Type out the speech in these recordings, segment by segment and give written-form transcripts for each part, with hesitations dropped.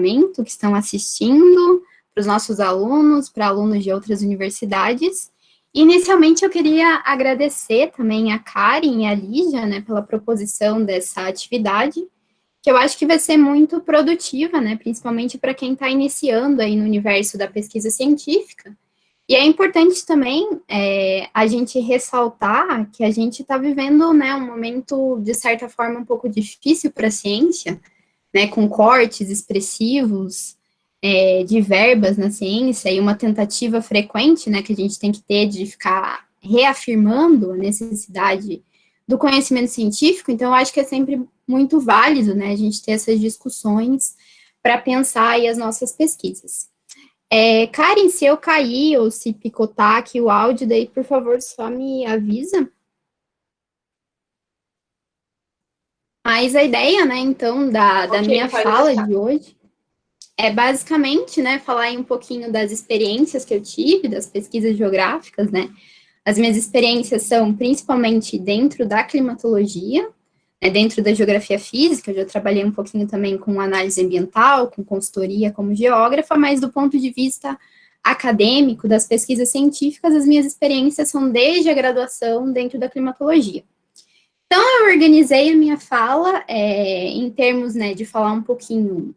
encerramento, que estão assistindo, para os nossos alunos, para alunos de outras universidades. Inicialmente, eu queria agradecer também a Karen e a Lígia, né, pela proposição dessa atividade, que eu acho que vai ser muito produtiva, né, principalmente para quem está iniciando aí no universo da pesquisa científica. E é importante também a gente ressaltar que a gente está vivendo, né, um momento, de certa forma, um pouco difícil para a ciência, né, com cortes expressivos de verbas na ciência e uma tentativa frequente, né, que a gente tem que ter de ficar reafirmando a necessidade do conhecimento científico. Então, eu acho que é sempre muito válido, né, a gente ter essas discussões para pensar aí as nossas pesquisas. Karen, se eu cair ou se picotar aqui o áudio, daí, por favor, só me avisa. Mas a ideia, né, então, da minha fala de hoje é basicamente, né, falar aí um pouquinho das experiências que eu tive, das pesquisas geográficas, né. As minhas experiências são principalmente dentro da climatologia, dentro da geografia física. Eu já trabalhei um pouquinho também com análise ambiental, com consultoria como geógrafa, mas do ponto de vista acadêmico, das pesquisas científicas, as minhas experiências são desde a graduação dentro da climatologia. Então, eu organizei a minha fala em termos, né, de falar um pouquinho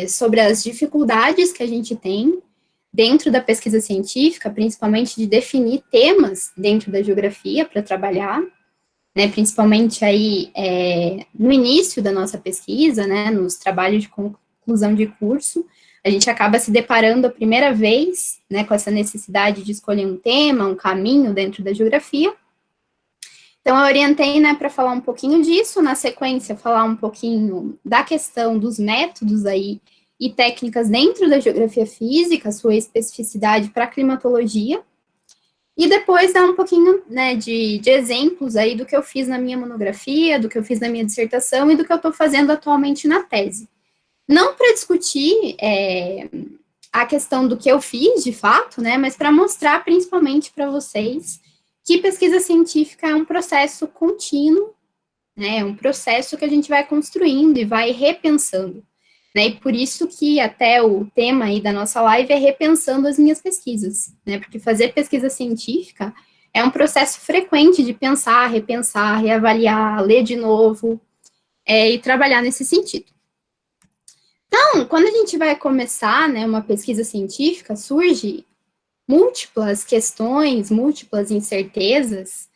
sobre as dificuldades que a gente tem dentro da pesquisa científica, principalmente de definir temas dentro da geografia para trabalhar, né, principalmente aí no início da nossa pesquisa, né, nos trabalhos de conclusão de curso, a gente acaba se deparando a primeira vez, né, com essa necessidade de escolher um tema, um caminho dentro da geografia. Então, eu orientei, né, para falar um pouquinho disso, na sequência, falar um pouquinho da questão dos métodos aí e técnicas dentro da geografia física, sua especificidade para a climatologia, e depois dar um pouquinho, né, de exemplos aí do que eu fiz na minha monografia, do que eu fiz na minha dissertação e do que eu estou fazendo atualmente na tese. Não para discutir a questão do que eu fiz, de fato, né, mas para mostrar principalmente para vocês que pesquisa científica é um processo contínuo, né, é um processo que a gente vai construindo e vai repensando, né, e por isso que até o tema aí da nossa live é repensando as minhas pesquisas, né, porque fazer pesquisa científica é um processo frequente de pensar, repensar, reavaliar, ler de novo, e trabalhar nesse sentido. Então, quando a gente vai começar, né, uma pesquisa científica, surge múltiplas questões, múltiplas incertezas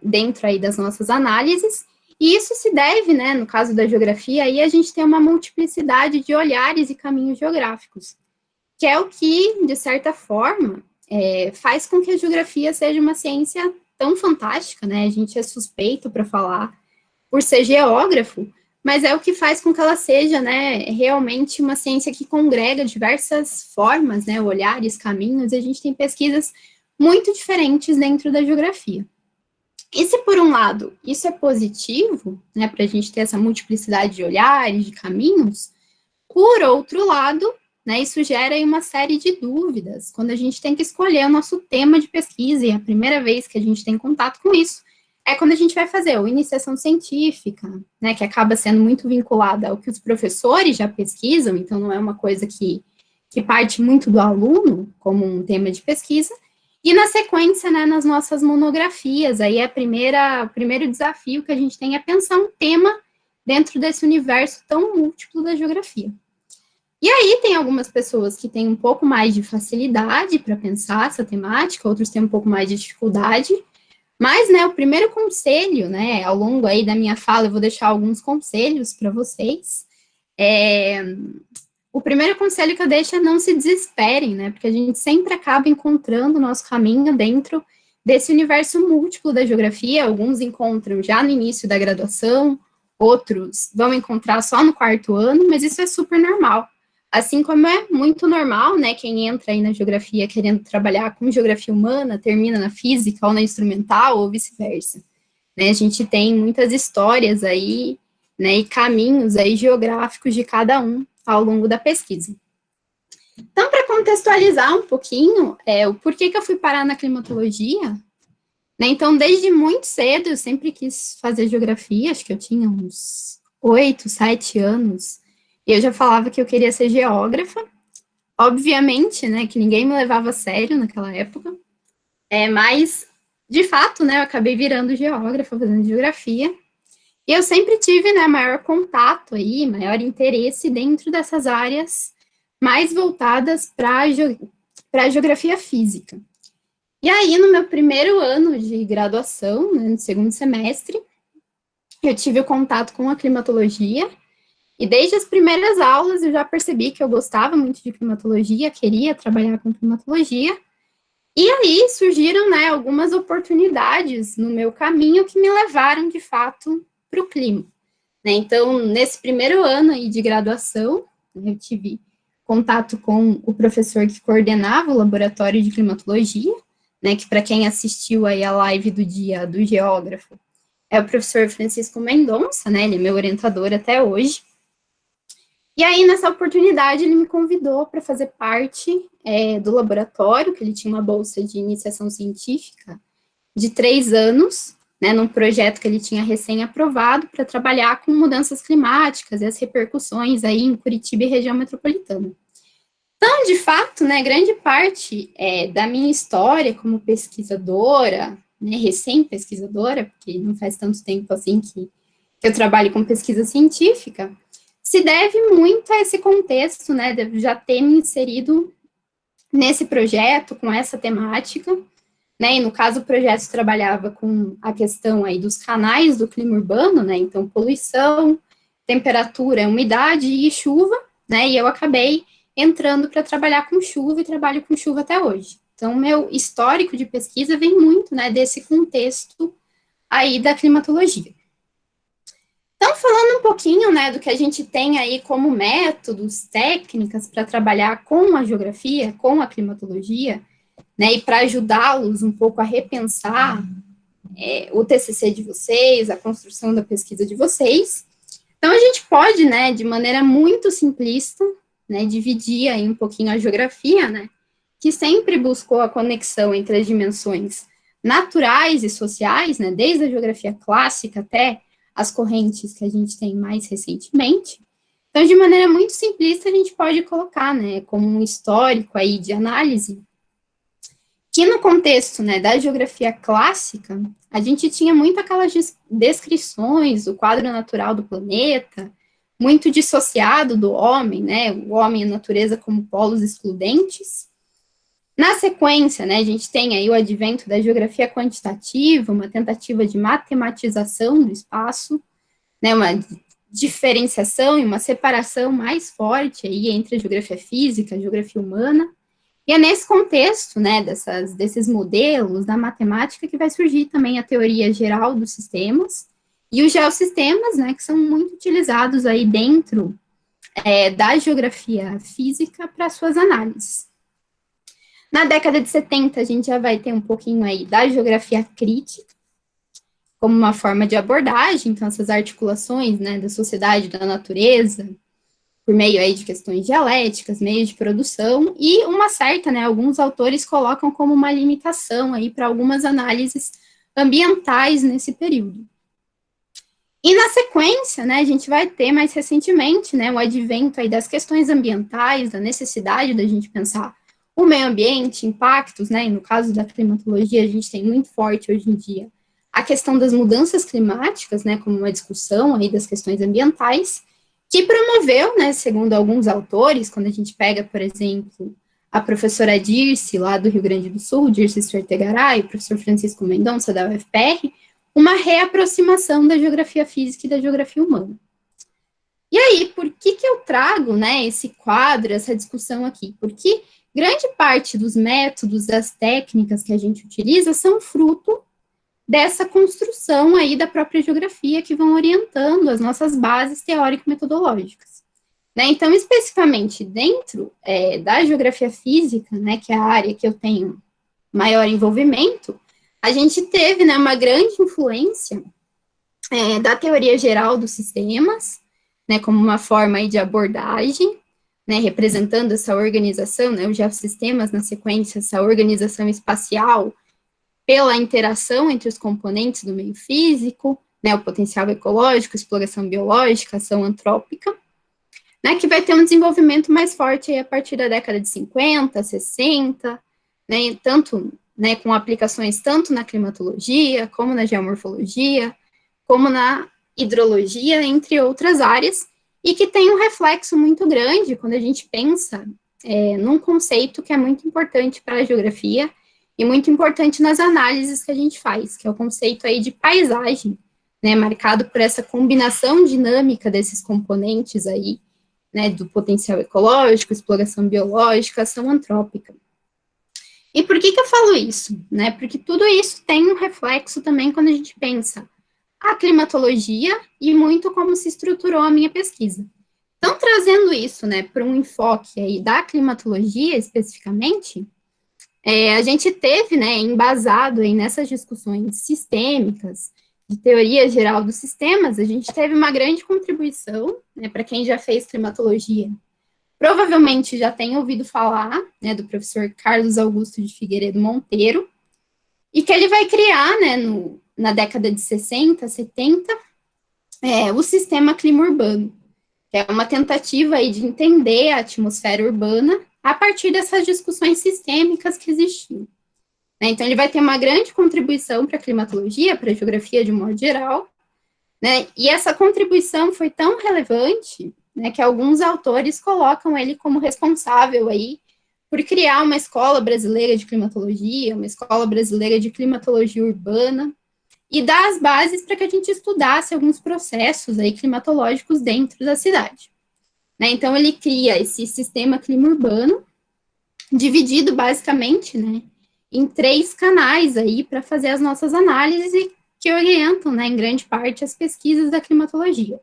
dentro aí das nossas análises, e isso se deve, né, no caso da geografia, aí a gente tem uma multiplicidade de olhares e caminhos geográficos, que é o que, de certa forma, faz com que a geografia seja uma ciência tão fantástica, né, a gente é suspeito para falar por ser geógrafo, mas é o que faz com que ela seja, né, realmente uma ciência que congrega diversas formas, né, olhares, caminhos, e a gente tem pesquisas muito diferentes dentro da geografia. E se, por um lado, isso é positivo, né, para a gente ter essa multiplicidade de olhares, de caminhos, por outro lado, né, isso gera aí uma série de dúvidas, quando a gente tem que escolher o nosso tema de pesquisa, e a primeira vez que a gente tem contato com isso, é quando a gente vai fazer a iniciação científica, né, que acaba sendo muito vinculada ao que os professores já pesquisam, então não é uma coisa que parte muito do aluno, como um tema de pesquisa, e na sequência, né, nas nossas monografias, aí é o primeiro desafio que a gente tem é pensar um tema dentro desse universo tão múltiplo da geografia. E aí tem algumas pessoas que têm um pouco mais de facilidade para pensar essa temática, outros têm um pouco mais de dificuldade, mas, né, o primeiro conselho, né, ao longo aí da minha fala, eu vou deixar alguns conselhos para vocês. O primeiro conselho que eu deixo é não se desesperem, né, porque a gente sempre acaba encontrando o nosso caminho dentro desse universo múltiplo da geografia. Alguns encontram já no início da graduação, outros vão encontrar só no quarto ano, mas isso é super normal. Assim como é muito normal, né, quem entra aí na geografia querendo trabalhar com geografia humana, termina na física ou na instrumental, ou vice-versa. Né, a gente tem muitas histórias aí, né, e caminhos aí geográficos de cada um ao longo da pesquisa. Então, para contextualizar um pouquinho, o porquê que eu fui parar na climatologia, né, então, desde muito cedo, eu sempre quis fazer geografia, acho que eu tinha uns 8, 7 anos, Eu já falava que eu queria ser geógrafa, obviamente, né, que ninguém me levava a sério naquela época, mas, de fato, né, eu acabei virando geógrafa, fazendo geografia, e eu sempre tive, né, maior contato aí, maior interesse dentro dessas áreas mais voltadas para a geografia física. E aí, no meu primeiro ano de graduação, né, no segundo semestre, eu tive o contato com a climatologia, e desde as primeiras aulas eu já percebi que eu gostava muito de climatologia, queria trabalhar com climatologia, e aí surgiram, né, algumas oportunidades no meu caminho que me levaram, de fato, para o clima. Né? Então, nesse primeiro ano aí de graduação, eu tive contato com o professor que coordenava o laboratório de climatologia, né, que para quem assistiu aí a live do dia do geógrafo, é o professor Francisco Mendonça, né, ele é meu orientador até hoje. E aí, nessa oportunidade, ele me convidou para fazer parte do laboratório, que ele tinha uma bolsa de iniciação científica de 3 anos, né, num projeto que ele tinha recém-aprovado para trabalhar com mudanças climáticas e as repercussões aí em Curitiba e região metropolitana. Então, de fato, né, grande parte da minha história como pesquisadora, né, recém-pesquisadora, porque não faz tanto tempo assim que eu trabalho com pesquisa científica, se deve muito a esse contexto, né, de já ter me inserido nesse projeto, com essa temática, né, e no caso o projeto trabalhava com a questão aí dos canais do clima urbano, né, então poluição, temperatura, umidade e chuva, né, e eu acabei entrando para trabalhar com chuva e trabalho com chuva até hoje. Então, meu histórico de pesquisa vem muito, né, desse contexto aí da climatologia. Então, falando um pouquinho, né, do que a gente tem aí como métodos, técnicas para trabalhar com a geografia, com a climatologia, né, e para ajudá-los um pouco a repensar o TCC de vocês, a construção da pesquisa de vocês. Então, a gente pode, né, de maneira muito simplista, né, dividir aí um pouquinho a geografia, né, que sempre buscou a conexão entre as dimensões naturais e sociais, né, desde a geografia clássica até as correntes que a gente tem mais recentemente. Então, de maneira muito simplista, a gente pode colocar, né, como um histórico aí de análise, que no contexto, né, da geografia clássica, a gente tinha muito aquelas descrições do quadro natural do planeta, muito dissociado do homem, né, o homem e a natureza como polos excludentes. Na sequência, né, a gente tem aí o advento da geografia quantitativa, uma tentativa de matematização do espaço, né, uma diferenciação e uma separação mais forte aí entre a geografia física e a geografia humana. E é nesse contexto, né, desses modelos da matemática que vai surgir também a teoria geral dos sistemas e os geossistemas, né, que são muito utilizados aí dentro da geografia física para suas análises. Na década de 70, a gente já vai ter um pouquinho aí da geografia crítica, como uma forma de abordagem, então essas articulações, né, da sociedade, da natureza, por meio aí de questões dialéticas, meios de produção, e uma certa, né, alguns autores colocam como uma limitação aí para algumas análises ambientais nesse período. E na sequência, né, a gente vai ter mais recentemente, né, o advento aí das questões ambientais, da necessidade da gente pensar o meio ambiente, impactos, né, e no caso da climatologia, a gente tem muito forte hoje em dia a questão das mudanças climáticas, né, como uma discussão aí das questões ambientais, que promoveu, né, segundo alguns autores, quando a gente pega, por exemplo, a professora Dirce, lá do Rio Grande do Sul, Dirce Svertegaray, e o professor Francisco Mendonça, da UFPR, uma reaproximação da geografia física e da geografia humana. E aí, por que eu trago, né, esse quadro, essa discussão aqui? Porque grande parte dos métodos, das técnicas que a gente utiliza são fruto dessa construção aí da própria geografia que vão orientando as nossas bases teórico-metodológicas. Né? Então, especificamente dentro da geografia física, né, que é a área que eu tenho maior envolvimento, a gente teve, né, uma grande influência da teoria geral dos sistemas, né, como uma forma aí de abordagem, né, representando essa organização, né, os geossistemas na sequência, essa organização espacial pela interação entre os componentes do meio físico, né, o potencial ecológico, exploração biológica, ação antrópica. né, que vai ter um desenvolvimento mais forte aí a partir da década de 50, 60, né, tanto, né, com aplicações tanto na climatologia, como na geomorfologia, como na hidrologia, entre outras áreas, e que tem um reflexo muito grande quando a gente pensa num conceito que é muito importante para a geografia e muito importante nas análises que a gente faz, que é o conceito aí de paisagem, né, marcado por essa combinação dinâmica desses componentes aí, né, do potencial ecológico, exploração biológica, ação antrópica. E por que eu falo isso? Né? Porque tudo isso tem um reflexo também quando a gente pensa a climatologia e muito como se estruturou a minha pesquisa. Então, trazendo isso, né, para um enfoque aí da climatologia especificamente, a gente teve, né, embasado aí nessas discussões sistêmicas, de teoria geral dos sistemas, a gente teve uma grande contribuição, né, para quem já fez climatologia. Provavelmente já tem ouvido falar, né, do professor Carlos Augusto de Figueiredo Monteiro, e que ele vai criar, né, na década de 60, 70, o sistema clima urbano, que é uma tentativa aí de entender a atmosfera urbana a partir dessas discussões sistêmicas que existiam. Né? Então, ele vai ter uma grande contribuição para a climatologia, para a geografia de um modo geral, né? E essa contribuição foi tão relevante, né, que alguns autores colocam ele como responsável aí por criar uma escola brasileira de climatologia, uma escola brasileira de climatologia urbana, e dar as bases para que a gente estudasse alguns processos aí climatológicos dentro da cidade. Né? Então, ele cria esse sistema clima urbano, dividido basicamente, né, em 3 canais aí para fazer as nossas análises que orientam, né, em grande parte as pesquisas da climatologia.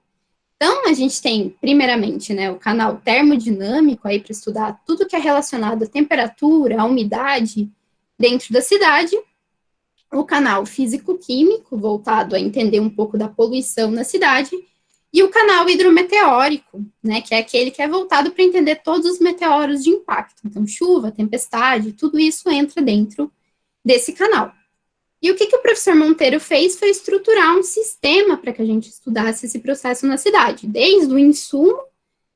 Então, a gente tem, primeiramente, né, o canal termodinâmico aí para estudar tudo que é relacionado à temperatura, à umidade dentro da cidade, o canal físico-químico, voltado a entender um pouco da poluição na cidade, e o canal hidrometeórico, né, que é aquele que é voltado para entender todos os meteoros de impacto. Então, chuva, tempestade, tudo isso entra dentro desse canal. E o que o professor Monteiro fez foi estruturar um sistema para que a gente estudasse esse processo na cidade, desde o insumo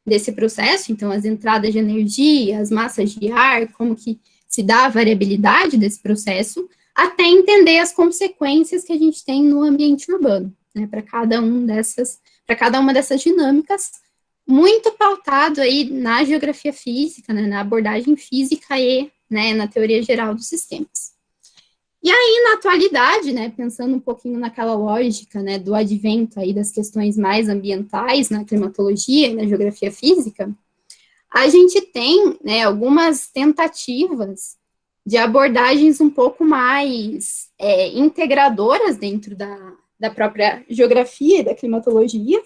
desse processo, então as entradas de energia, as massas de ar, como que se dá a variabilidade desse processo, até entender as consequências que a gente tem no ambiente urbano, né, para cada uma dessas dinâmicas, muito pautado aí na geografia física, né, na abordagem física e, né, na teoria geral dos sistemas. E aí, na atualidade, né, pensando um pouquinho naquela lógica, né, do advento aí das questões mais ambientais na climatologia e na geografia física, a gente tem, né, algumas tentativas de abordagens um pouco mais integradoras dentro da própria geografia e da climatologia.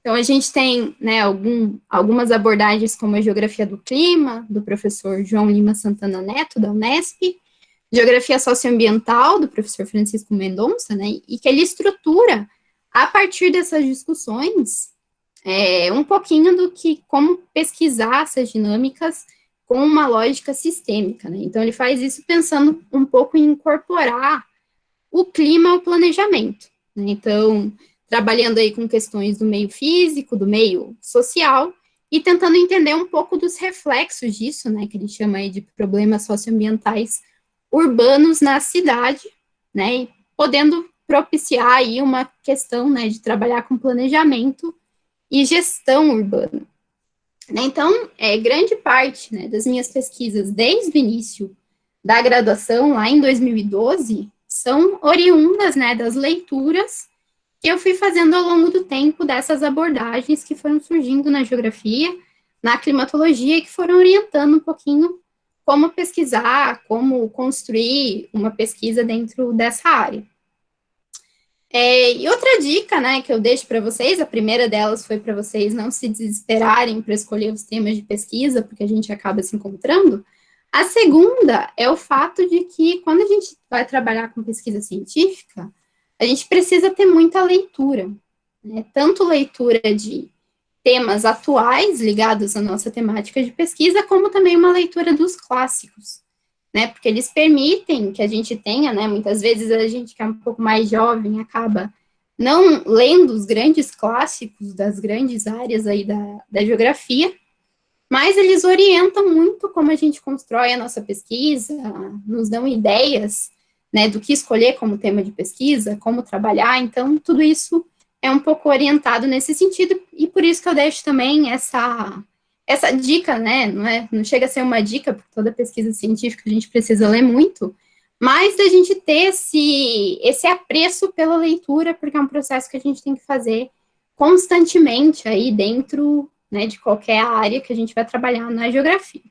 Então, a gente tem, né, algumas abordagens como a geografia do clima, do professor João Lima Santana Neto, da Unesp, geografia socioambiental, do professor Francisco Mendonça, né, e que ele estrutura, a partir dessas discussões, um pouquinho do que, como pesquisar essas dinâmicas com uma lógica sistêmica, né, então ele faz isso pensando um pouco em incorporar o clima ao planejamento, né, então, trabalhando aí com questões do meio físico, do meio social, e tentando entender um pouco dos reflexos disso, né, que ele chama aí de problemas socioambientais urbanos na cidade, né, e podendo propiciar aí uma questão, né, de trabalhar com planejamento e gestão urbana. Né, então, grande parte, né, das minhas pesquisas desde o início da graduação, lá em 2012, são oriundas, né, das leituras que eu fui fazendo ao longo do tempo dessas abordagens que foram surgindo na geografia, na climatologia, e que foram orientando um pouquinho como pesquisar, como construir uma pesquisa dentro dessa área. E outra dica, né, que eu deixo para vocês, a primeira delas foi para vocês não se desesperarem para escolher os temas de pesquisa, porque a gente acaba se encontrando. A segunda é o fato de que, quando a gente vai trabalhar com pesquisa científica, a gente precisa ter muita leitura, né, tanto leitura de temas atuais ligados à nossa temática de pesquisa, como também uma leitura dos clássicos, né, porque eles permitem que a gente tenha, né, muitas vezes a gente que é um pouco mais jovem acaba não lendo os grandes clássicos das grandes áreas aí da geografia, mas eles orientam muito como a gente constrói a nossa pesquisa, nos dão ideias, né, do que escolher como tema de pesquisa, como trabalhar, então tudo isso é um pouco orientado nesse sentido, e por isso que eu deixo também essa dica, né, não chega a ser uma dica, porque toda pesquisa científica a gente precisa ler muito, mas da gente ter esse apreço pela leitura, porque é um processo que a gente tem que fazer constantemente aí dentro, né, de qualquer área que a gente vai trabalhar na geografia.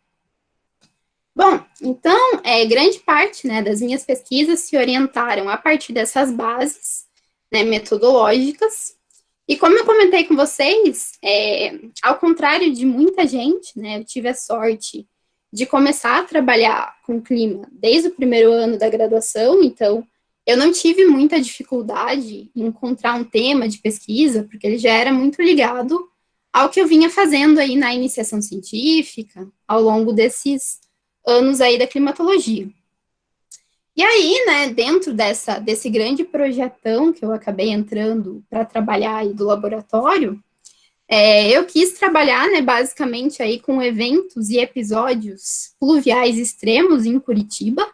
Bom, então, grande parte, né, das minhas pesquisas se orientaram a partir dessas bases, né, metodológicas, e como eu comentei com vocês, ao contrário de muita gente, né, eu tive a sorte de começar a trabalhar com clima desde o primeiro ano da graduação, então eu não tive muita dificuldade em encontrar um tema de pesquisa, porque ele já era muito ligado ao que eu vinha fazendo aí na iniciação científica, ao longo desses anos aí da climatologia. E aí, né, dentro desse grande projetão que eu acabei entrando para trabalhar aí do laboratório, eu quis trabalhar, né, basicamente aí com eventos e episódios pluviais extremos em Curitiba,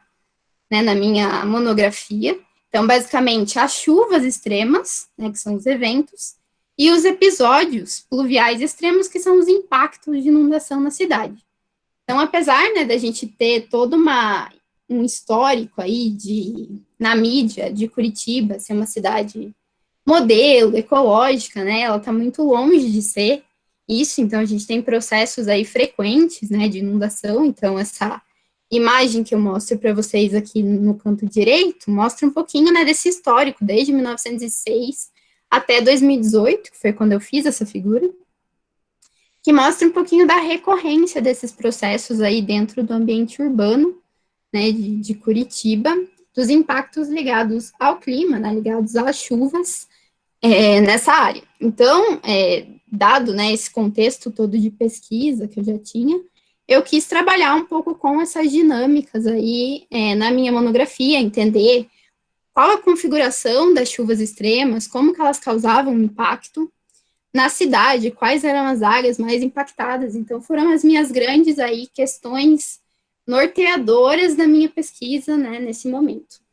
né, na minha monografia. Então, basicamente, as chuvas extremas, né, que são os eventos, e os episódios pluviais extremos, que são os impactos de inundação na cidade. Então, apesar, né, da gente ter todo um histórico aí na mídia de Curitiba ser uma cidade modelo, ecológica, né, ela está muito longe de ser isso, então a gente tem processos aí frequentes, né, de inundação, então essa imagem que eu mostro para vocês aqui no canto direito mostra um pouquinho, né, desse histórico, desde 1906 até 2018, que foi quando eu fiz essa figura, que mostra um pouquinho da recorrência desses processos aí dentro do ambiente urbano, né, de Curitiba, dos impactos ligados ao clima, né, ligados às chuvas nessa área. Então, dado, né, esse contexto todo de pesquisa que eu já tinha, eu quis trabalhar um pouco com essas dinâmicas aí na minha monografia, entender qual a configuração das chuvas extremas, como que elas causavam impacto na cidade, quais eram as áreas mais impactadas. Então, foram as minhas grandes aí questões norteadoras da minha pesquisa, né, nesse momento.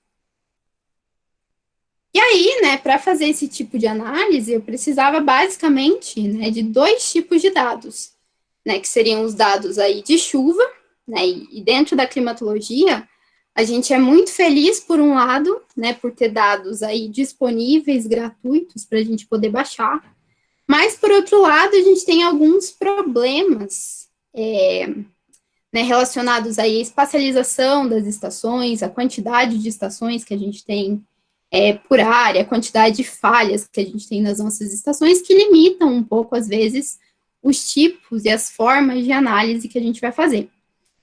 E aí, né, para fazer esse tipo de análise, eu precisava basicamente, né, de dois tipos de dados, né, que seriam os dados aí de chuva, né, e dentro da climatologia, a gente é muito feliz, por um lado, né, por ter dados aí disponíveis, gratuitos, para a gente poder baixar, mas, por outro lado, a gente tem alguns problemas né, relacionados aí à espacialização das estações, a quantidade de estações que a gente tem por área, a quantidade de falhas que a gente tem nas nossas estações, que limitam um pouco, às vezes, os tipos e as formas de análise que a gente vai fazer.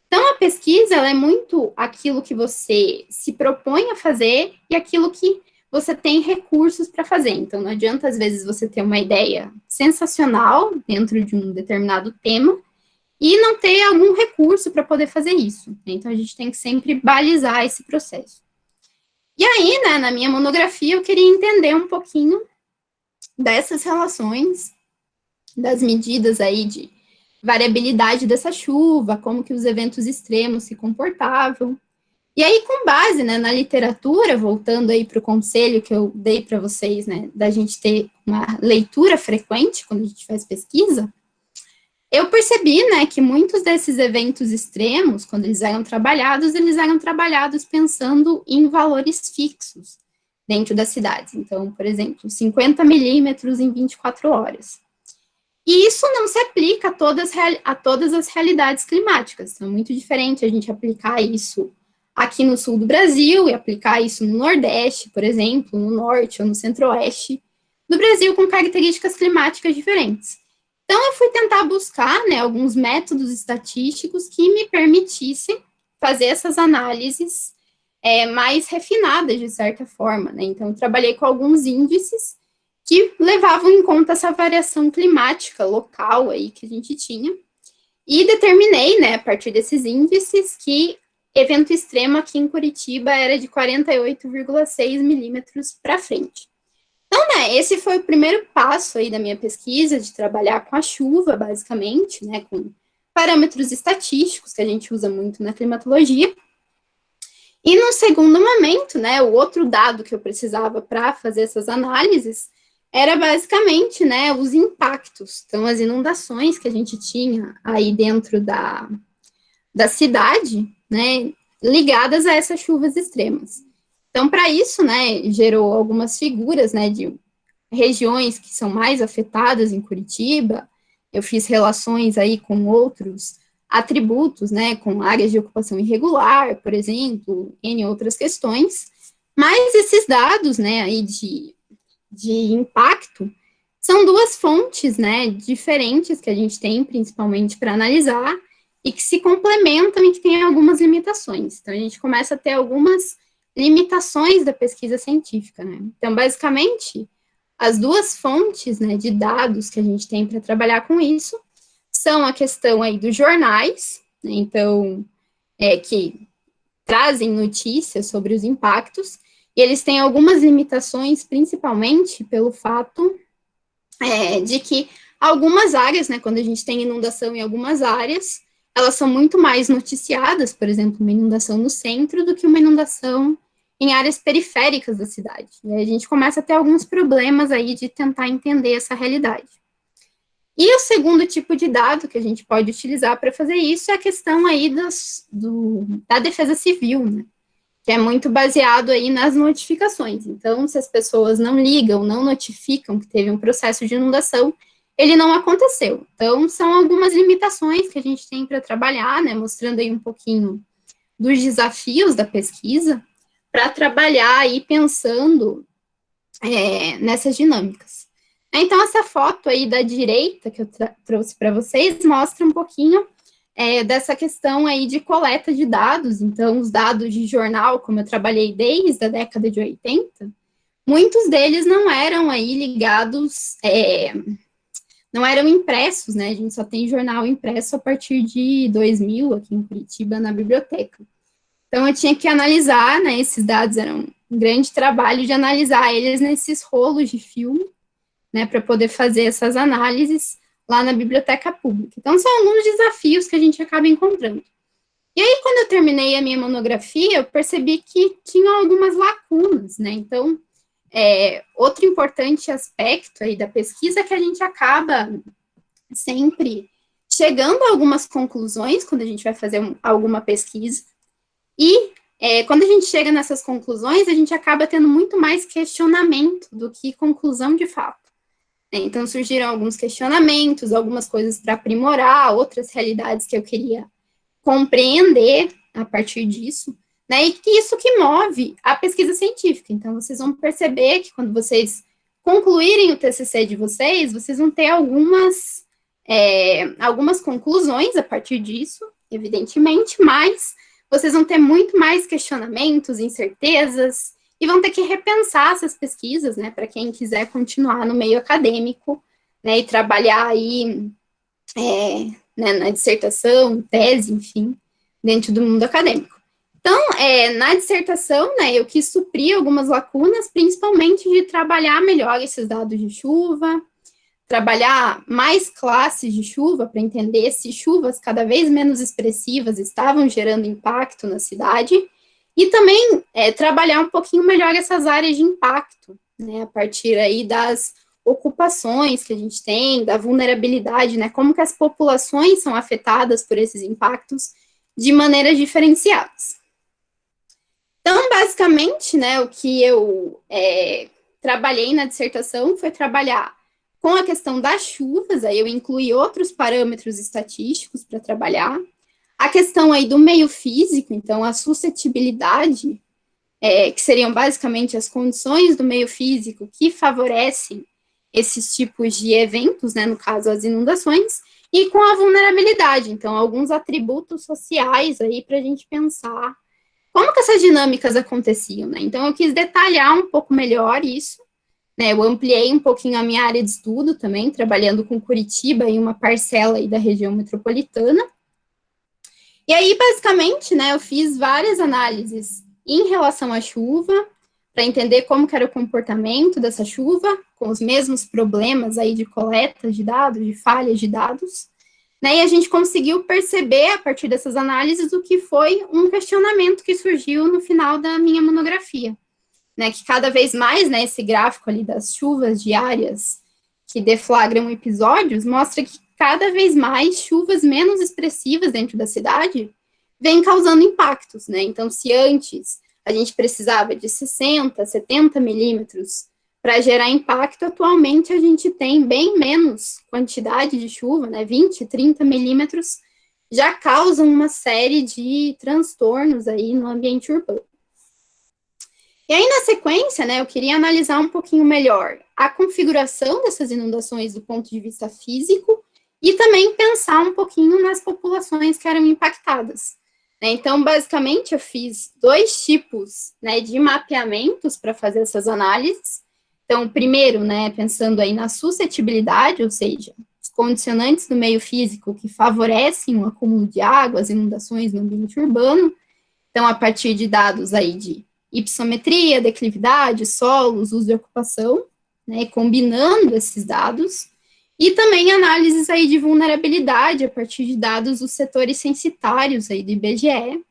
Então, a pesquisa, ela é muito aquilo que você se propõe a fazer e aquilo que você tem recursos para fazer. Então, não adianta, às vezes, você ter uma ideia sensacional dentro de um determinado tema e não ter algum recurso para poder fazer isso. Então, a gente tem que sempre balizar esse processo. E aí, né, na minha monografia, eu queria entender um pouquinho dessas relações, das medidas aí de variabilidade dessa chuva, como que os eventos extremos se comportavam. E aí, com base, né, na literatura, voltando aí para o conselho que eu dei para vocês, né, da gente ter uma leitura frequente quando a gente faz pesquisa, eu percebi, né, que muitos desses eventos extremos, quando eles eram trabalhados pensando em valores fixos dentro das cidades. Então, por exemplo, 50 milímetros em 24 horas. E isso não se aplica a todas as realidades climáticas. Então, é muito diferente a gente aplicar isso aqui no sul do Brasil e aplicar isso no Nordeste, por exemplo, no Norte ou no Centro-Oeste do Brasil, com características climáticas diferentes. Então, eu fui tentar buscar, né, alguns métodos estatísticos que me permitissem fazer essas análises mais refinadas, de certa forma, né? Então, eu trabalhei com alguns índices que levavam em conta essa variação climática local aí que a gente tinha, e determinei, né, a partir desses índices, que evento extremo aqui em Curitiba era de 48,6 milímetros para frente. Então, né, esse foi o primeiro passo aí da minha pesquisa, de trabalhar com a chuva, basicamente, né, com parâmetros estatísticos que a gente usa muito na climatologia. E no segundo momento, né, o outro dado que eu precisava para fazer essas análises era basicamente, né, os impactos. Então, as inundações que a gente tinha aí dentro da cidade, né, ligadas a essas chuvas extremas. Então, para isso, né, gerou algumas figuras, né, de regiões que são mais afetadas em Curitiba. Eu fiz relações aí com outros atributos, né, com áreas de ocupação irregular, por exemplo, em outras questões. Mas esses dados, né, aí de impacto são duas fontes, né, diferentes que a gente tem, principalmente para analisar, e que se complementam e que têm algumas limitações. Então, a gente começa a ter algumas limitações da pesquisa científica, né? Então, basicamente, as duas fontes, né, de dados que a gente tem para trabalhar com isso são a questão aí dos jornais, né, então, que trazem notícias sobre os impactos, e eles têm algumas limitações, principalmente pelo fato de que algumas áreas, né, quando a gente tem inundação em algumas áreas, elas são muito mais noticiadas, por exemplo, uma inundação no centro do que uma inundação em áreas periféricas da cidade. E aí a gente começa a ter alguns problemas aí de tentar entender essa realidade. E o segundo tipo de dado que a gente pode utilizar para fazer isso é a questão aí da defesa civil, né? Que é muito baseado aí nas notificações. Então, se as pessoas não ligam, não notificam que teve um processo de inundação, ele não aconteceu. Então, são algumas limitações que a gente tem para trabalhar, né, mostrando aí um pouquinho dos desafios da pesquisa, para trabalhar aí pensando nessas dinâmicas. Então, essa foto aí da direita que eu trouxe para vocês mostra um pouquinho dessa questão aí de coleta de dados. Então, os dados de jornal, como eu trabalhei desde a década de 80, muitos deles não eram aí ligados, não eram impressos, né? A gente só tem jornal impresso a partir de 2000, aqui em Curitiba, na biblioteca. Então, eu tinha que analisar, né? Esses dados eram um grande trabalho de analisar eles nesses rolos de filme, né? Para poder fazer essas análises lá na biblioteca pública. Então, são alguns desafios que a gente acaba encontrando. E aí, quando eu terminei a minha monografia, eu percebi que tinha algumas lacunas, né? Então, outro importante aspecto aí da pesquisa é que a gente acaba sempre chegando a algumas conclusões quando a gente vai fazer alguma pesquisa, e quando a gente chega nessas conclusões, a gente acaba tendo muito mais questionamento do que conclusão de fato. Então, surgiram alguns questionamentos, algumas coisas para aprimorar, outras realidades que eu queria compreender a partir disso, né? E que isso que move a pesquisa científica. Então, vocês vão perceber que quando vocês concluírem o TCC de vocês, vocês vão ter algumas conclusões a partir disso, evidentemente, mas vocês vão ter muito mais questionamentos, incertezas, e vão ter que repensar essas pesquisas, né, para quem quiser continuar no meio acadêmico, né, e trabalhar aí né, na dissertação, tese, enfim, dentro do mundo acadêmico. Então, na dissertação, né, eu quis suprir algumas lacunas, principalmente de trabalhar melhor esses dados de chuva, trabalhar mais classes de chuva para entender se chuvas cada vez menos expressivas estavam gerando impacto na cidade, e também trabalhar um pouquinho melhor essas áreas de impacto, né, a partir aí das ocupações que a gente tem, da vulnerabilidade, né, como que as populações são afetadas por esses impactos de maneiras diferenciadas. Então, basicamente, né, o que eu trabalhei na dissertação foi trabalhar com a questão das chuvas, aí eu incluí outros parâmetros estatísticos para trabalhar, a questão aí do meio físico, então a suscetibilidade, que seriam basicamente as condições do meio físico que favorecem esses tipos de eventos, né, no caso as inundações, e com a vulnerabilidade, então alguns atributos sociais aí para a gente pensar como que essas dinâmicas aconteciam, né? Então eu quis detalhar um pouco melhor isso, né? Eu ampliei um pouquinho a minha área de estudo também, trabalhando com Curitiba em uma parcela aí da região metropolitana. E aí, basicamente, né, eu fiz várias análises em relação à chuva, para entender como que era o comportamento dessa chuva, com os mesmos problemas aí de coleta de dados, de falhas de dados, né, e a gente conseguiu perceber, a partir dessas análises, o que foi um questionamento que surgiu no final da minha monografia, né, que cada vez mais, né, esse gráfico ali das chuvas diárias que deflagram episódios, mostra que cada vez mais chuvas menos expressivas dentro da cidade vêm causando impactos, né, então se antes a gente precisava de 60, 70 milímetros para gerar impacto, atualmente a gente tem bem menos quantidade de chuva, né, 20, 30 milímetros, já causam uma série de transtornos aí no ambiente urbano. E aí, na sequência, né, eu queria analisar um pouquinho melhor a configuração dessas inundações do ponto de vista físico e também pensar um pouquinho nas populações que eram impactadas. Então, basicamente, eu fiz 2 tipos, né, de mapeamentos para fazer essas análises. Então, o primeiro, né, pensando aí na suscetibilidade, ou seja, os condicionantes do meio físico que favorecem o acúmulo de água, as inundações no ambiente urbano. Então, a partir de dados aí de hipossometria, declividade, solos, uso de ocupação, né, combinando esses dados, e também análises aí de vulnerabilidade a partir de dados dos setores censitários aí do IBGE,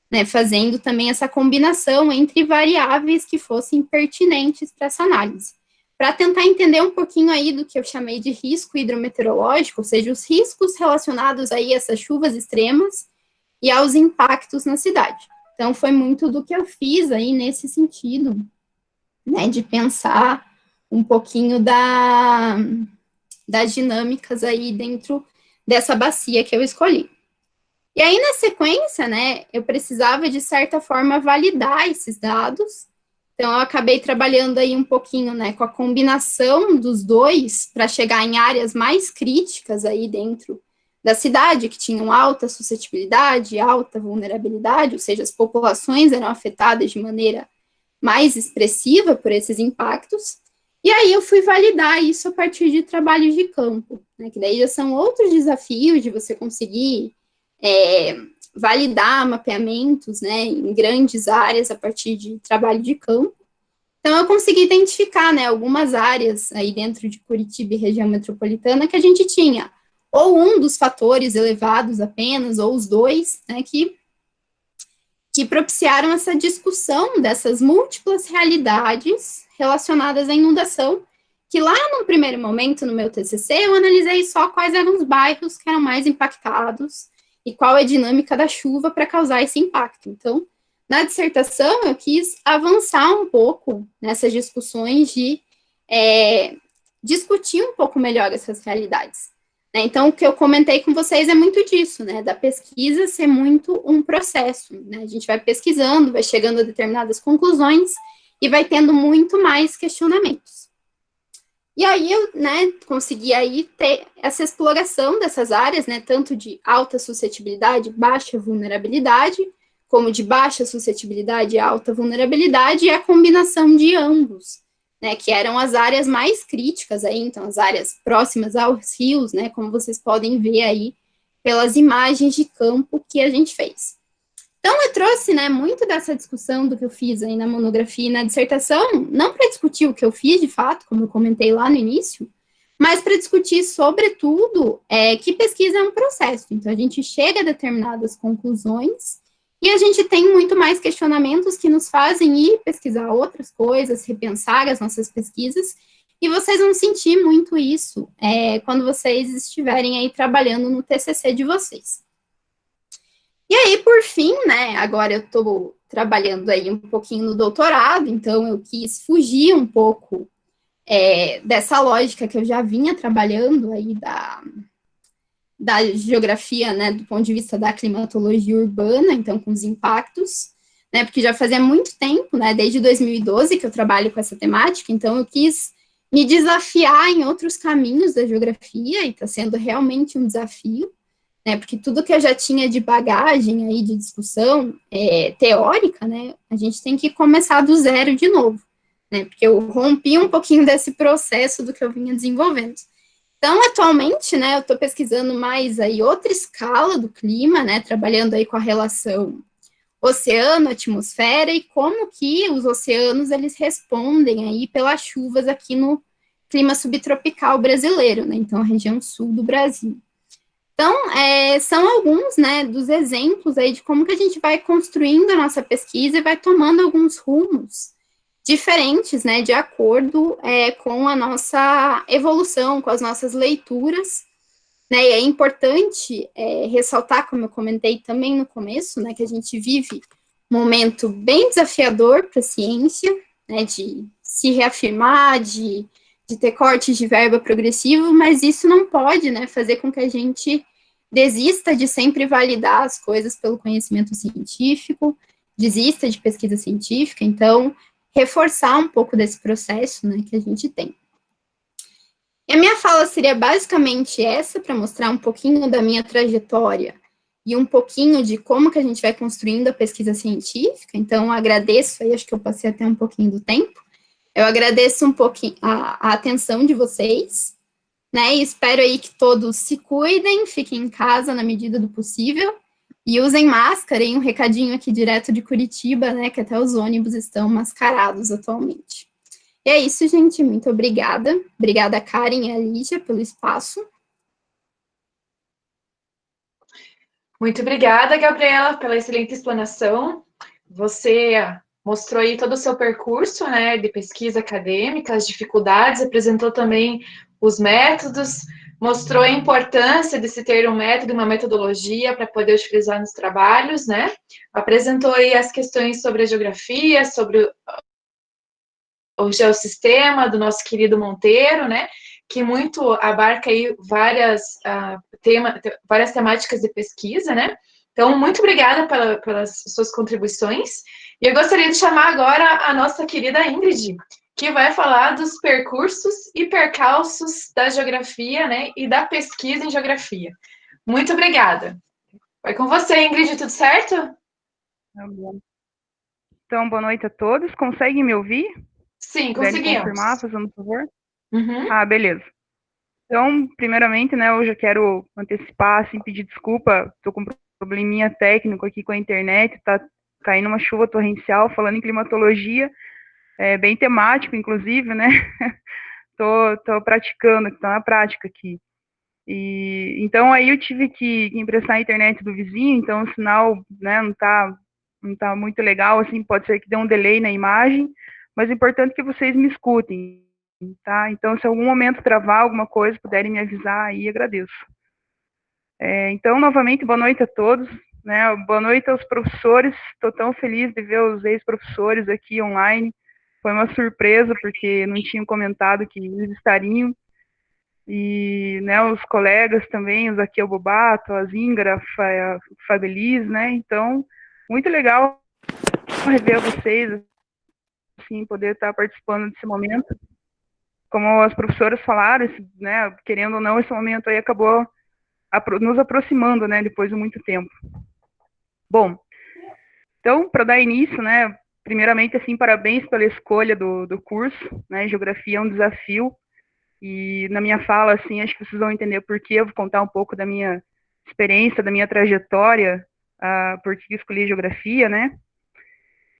né, fazendo também essa combinação entre variáveis que fossem pertinentes para essa análise, para tentar entender um pouquinho aí do que eu chamei de risco hidrometeorológico, ou seja, os riscos relacionados aí a essas chuvas extremas e aos impactos na cidade. Então, foi muito do que eu fiz aí nesse sentido, né, de pensar um pouquinho das dinâmicas aí dentro dessa bacia que eu escolhi. E aí, na sequência, né, eu precisava, de certa forma, validar esses dados. Então, eu acabei trabalhando aí um pouquinho, né, com a combinação dos dois para chegar em áreas mais críticas aí dentro da cidade, que tinham alta suscetibilidade, alta vulnerabilidade, ou seja, as populações eram afetadas de maneira mais expressiva por esses impactos. E aí eu fui validar isso a partir de trabalhos de campo, né, que daí já são outros desafios de você conseguir validar mapeamentos, né, em grandes áreas a partir de trabalho de campo. Então, eu consegui identificar, né, algumas áreas aí dentro de Curitiba e região metropolitana que a gente tinha ou um dos fatores elevados apenas, ou os dois, né, que propiciaram essa discussão dessas múltiplas realidades relacionadas à inundação, que lá no primeiro momento, no meu TCC, eu analisei só quais eram os bairros que eram mais impactados e qual é a dinâmica da chuva para causar esse impacto. Então, na dissertação, eu quis avançar um pouco nessas discussões de discutir um pouco melhor essas realidades. Então, o que eu comentei com vocês é muito disso, né, da pesquisa ser muito um processo, né, a gente vai pesquisando, vai chegando a determinadas conclusões e vai tendo muito mais questionamentos. E aí eu, né, consegui aí ter essa exploração dessas áreas, né, tanto de alta suscetibilidade, baixa vulnerabilidade, como de baixa suscetibilidade e alta vulnerabilidade, e a combinação de ambos, né, que eram as áreas mais críticas aí, então as áreas próximas aos rios, né, como vocês podem ver aí pelas imagens de campo que a gente fez. Então, eu trouxe, né, muito dessa discussão do que eu fiz aí na monografia e na dissertação, não para discutir o que eu fiz de fato, como eu comentei lá no início, mas para discutir, sobretudo, que pesquisa é um processo. Então, a gente chega a determinadas conclusões e a gente tem muito mais questionamentos que nos fazem ir pesquisar outras coisas, repensar as nossas pesquisas, e vocês vão sentir muito isso quando vocês estiverem aí trabalhando no TCC de vocês. E aí, por fim, né, agora eu estou trabalhando aí um pouquinho no doutorado, então eu quis fugir um pouco dessa lógica que eu já vinha trabalhando aí da geografia, né, do ponto de vista da climatologia urbana, então com os impactos, né, porque já fazia muito tempo, né, desde 2012 que eu trabalho com essa temática, então eu quis me desafiar em outros caminhos da geografia, e está sendo realmente um desafio, né, porque tudo que eu já tinha de bagagem aí de discussão teórica, né, a gente tem que começar do zero de novo, né, porque eu rompi um pouquinho desse processo do que eu vinha desenvolvendo. Então, atualmente, né, eu estou pesquisando mais aí outra escala do clima, né, trabalhando aí com a relação oceano, atmosfera e como que os oceanos eles respondem aí pelas chuvas aqui no clima subtropical brasileiro, né? Então, a região sul do Brasil. Então, são alguns, né, dos exemplos aí de como que a gente vai construindo a nossa pesquisa e vai tomando alguns rumos diferentes, né, de acordo com a nossa evolução, com as nossas leituras, né, e é importante ressaltar, como eu comentei também no começo, né, que a gente vive um momento bem desafiador para a ciência, né, de se reafirmar, de ter cortes de verba progressivo, mas isso não pode, né, fazer com que a gente desista de sempre validar as coisas pelo conhecimento científico, desista de pesquisa científica, então, reforçar um pouco desse processo, né, que a gente tem. E a minha fala seria basicamente essa, para mostrar um pouquinho da minha trajetória e um pouquinho de como que a gente vai construindo a pesquisa científica. Então, agradeço, aí acho que eu passei até um pouquinho do tempo, eu agradeço um pouquinho a atenção de vocês, né, e espero aí que todos se cuidem, fiquem em casa na medida do possível, e usem máscara, e um recadinho aqui direto de Curitiba, né, que até os ônibus estão mascarados atualmente. E é isso, gente. Muito obrigada. Obrigada, Karen e a Lígia, pelo espaço. Muito obrigada, Gabriela, pela excelente explanação. Você mostrou aí todo o seu percurso, né, de pesquisa acadêmica, as dificuldades, apresentou também os métodos, mostrou a importância de se ter um método, uma metodologia para poder utilizar nos trabalhos, né? Apresentou aí as questões sobre a geografia, sobre o geossistema do nosso querido Monteiro, né? Que muito abarca aí várias temáticas de pesquisa, né? Então, muito obrigada pelas suas contribuições. E eu gostaria de chamar agora a nossa querida Ingrid, que vai falar dos percursos e percalços da geografia, né? E da pesquisa em geografia. Muito obrigada. Vai com você, Ingrid, tudo certo? Tá bom. Então, boa noite a todos. Conseguem me ouvir? Sim, Puderem conseguimos. confirmar, fazendo um favor? Uhum. Ah, beleza. Então, primeiramente, né, eu já quero antecipar, assim, pedir desculpa. Estou com um probleminha técnico aqui com a internet, tá caindo uma chuva torrencial, falando em climatologia, bem temático, inclusive, né? tô praticando, tô na prática aqui. E então aí eu tive que emprestar a internet do vizinho, então o sinal, né, não tá muito legal, assim, pode ser que dê um delay na imagem, mas é importante que vocês me escutem, tá? Então, se algum momento travar alguma coisa, puderem me avisar aí, agradeço. Então, novamente, boa noite a todos, né? Boa noite aos professores, estou tão feliz de ver os ex-professores aqui online, foi uma surpresa, porque não tinham comentado que eles estariam, e, né, os colegas também, os Zaqueu Bobato, a Zingra, a Fabelis, né, então, muito legal rever vocês, assim, poder estar participando desse momento. Como as professoras falaram, né, querendo ou não, esse momento aí acabou nos aproximando, né, depois de muito tempo. Bom, então, para dar início, né, primeiramente, assim, parabéns pela escolha do curso, né, Geografia é um desafio, e na minha fala, assim, acho que vocês vão entender por que eu vou contar um pouco da minha experiência, da minha trajetória, por que escolhi geografia, né?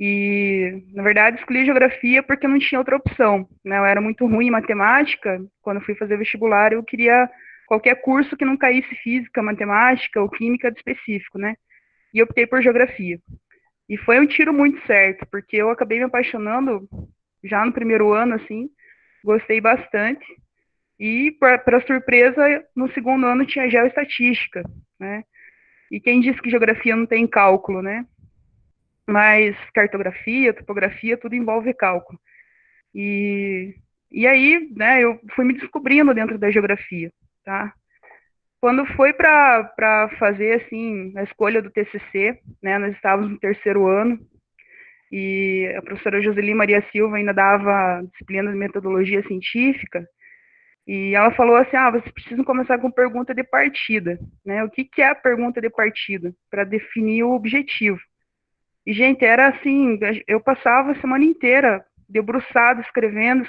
E, na verdade, escolhi geografia porque não tinha outra opção, né? Eu era muito ruim em matemática, quando fui fazer vestibular, eu queria qualquer curso que não caísse física, matemática ou química de específico, né? E optei por geografia. E foi um tiro muito certo, porque eu acabei me apaixonando já no primeiro ano, assim, gostei bastante. E, para surpresa, no segundo ano tinha geoestatística, né? E quem disse que geografia não tem cálculo, né? Mas cartografia, topografia, tudo envolve cálculo. E aí, né, eu fui me descobrindo dentro da geografia, tá? Quando foi para fazer, assim, a escolha do TCC, né, nós estávamos no terceiro ano, e a professora Joseli Maria Silva ainda dava disciplina de metodologia científica, e ela falou assim, vocês precisam começar com pergunta de partida, né? O que é a pergunta de partida? Para definir o objetivo. E, gente, era assim, eu passava a semana inteira debruçado, escrevendo,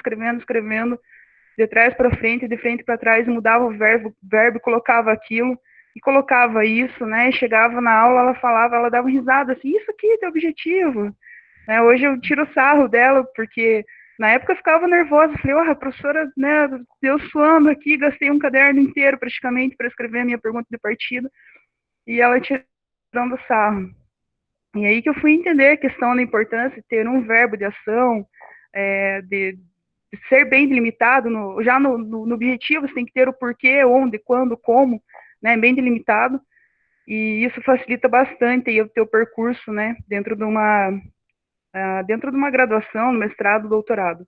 de trás para frente, de frente para trás, mudava o verbo, colocava aquilo, e colocava isso, né? Chegava na aula, ela falava, ela dava risada assim, isso aqui é teu objetivo. Né? Hoje eu tiro sarro dela, porque na época eu ficava nervosa, falei, a professora, né, deu suando aqui, gastei um caderno inteiro praticamente para escrever a minha pergunta de partida, e ela tirando sarro. E aí que eu fui entender a questão da importância de ter um verbo de ação, de ser bem delimitado, já no objetivo você tem que ter o porquê, onde, quando, como, né, bem delimitado, e isso facilita bastante aí o teu percurso, né, dentro de uma graduação, no mestrado, doutorado.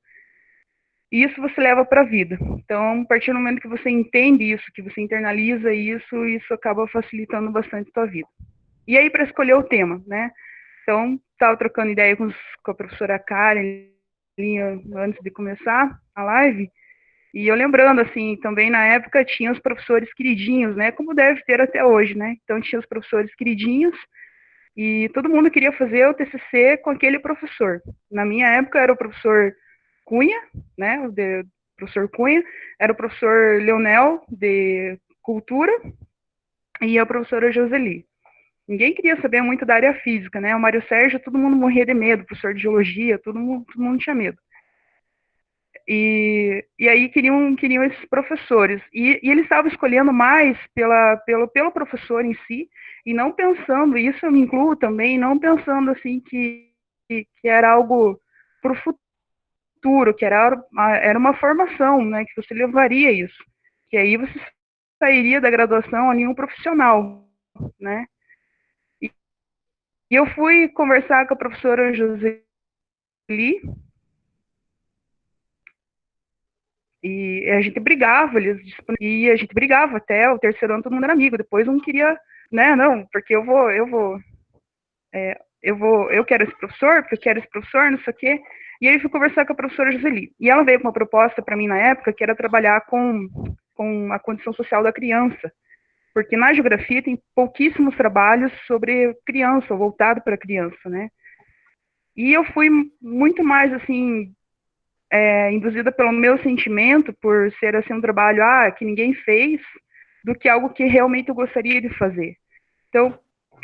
E isso você leva para a vida. Então, a partir do momento que você entende isso, que você internaliza isso, isso acaba facilitando bastante a tua vida. E aí, para escolher o tema, né? Então, estava trocando ideia com a professora Karen antes de começar a live, e eu lembrando, assim, também na época tinha os professores queridinhos, né? Como deve ter até hoje, né? Então, tinha os professores queridinhos, e todo mundo queria fazer o TCC com aquele professor. Na minha época era o professor Cunha, né? O professor Cunha, era o professor Leonel, de Cultura, e a professora Joseli. Ninguém queria saber muito da área física, né? O Mário Sérgio, todo mundo morria de medo, professor de geologia, todo mundo tinha medo. E aí queriam esses professores. E eles estavam escolhendo mais pelo professor em si, e não pensando, isso eu me incluo também, não pensando assim que era algo para o futuro, que era uma formação, né? Que você levaria isso. Que aí você sairia da graduação ali um profissional, né? E eu fui conversar com a professora Joseli, e a gente brigava, e a gente brigava até o terceiro ano, todo mundo era amigo. Depois um queria, né, não, porque eu quero esse professor, porque eu quero esse professor, não sei o quê. E aí fui conversar com a professora Joseli. E ela veio com uma proposta para mim na época, que era trabalhar com a condição social da criança. Porque na geografia tem pouquíssimos trabalhos sobre criança, ou voltado para criança, né? E eu fui muito mais, assim, induzida pelo meu sentimento, por ser assim um trabalho que ninguém fez, do que algo que realmente eu gostaria de fazer. Então,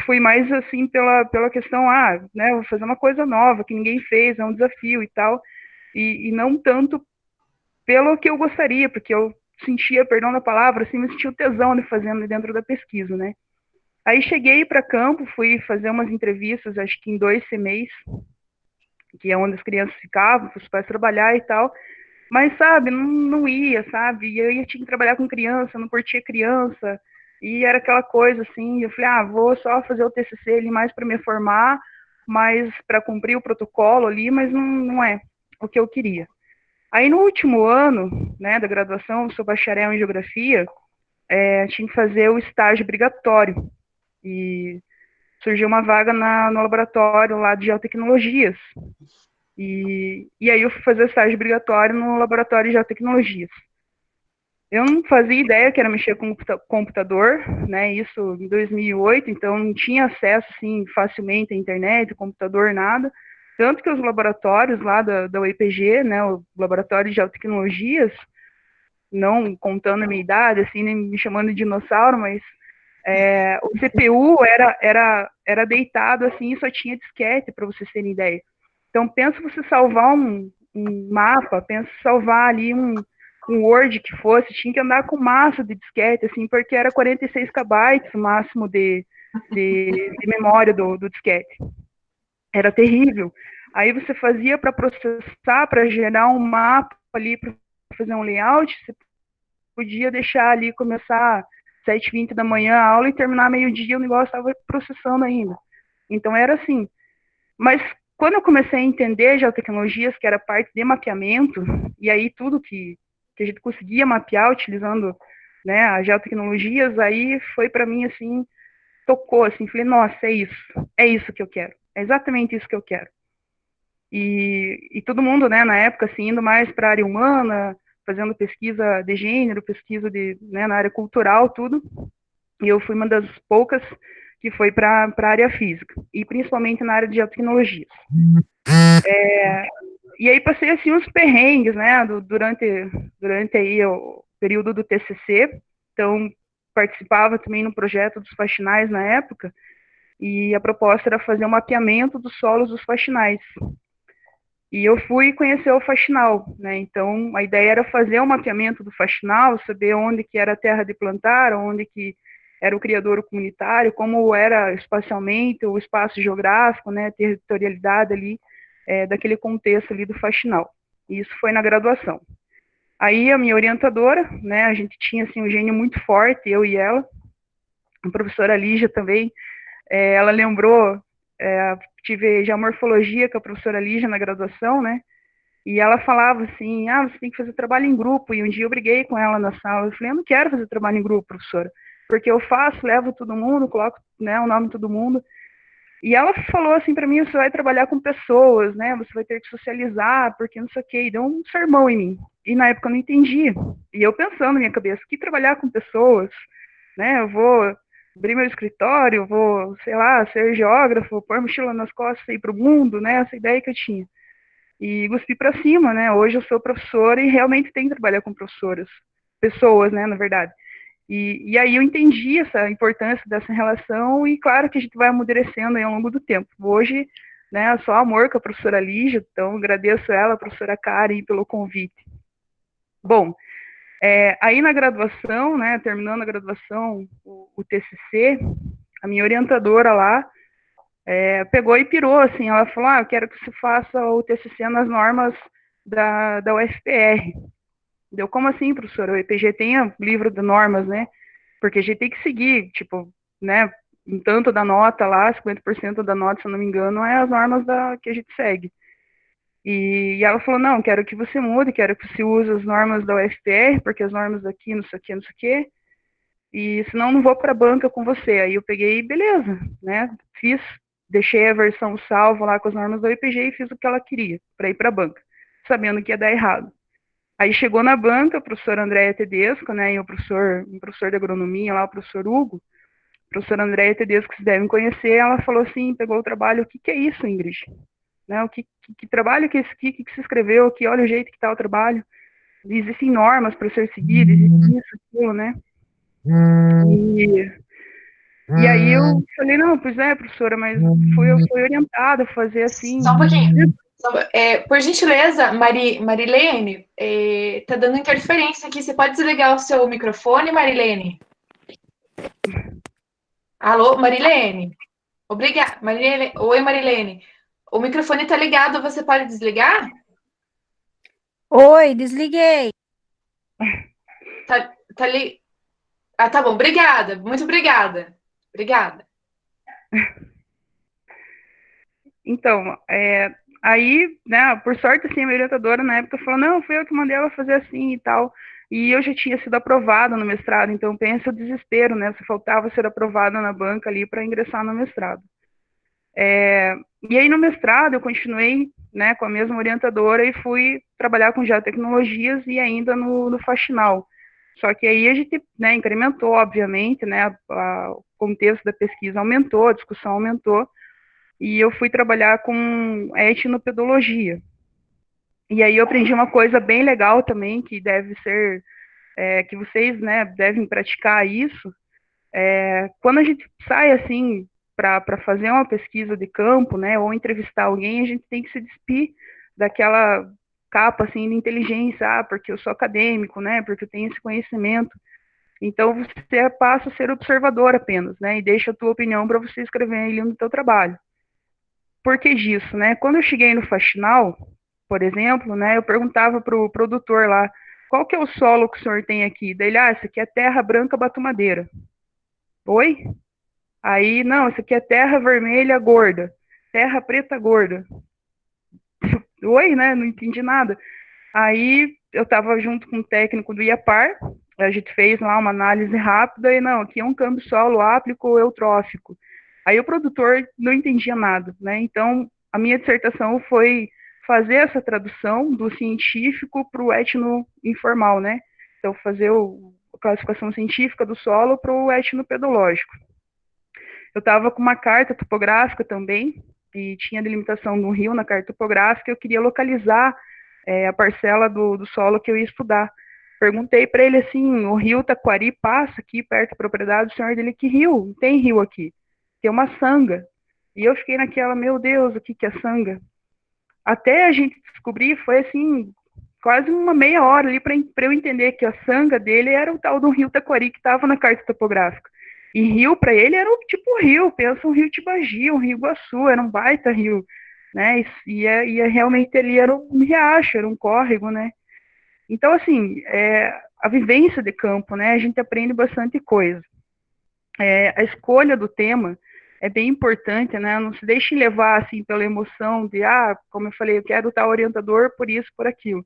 fui mais assim pela questão, né, vou fazer uma coisa nova que ninguém fez, é um desafio e tal, e não tanto pelo que eu gostaria, porque eu sentia, perdão da palavra, assim, me sentia o tesão de fazendo dentro da pesquisa, né. Aí cheguei para campo, fui fazer umas entrevistas, acho que em 2 CMEs, que é onde as crianças ficavam, os pais trabalhar e tal, mas, sabe, não ia, sabe? E eu tinha que trabalhar com criança, não curtia criança, e era aquela coisa assim, eu falei, vou só fazer o TCC ali mais para me formar, mais para cumprir o protocolo ali, mas não é o que eu queria. Aí no último ano, né, da graduação, sou bacharel em geografia, tinha que fazer o estágio obrigatório, e surgiu uma vaga no laboratório lá de geotecnologias, e aí eu fui fazer estágio obrigatório no laboratório de geotecnologias. Eu não fazia ideia que era mexer com computador, né, isso em 2008, então não tinha acesso, assim, facilmente à internet, computador, nada. Tanto que os laboratórios lá da UEPG, né, o Laboratório de Geotecnologias, não contando a minha idade, assim, nem me chamando de dinossauro, mas o CPU era deitado, assim, e só tinha disquete, para vocês terem ideia. Então, pensa você salvar um mapa, pensa salvar ali um Word que fosse, tinha que andar com massa de disquete, assim, porque era 46 KB o máximo de memória do disquete. Era terrível. Aí você fazia para processar, para gerar um mapa ali, para fazer um layout, você podia deixar ali, começar 7h20 da manhã a aula e terminar meio-dia, o negócio estava processando ainda. Então era assim. Mas quando eu comecei a entender geotecnologias, que era parte de mapeamento, e aí tudo que a gente conseguia mapear utilizando, né, as geotecnologias, aí foi para mim assim, tocou assim, falei, nossa, é isso que eu quero, é exatamente isso que eu quero. E todo mundo, né, na época, assim, indo mais para a área humana, fazendo pesquisa de gênero, pesquisa né, na área cultural, tudo, e eu fui uma das poucas que foi para a área física, e principalmente na área de geotecnologias. E aí passei assim uns perrengues, né, durante aí o período do TCC. Então, participava também no projeto dos faxinais na época, e a proposta era fazer um mapeamento dos solos dos faxinais. E eu fui conhecer o faxinal, né? Então, a ideia era fazer um mapeamento do faxinal, saber onde que era a terra de plantar, onde que era o criadouro comunitário, como era espacialmente, o espaço geográfico, né, a territorialidade ali, daquele contexto ali do faxinal. E isso foi na graduação. Aí a minha orientadora, né, a gente tinha assim um gênio muito forte, eu e ela, a professora Lígia também, ela lembrou, tive já morfologia com a professora Lígia na graduação, né, e ela falava assim, você tem que fazer trabalho em grupo, e um dia eu briguei com ela na sala, eu falei, eu não quero fazer trabalho em grupo, professora, porque eu faço, levo todo mundo, coloco, né, o nome de todo mundo, e ela falou assim para mim, você vai trabalhar com pessoas, né, você vai ter que socializar, porque não sei o quê, e deu um sermão em mim, e na época eu não entendia, e eu pensando na minha cabeça, que trabalhar com pessoas, né, eu vou abrir meu escritório, vou, sei lá, ser geógrafo, pôr mochila nas costas e ir para o mundo, né, essa ideia que eu tinha. E cuspi para cima, né, hoje eu sou professora e realmente tenho que trabalhar com pessoas, né, na verdade. E aí eu entendi essa importância dessa relação e claro que a gente vai amadurecendo aí ao longo do tempo. Hoje, né, só amor com a professora Lígia, então agradeço ela, a professora Karen, pelo convite. Bom, aí na graduação, né, terminando a graduação, o TCC, a minha orientadora lá pegou e pirou, assim, ela falou, eu quero que você faça o TCC nas normas da UFPR. Deu, como assim, professora? O EPG tem o livro de normas, né? Porque a gente tem que seguir, tipo, né, um tanto da nota lá, 50% da nota, se eu não me engano, é as normas que a gente segue. E ela falou, não, quero que você mude, quero que você use as normas da UFPR, porque as normas daqui, não sei o que, não sei o que, e senão não vou para a banca com você. Aí eu peguei, beleza, né, deixei a versão salva lá com as normas da UEPG e fiz o que ela queria, para ir para a banca, sabendo que ia dar errado. Aí chegou na banca, a professora Andréia Tedesco, né, e um professor de agronomia lá, o professor Hugo, a professora Andréia Tedesco, que vocês devem conhecer, ela falou assim, pegou o trabalho, o que é isso, Ingrid? Né, que trabalho que é esse aqui, que se escreveu, que olha o jeito que está o trabalho, existem normas para ser seguidas, existe isso, aquilo, né, e aí eu falei, não, pois é, professora, mas fui orientada a fazer assim. Só um pouquinho. Por gentileza, Marilene, tá dando interferência aqui. Você pode desligar o seu microfone, Marilene? Alô, Marilene? Obrigada. Marilene. Oi, Marilene. O microfone tá ligado, você pode desligar? Oi, desliguei. Tá li... Ah, tá bom. Obrigada. Muito obrigada. Obrigada. Então, aí, né, por sorte, assim, a minha orientadora na época falou, não, fui eu que mandei ela fazer assim e tal, e eu já tinha sido aprovada no mestrado, então pensa o desespero, né, só faltava ser aprovada na banca ali para ingressar no mestrado. E aí no mestrado eu continuei, né, com a mesma orientadora e fui trabalhar com geotecnologias e ainda no faxinal. Só que aí a gente, né, incrementou, obviamente, né, o contexto da pesquisa aumentou, a discussão aumentou, e eu fui trabalhar com etnopedologia. E aí eu aprendi uma coisa bem legal também, que deve ser, que vocês, né, devem praticar isso. Quando a gente sai, assim, para fazer uma pesquisa de campo, né, ou entrevistar alguém, a gente tem que se despir daquela capa, assim, de inteligência, porque eu sou acadêmico, né, porque eu tenho esse conhecimento. Então, você passa a ser observador apenas, né, e deixa a tua opinião para você escrever ali no teu trabalho. Por que disso, né? Quando eu cheguei no faxinal, por exemplo, né, eu perguntava para o produtor lá, qual que é o solo que o senhor tem aqui? Daí ele, isso aqui é terra branca batumadeira. Oi? Aí, não, isso aqui é terra vermelha gorda, terra preta gorda. Oi, né? Não entendi nada. Aí eu estava junto com o técnico do IAPAR, a gente fez lá uma análise rápida e não, aqui é um câmbio solo áplico ou eutrófico. Aí o produtor não entendia nada, né? Então a minha dissertação foi fazer essa tradução do científico para o etno-informal, né? Então fazer a classificação científica do solo para o etnopedológico. Eu estava com uma carta topográfica também, e tinha a delimitação do rio na carta topográfica, eu queria localizar a parcela do solo que eu ia estudar. Perguntei para ele assim, o rio Taquari passa aqui perto da propriedade do senhor dele, que rio? Não tem rio aqui, tem uma sanga. E eu fiquei naquela, meu Deus, o que que é sanga? Até a gente descobrir, foi assim, quase uma meia hora ali para eu entender que a sanga dele era o tal do rio Taquari que estava na carta topográfica. E rio para ele era um tipo rio, pensa um rio Tibagi, um rio Iguaçu, era um baita rio, né? Realmente ali era um riacho, era um córrego, né? Então, assim, a vivência de campo, né? A gente aprende bastante coisa. A escolha do tema é bem importante, né? Não se deixe levar, assim, pela emoção de, como eu falei, eu quero estar orientador por isso, por aquilo.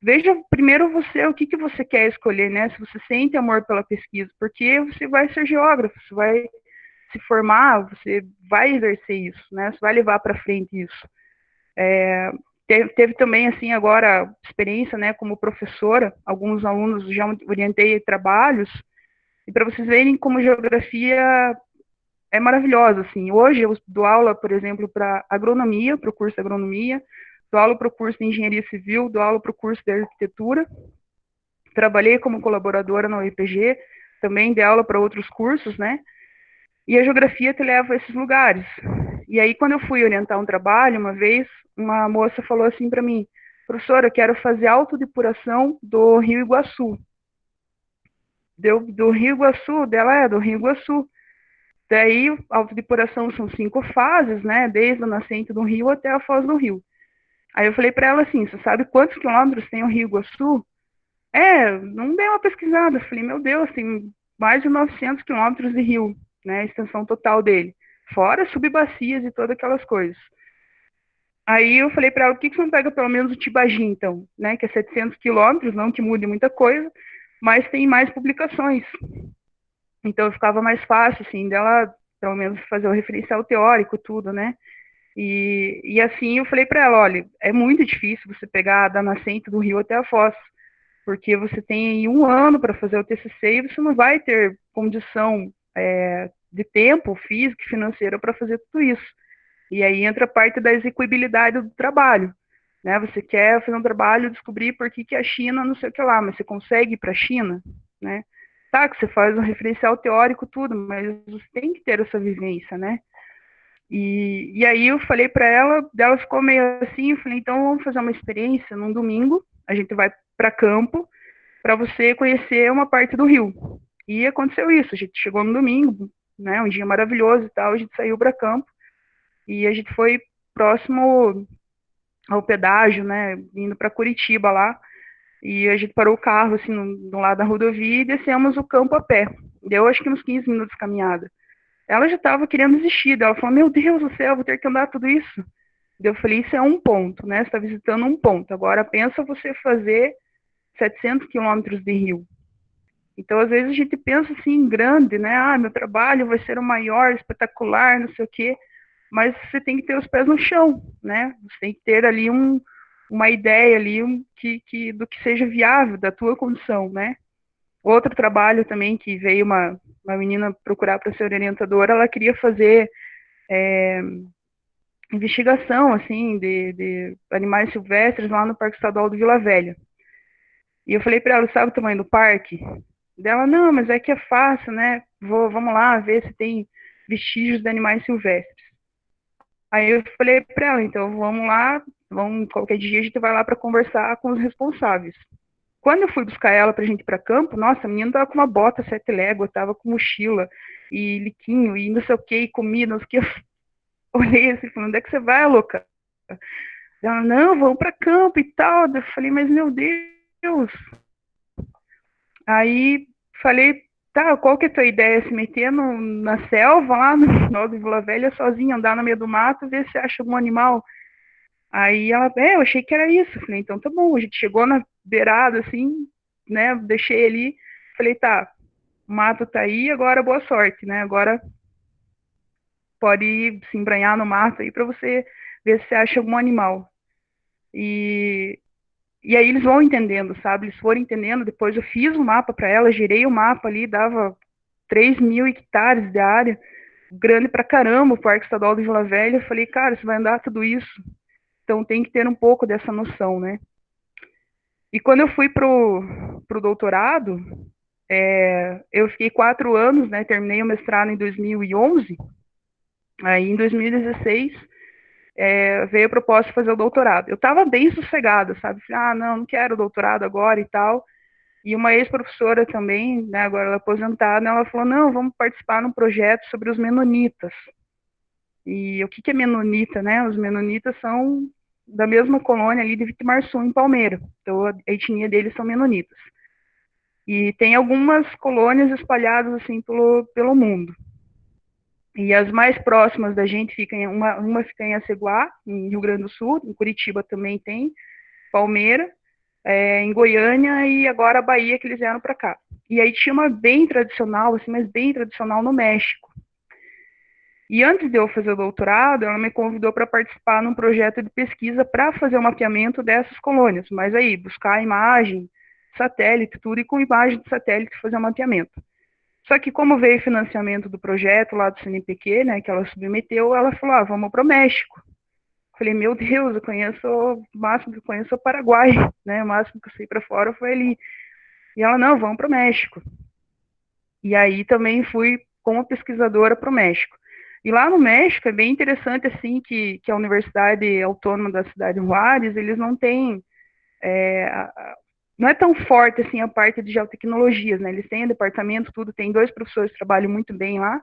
Veja primeiro você, o que você quer escolher, né? Se você sente amor pela pesquisa, porque você vai ser geógrafo, você vai se formar, você vai exercer isso, né? Você vai levar para frente isso. Teve também, assim, agora, experiência, né, como professora, alguns alunos já orientei trabalhos, e para vocês verem como geografia é maravilhosa, assim. Hoje eu dou aula, por exemplo, para agronomia, para o curso de agronomia, dou aula para o curso de engenharia civil, dou aula para o curso de arquitetura, trabalhei como colaboradora na UEPG, também dei aula para outros cursos, né, e a geografia te leva a esses lugares. E aí, quando eu fui orientar um trabalho, uma vez, uma moça falou assim para mim, professora, eu quero fazer autodepuração do Rio Iguaçu. Do Rio Iguaçu, dela do Rio Iguaçu. Daí, a autodepuração são 5 fases, né, desde a nascente do rio até a foz do rio. Aí eu falei para ela assim, você sabe quantos quilômetros tem o Rio Iguaçu? Não dei uma pesquisada. Eu falei, meu Deus, tem mais de 900 quilômetros de rio, né, a extensão total dele. Fora subbacias e todas aquelas coisas. Aí eu falei para ela, por que você não pega pelo menos o Tibagi, então, né, que é 700 quilômetros, não que mude muita coisa, mas tem mais publicações. Então ficava mais fácil, assim, dela, pelo menos, fazer o referencial teórico, tudo, né. E assim eu falei para ela, olha, é muito difícil você pegar da nascente do rio até a foz, porque você tem 1 ano para fazer o TCC e você não vai ter condição de tempo físico e financeiro para fazer tudo isso. E aí entra a parte da execuibilidade do trabalho, né? Você quer fazer um trabalho, descobrir por que a China não sei o que lá, mas você consegue ir para a China, né? Tá, que você faz um referencial teórico, tudo, mas você tem que ter essa vivência, né? E aí eu falei para ela, dela ficou meio assim, eu falei, então vamos fazer uma experiência num domingo, a gente vai para campo, para você conhecer uma parte do Rio. E aconteceu isso, a gente chegou no domingo, né, um dia maravilhoso e tal, a gente saiu para campo, e a gente foi próximo ao pedágio, né, indo para Curitiba lá, e a gente parou o carro, assim, no lado da rodovia e descemos o campo a pé. Deu, acho que uns 15 minutos de caminhada. Ela já estava querendo desistir, ela falou, meu Deus do céu, vou ter que andar tudo isso. Eu falei, isso é um ponto, né, você está visitando um ponto. Agora, pensa você fazer 700 quilômetros de rio. Então, às vezes, a gente pensa assim, grande, né, meu trabalho vai ser o maior, espetacular, não sei o quê, mas você tem que ter os pés no chão, né, você tem que ter ali uma ideia ali do que seja viável, da tua condição, né. Outro trabalho também que veio uma menina procurar para ser orientadora, ela queria fazer investigação, assim, de animais silvestres lá no Parque Estadual do Vila Velha. E eu falei para ela, sabe o tamanho do parque? Dela, não, mas é que é fácil, né? Vamos lá ver se tem vestígios de animais silvestres. Aí eu falei para ela, então vamos lá, qualquer dia a gente vai lá para conversar com os responsáveis. Quando eu fui buscar ela pra gente ir pra campo, nossa, a menina tava com uma bota 7 léguas, tava com mochila e liquinho e não sei o que, e comida, não sei o que. Eu olhei assim, falando, onde é que você vai, louca? Ela, não, vamos pra campo e tal. Eu falei, mas meu Deus. Aí falei, tá, qual que é a tua ideia? Se meter na selva, lá no final de Vila Velha, sozinha, andar no meio do mato, ver se acha algum animal. Aí ela, eu achei que era isso. Eu falei, então tá bom. A gente chegou na beirada, assim, né, deixei ali. Falei, tá, o mato tá aí, agora boa sorte, né? Agora pode ir se embranhar no mato aí para você ver se você acha algum animal. E aí eles vão entendendo, sabe? Eles foram entendendo. Depois eu fiz um mapa para ela, girei o mapa ali, dava 3.000 hectares de área, grande pra caramba, o Parque Estadual de Vila Velha. Eu falei, cara, você vai andar tudo isso. Então tem que ter um pouco dessa noção, né? E quando eu fui pro doutorado, eu fiquei 4 anos, né? Terminei o mestrado em 2011. Aí, em 2016, veio a proposta de fazer o doutorado. Eu estava bem sossegada, sabe? Falei, não quero doutorado agora e tal. E uma ex-professora também, né, agora ela é aposentada, ela falou, não, vamos participar num projeto sobre os menonitas. E o que é menonita, né? Os menonitas são da mesma colônia ali de Vitimarçum, em Palmeira. Então, a etnia deles são menonitas. E tem algumas colônias espalhadas, assim, pelo mundo. E as mais próximas da gente ficam, uma fica em Aceguá, em Rio Grande do Sul, em Curitiba também tem, Palmeira, em Goiânia e agora a Bahia, que eles vieram para cá. E aí tinha uma bem tradicional, assim, mas bem tradicional no México. E antes de eu fazer o doutorado, ela me convidou para participar num projeto de pesquisa para fazer o mapeamento dessas colônias, mas aí buscar a imagem, satélite, tudo, e com imagem de satélite fazer o mapeamento. Só que como veio financiamento do projeto lá do CNPq, né, que ela submeteu, ela falou, vamos para o México. Falei, meu Deus, o máximo que eu conheço é o Paraguai, né, o máximo que eu saí para fora foi ali. E ela, não, vamos para o México. E aí também fui como pesquisadora para o México. E lá no México é bem interessante, assim, que a Universidade Autônoma da Cidade de Juárez, eles não têm, não é tão forte, assim, a parte de geotecnologias, né, eles têm o departamento, tudo, tem 2 professores que trabalham muito bem lá,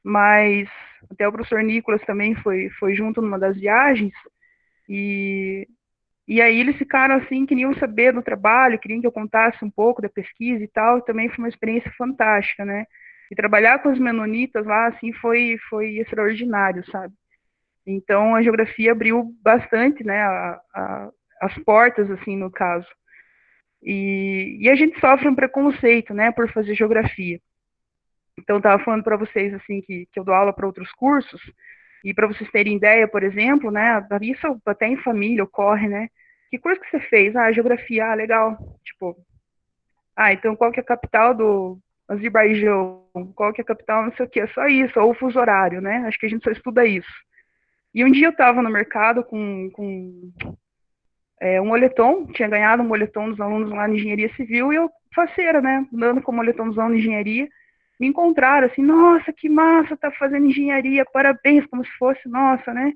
mas até o professor Nicolas também foi junto numa das viagens, e aí eles ficaram assim, queriam saber do trabalho, queriam que eu contasse um pouco da pesquisa e tal, e também foi uma experiência fantástica, né? E trabalhar com os menonitas lá, assim, foi extraordinário, sabe? Então, a geografia abriu bastante, né, as portas, assim, no caso. E a gente sofre um preconceito, né, por fazer geografia. Então, eu estava falando para vocês, assim, que eu dou aula para outros cursos, e para vocês terem ideia, por exemplo, né, isso até em família ocorre, né, que curso que você fez? Geografia, legal. Tipo, então qual que é a capital do Azerbaijão? Qual que é a capital, não sei o que, é só isso, ou o fuso horário, né, acho que a gente só estuda isso. E um dia eu estava no mercado com um moletom, tinha ganhado um moletom dos alunos lá na engenharia civil, e eu, faceira, né, andando com o moletom dos alunos de engenharia, me encontraram assim, nossa, que massa, tá fazendo engenharia, parabéns, como se fosse, nossa, né?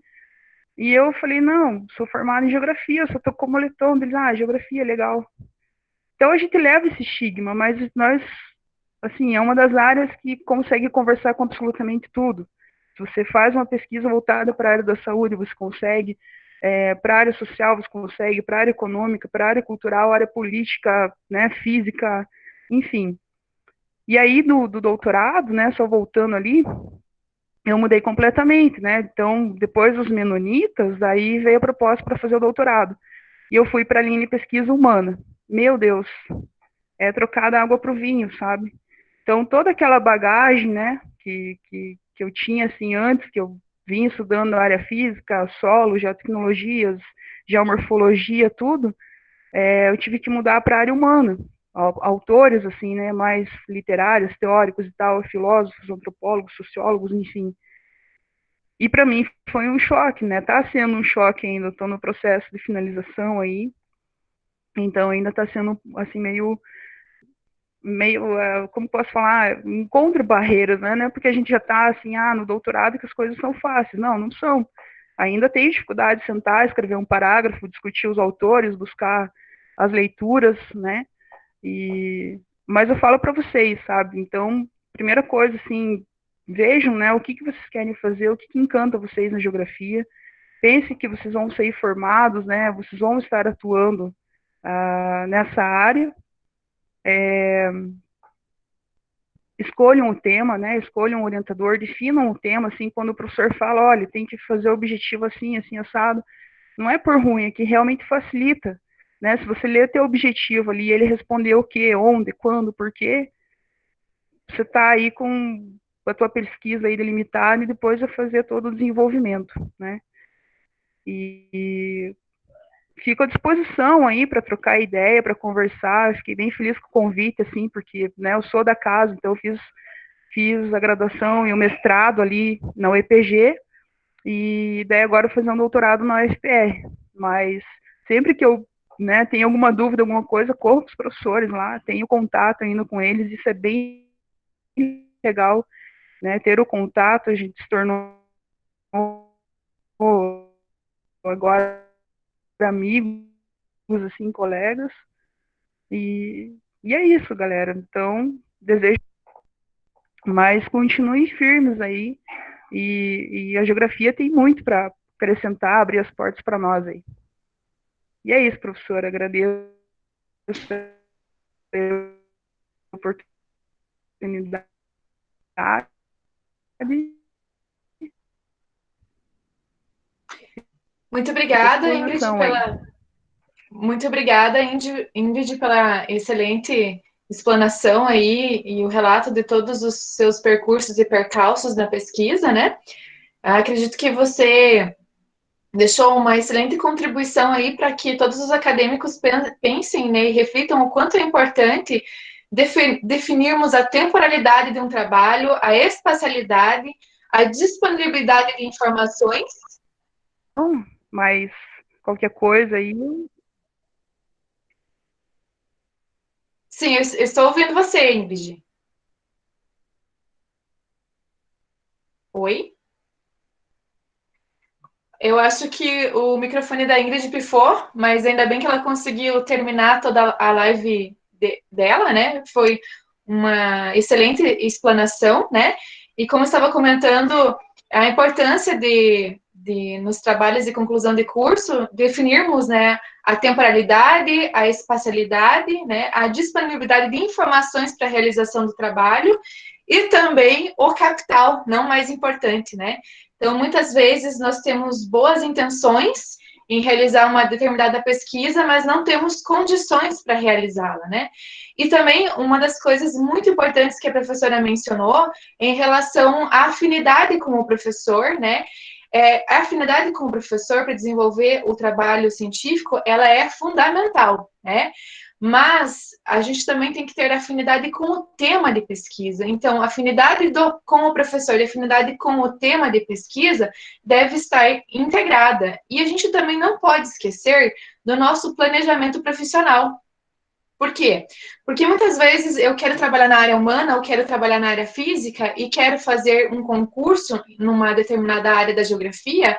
E eu falei, não, sou formada em geografia, só tô com moletom. Eles, geografia, legal. Então a gente leva esse estigma, mas nós, assim, é uma das áreas que consegue conversar com absolutamente tudo. Se você faz uma pesquisa voltada para a área da saúde, você consegue, para a área social, você consegue, para a área econômica, para a área cultural, área política, né, física, enfim. E aí, do doutorado, né, só voltando ali, eu mudei completamente, né? Então, depois dos menonitas, aí veio a proposta para fazer o doutorado. E eu fui para a linha de pesquisa humana. Meu Deus, é trocar da água para o vinho, sabe? Então, toda aquela bagagem, né, que eu tinha, assim, antes, que eu vinha estudando a área física, solo, geotecnologias, geomorfologia, tudo, eu tive que mudar para a área humana. Autores, assim, né, mais literários, teóricos e tal, filósofos, antropólogos, sociólogos, enfim. E para mim foi um choque, né? Tá sendo um choque ainda, estou no processo de finalização aí, então ainda está sendo assim meio, como posso falar, encontro barreiras, né? Não é porque a gente já está assim, no doutorado que as coisas são fáceis, não são. Ainda tem dificuldade de sentar, escrever um parágrafo, discutir os autores, buscar as leituras, né? Mas eu falo para vocês, sabe? Então, primeira coisa, assim, vejam, né, o que vocês querem fazer, o que encanta vocês na geografia. Pense que vocês vão ser formados, né, vocês vão estar atuando nessa área. Escolham o tema, né, escolham um orientador, definam o tema, assim, quando o professor fala, olha, tem que fazer o objetivo assim, assim, assado. Não é por ruim, é que realmente facilita, né, se você ler teu objetivo ali, ele responder o quê, onde, quando, por quê, você está aí com a tua pesquisa aí delimitada e depois vai fazer todo o desenvolvimento, né? E fico à disposição aí para trocar ideia, para conversar. Fiquei bem feliz com o convite, assim, porque, né, eu sou da casa, então eu fiz a graduação e o mestrado ali na UEPG e daí agora eu vou fazer um doutorado na UFPR. Mas sempre que eu né, tem alguma dúvida, alguma coisa, corra para os professores lá, tenho contato ainda com eles, isso é bem legal, né, ter o contato, a gente se tornou agora amigos, assim, colegas, e é isso, galera, então, desejo, mas continuem firmes aí, e a geografia tem muito para acrescentar, abrir as portas para nós aí. E é isso, professor, agradeço a oportunidade. Muito obrigada, Ingrid, pela excelente explanação aí e o relato de todos os seus percursos e percalços na pesquisa, né? Acredito que você deixou uma excelente contribuição aí para que todos os acadêmicos pensem, né, e reflitam o quanto é importante definirmos a temporalidade de um trabalho, a espacialidade, a disponibilidade de informações. Mas qualquer coisa aí. Sim, eu estou ouvindo você, Ingrid. Oi? Eu acho que o microfone da Ingrid pifou, mas ainda bem que ela conseguiu terminar toda a live dela, né? Foi uma excelente explanação, né? E como eu estava comentando, a importância nos trabalhos de conclusão de curso, definirmos, né, a temporalidade, a espacialidade, né, a disponibilidade de informações para a realização do trabalho e também o capital, não mais importante, né? Então, muitas vezes nós temos boas intenções em realizar uma determinada pesquisa, mas não temos condições para realizá-la, né? E também uma das coisas muito importantes que a professora mencionou em relação à afinidade com o professor, né? A afinidade com o professor para desenvolver o trabalho científico, ela é fundamental, né? Mas a gente também tem que ter afinidade com o tema de pesquisa. Então, afinidade com o professor e afinidade com o tema de pesquisa deve estar integrada. E a gente também não pode esquecer do nosso planejamento profissional. Por quê? Porque muitas vezes eu quero trabalhar na área humana, ou quero trabalhar na área física e quero fazer um concurso numa determinada área da geografia,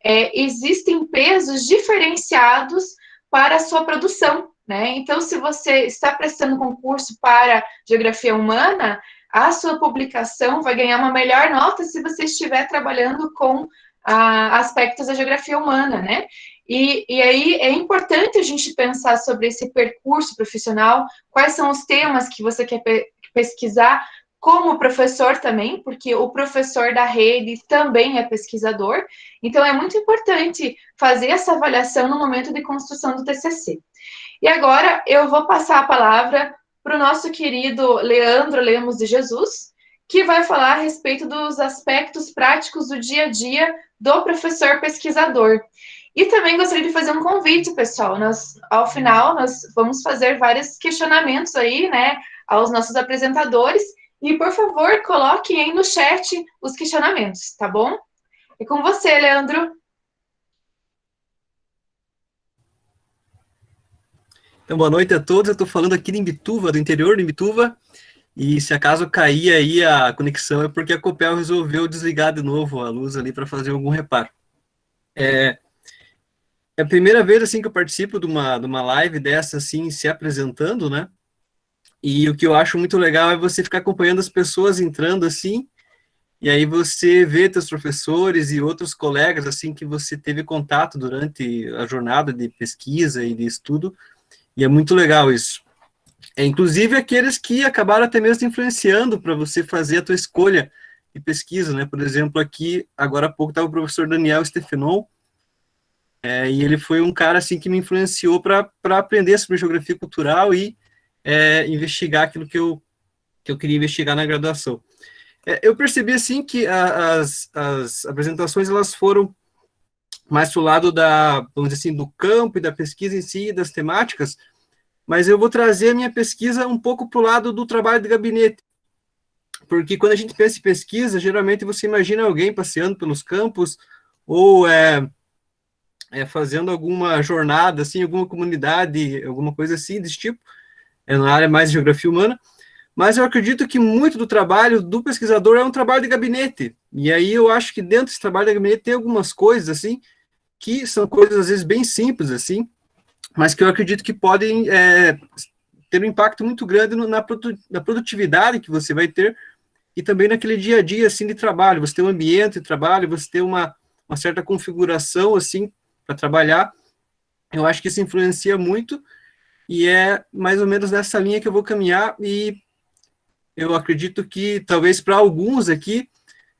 existem pesos diferenciados para a sua produção, né? Então, se você está prestando concurso para geografia humana, a sua publicação vai ganhar uma melhor nota se você estiver trabalhando com aspectos da geografia humana, né? E aí é importante a gente pensar sobre esse percurso profissional, quais são os temas que você quer pesquisar, como professor também, porque o professor da rede também é pesquisador, então é muito importante fazer essa avaliação no momento de construção do TCC. E agora eu vou passar a palavra para o nosso querido Leandro Lemos de Jesus, que vai falar a respeito dos aspectos práticos do dia a dia do professor pesquisador. E também gostaria de fazer um convite, pessoal. Ao final, nós vamos fazer vários questionamentos aí, né, aos nossos apresentadores. E, por favor, coloquem aí no chat os questionamentos, tá bom? É com você, Leandro. Então, boa noite a todos. Eu estou falando aqui de Imbituva, do interior de Imbituva. E se acaso cair aí a conexão, é porque a Copel resolveu desligar de novo a luz ali para fazer algum reparo. É a primeira vez assim que eu participo de uma live dessa, assim, se apresentando, né? E o que eu acho muito legal é você ficar acompanhando as pessoas entrando assim, e aí você vê teus professores e outros colegas assim que você teve contato durante a jornada de pesquisa e de estudo, e é muito legal isso. Inclusive aqueles que acabaram até mesmo influenciando para você fazer a tua escolha de pesquisa, né? Por exemplo, aqui, agora há pouco, estava o professor Daniel Stefanon, e ele foi um cara assim que me influenciou para aprender sobre geografia cultural e investigar aquilo que eu queria investigar na graduação. Eu percebi assim que as apresentações elas foram mais pro lado vamos dizer assim, do campo e da pesquisa em si, das temáticas, mas eu vou trazer a minha pesquisa um pouco para o lado do trabalho de gabinete, porque quando a gente pensa em pesquisa, geralmente você imagina alguém passeando pelos campos, ou fazendo alguma jornada, assim, alguma comunidade, alguma coisa assim desse tipo, na área mais de geografia humana, mas eu acredito que muito do trabalho do pesquisador é um trabalho de gabinete, e aí eu acho que dentro desse trabalho de gabinete tem algumas coisas, assim, que são coisas, às vezes, bem simples, assim, mas que eu acredito que podem ter um impacto muito grande na produtividade que você vai ter, e também naquele dia a dia, assim, de trabalho, você tem um ambiente de trabalho, você tem uma certa configuração, assim, para trabalhar, eu acho que isso influencia muito, e é mais ou menos nessa linha que eu vou caminhar, e eu acredito que, talvez para alguns aqui,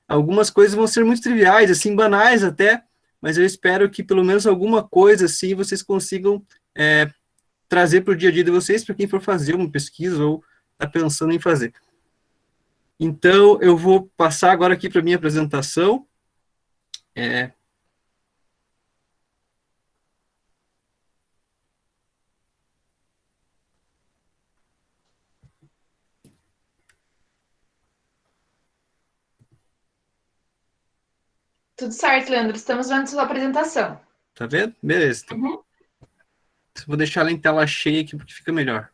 algumas coisas vão ser muito triviais, assim, banais até, mas eu espero que pelo menos alguma coisa, assim, vocês consigam trazer para o dia a dia de vocês, para quem for fazer uma pesquisa ou está pensando em fazer. Então, eu vou passar agora aqui para a minha apresentação. Tudo certo, Leandro. Estamos vendo sua apresentação. Tá vendo? Beleza. Então, vou deixar ela em tela cheia aqui, porque fica melhor.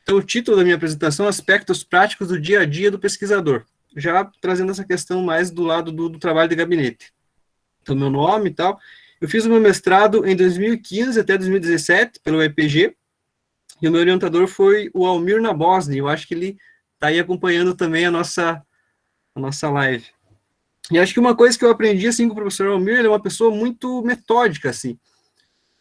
Então, o título da minha apresentação é Aspectos Práticos do Dia a Dia do Pesquisador, já trazendo essa questão mais do lado do trabalho de gabinete. Então, meu nome e tal. Eu fiz o meu mestrado em 2015 até 2017, pelo EPG, e o meu orientador foi o Almir Nabosny. Eu acho que ele está aí acompanhando também a nossa live. E acho que uma coisa que eu aprendi, assim, com o professor Almir, ele é uma pessoa muito metódica, assim.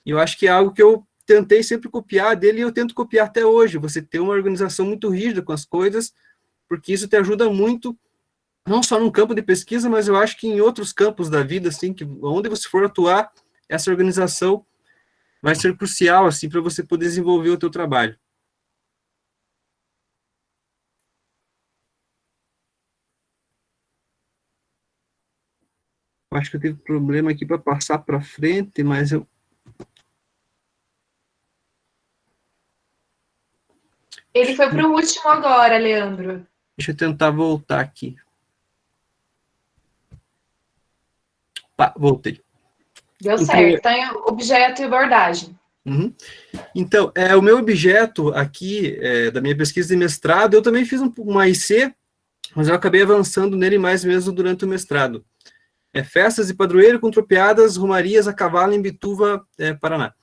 E eu acho que é algo que eu tentei sempre copiar dele, e eu tento copiar até hoje. Você ter uma organização muito rígida com as coisas, porque isso te ajuda muito, não só num campo de pesquisa, mas eu acho que em outros campos da vida, assim, que onde você for atuar, essa organização vai ser crucial, assim, para você poder desenvolver o teu trabalho. Acho que eu tive problema aqui para passar para frente, mas eu... Ele foi para o último agora, Leandro. Deixa eu tentar voltar aqui. Pá, voltei. Deu certo. Tá em objeto e abordagem. Uhum. Então, o meu objeto aqui, da minha pesquisa de mestrado, eu também fiz um AIC, mas eu acabei avançando nele mais mesmo durante o mestrado. Festas de padroeiro com tropeadas, romarias a cavalo em Bituva, Paraná.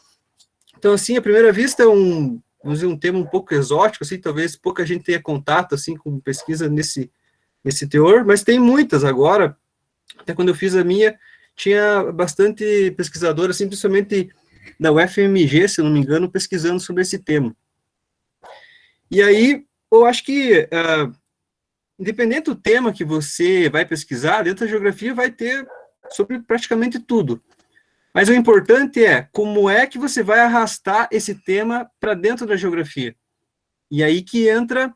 Então, assim, à primeira vista é vamos dizer, um tema um pouco exótico, assim, talvez pouca gente tenha contato, assim, com pesquisa nesse teor, mas tem muitas agora. Até quando eu fiz a minha, tinha bastante pesquisador, assim, principalmente da UFMG, se não me engano, pesquisando sobre esse tema. E aí, eu acho que, independente do tema que você vai pesquisar, dentro da geografia vai ter sobre praticamente tudo. Mas o importante é como é que você vai arrastar esse tema para dentro da geografia. E aí que entra,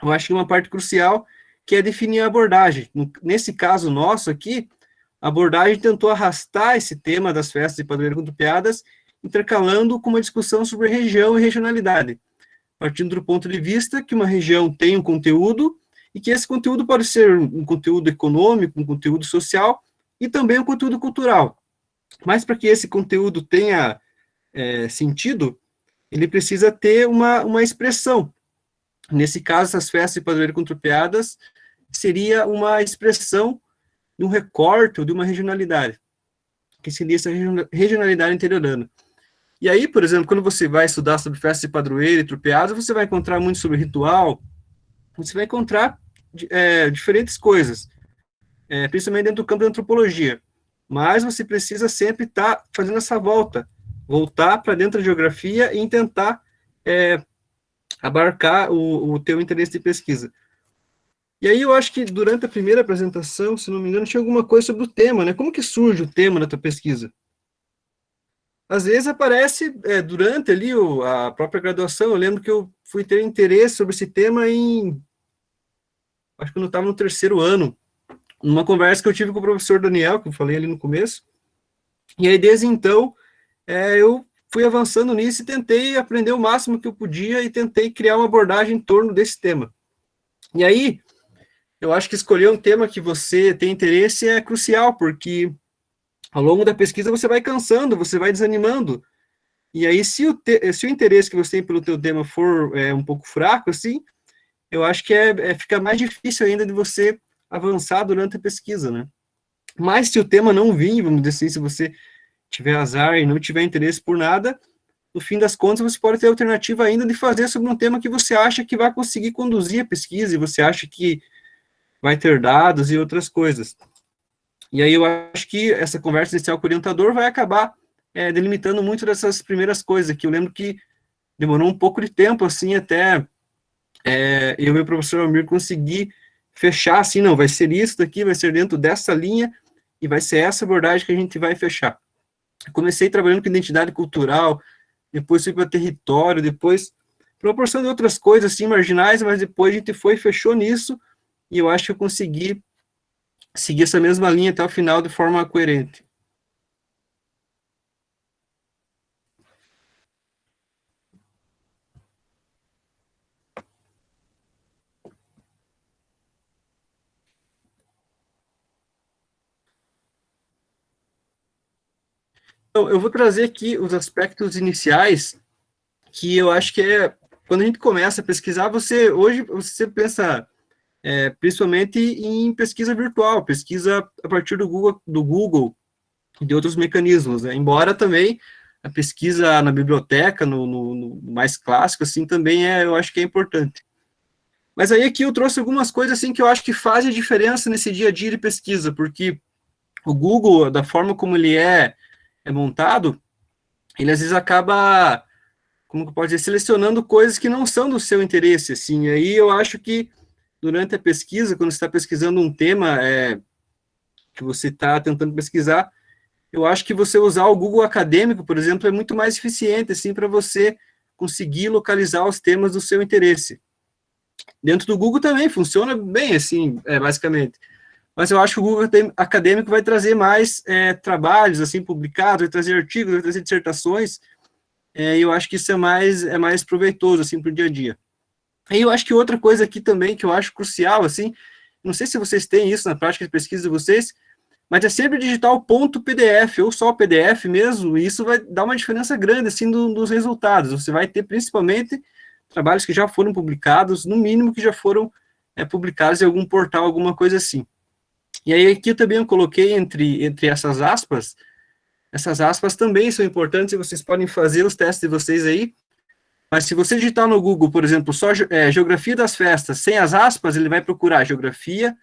eu acho que uma parte crucial, que é definir a abordagem. Nesse caso nosso aqui, a abordagem tentou arrastar esse tema das festas de padroeiro com tropeadas, intercalando com uma discussão sobre região e regionalidade, partindo do ponto de vista que uma região tem um conteúdo, e que esse conteúdo pode ser um conteúdo econômico, um conteúdo social, e também um conteúdo cultural. Mas para que esse conteúdo tenha sentido, ele precisa ter uma expressão. Nesse caso, essas festas de padroeiro com tropeadas seria uma expressão de um recorte ou de uma regionalidade, que seria essa regionalidade interiorana. E aí, por exemplo, quando você vai estudar sobre festas de padroeiro e tropeadas, você vai encontrar muito sobre ritual, você vai encontrar diferentes coisas, principalmente dentro do campo da antropologia. Mas você precisa sempre estar fazendo essa voltar para dentro da geografia e tentar abarcar o teu interesse de pesquisa. E aí eu acho que durante a primeira apresentação, se não me engano, tinha alguma coisa sobre o tema, né? Como que surge o tema da tua pesquisa? Às vezes aparece durante ali a própria graduação. Eu lembro que eu fui ter interesse sobre esse tema acho que eu estava no terceiro ano, numa conversa que eu tive com o professor Daniel, que eu falei ali no começo. E aí, desde então, eu fui avançando nisso e tentei aprender o máximo que eu podia e tentei criar uma abordagem em torno desse tema. E aí, eu acho que escolher um tema que você tem interesse é crucial, porque ao longo da pesquisa você vai cansando, você vai desanimando, e aí se o interesse que você tem pelo teu tema for um pouco fraco, assim, eu acho que fica mais difícil ainda de você avançar durante a pesquisa, né? Mas se o tema não vir, vamos dizer assim, se você tiver azar e não tiver interesse por nada, no fim das contas você pode ter a alternativa ainda de fazer sobre um tema que você acha que vai conseguir conduzir a pesquisa, e você acha que vai ter dados e outras coisas. E aí eu acho que essa conversa inicial com o orientador vai acabar delimitando muito dessas primeiras coisas, que eu lembro que demorou um pouco de tempo, assim, até eu e o professor Almir conseguir fechar, assim, não, vai ser isso daqui, vai ser dentro dessa linha, e vai ser essa abordagem que a gente vai fechar. Eu comecei trabalhando com identidade cultural, depois fui para território, depois proporção de outras coisas, assim, marginais, mas depois a gente foi e fechou nisso, e eu acho que eu consegui seguir essa mesma linha até o final de forma coerente. Então, eu vou trazer aqui os aspectos iniciais que eu acho que quando a gente começa a pesquisar, hoje você pensa principalmente em pesquisa virtual, pesquisa a partir do Google e de outros mecanismos, né? Embora também a pesquisa na biblioteca, no mais clássico, assim, também eu acho que é importante. Mas aí aqui eu trouxe algumas coisas, assim, que eu acho que fazem a diferença nesse dia a dia de pesquisa, porque o Google, da forma como ele é montado, ele às vezes acaba, como que pode dizer, selecionando coisas que não são do seu interesse, assim, aí eu acho que durante a pesquisa, quando você está pesquisando um tema que você está tentando pesquisar, eu acho que você usar o Google Acadêmico, por exemplo, é muito mais eficiente, assim, para você conseguir localizar os temas do seu interesse. Dentro do Google também funciona bem, assim, basicamente. Mas eu acho que o Google Acadêmico vai trazer mais trabalhos, assim, publicados, vai trazer artigos, vai trazer dissertações, e eu acho que isso é mais proveitoso, assim, para o dia a dia. E eu acho que outra coisa aqui também que eu acho crucial, assim, não sei se vocês têm isso na prática de pesquisa de vocês, mas é sempre digitar o ponto PDF, ou só o PDF mesmo, e isso vai dar uma diferença grande, assim, dos resultados. Você vai ter, principalmente, trabalhos que já foram publicados, no mínimo que já foram publicados em algum portal, alguma coisa assim. E aí aqui também eu coloquei entre essas aspas também são importantes, e vocês podem fazer os testes de vocês aí, mas se você digitar no Google, por exemplo, só geografia das festas, sem as aspas, ele vai procurar geografia,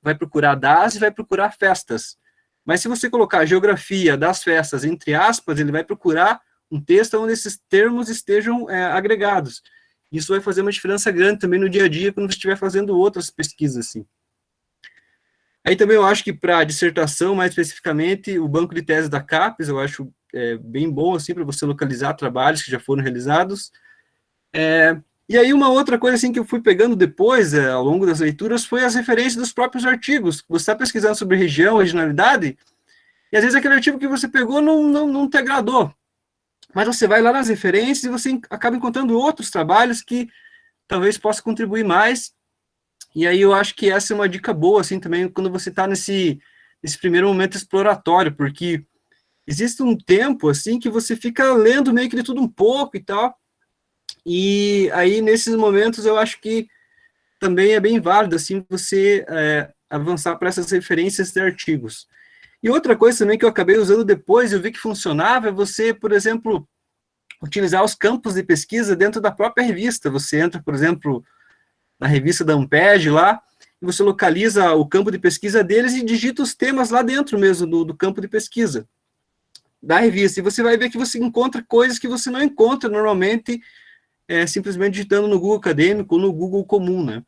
vai procurar das e vai procurar festas. Mas se você colocar geografia das festas entre aspas, ele vai procurar um texto onde esses termos estejam agregados. Isso vai fazer uma diferença grande também no dia a dia, quando você estiver fazendo outras pesquisas, assim. Aí também eu acho que para dissertação, mais especificamente, o banco de teses da CAPES, eu acho bem bom, assim, para você localizar trabalhos que já foram realizados. E aí uma outra coisa, assim, que eu fui pegando depois, ao longo das leituras, foi as referências dos próprios artigos. Você está pesquisando sobre região, regionalidade, e às vezes aquele artigo que você pegou não te agradou. Mas você vai lá nas referências e você acaba encontrando outros trabalhos que talvez possam contribuir mais. E aí eu acho que essa é uma dica boa, assim, também, quando você está nesse primeiro momento exploratório, porque existe um tempo, assim, que você fica lendo meio que de tudo um pouco e tal, e aí nesses momentos eu acho que também é bem válido, assim, você avançar para essas referências de artigos. E outra coisa também que eu acabei usando depois, eu vi que funcionava, é você, por exemplo, utilizar os campos de pesquisa dentro da própria revista. Você entra, por exemplo, na revista da Amped lá, e você localiza o campo de pesquisa deles e digita os temas lá dentro mesmo do campo de pesquisa da revista, e você vai ver que você encontra coisas que você não encontra normalmente simplesmente digitando no Google Acadêmico ou no Google comum, né?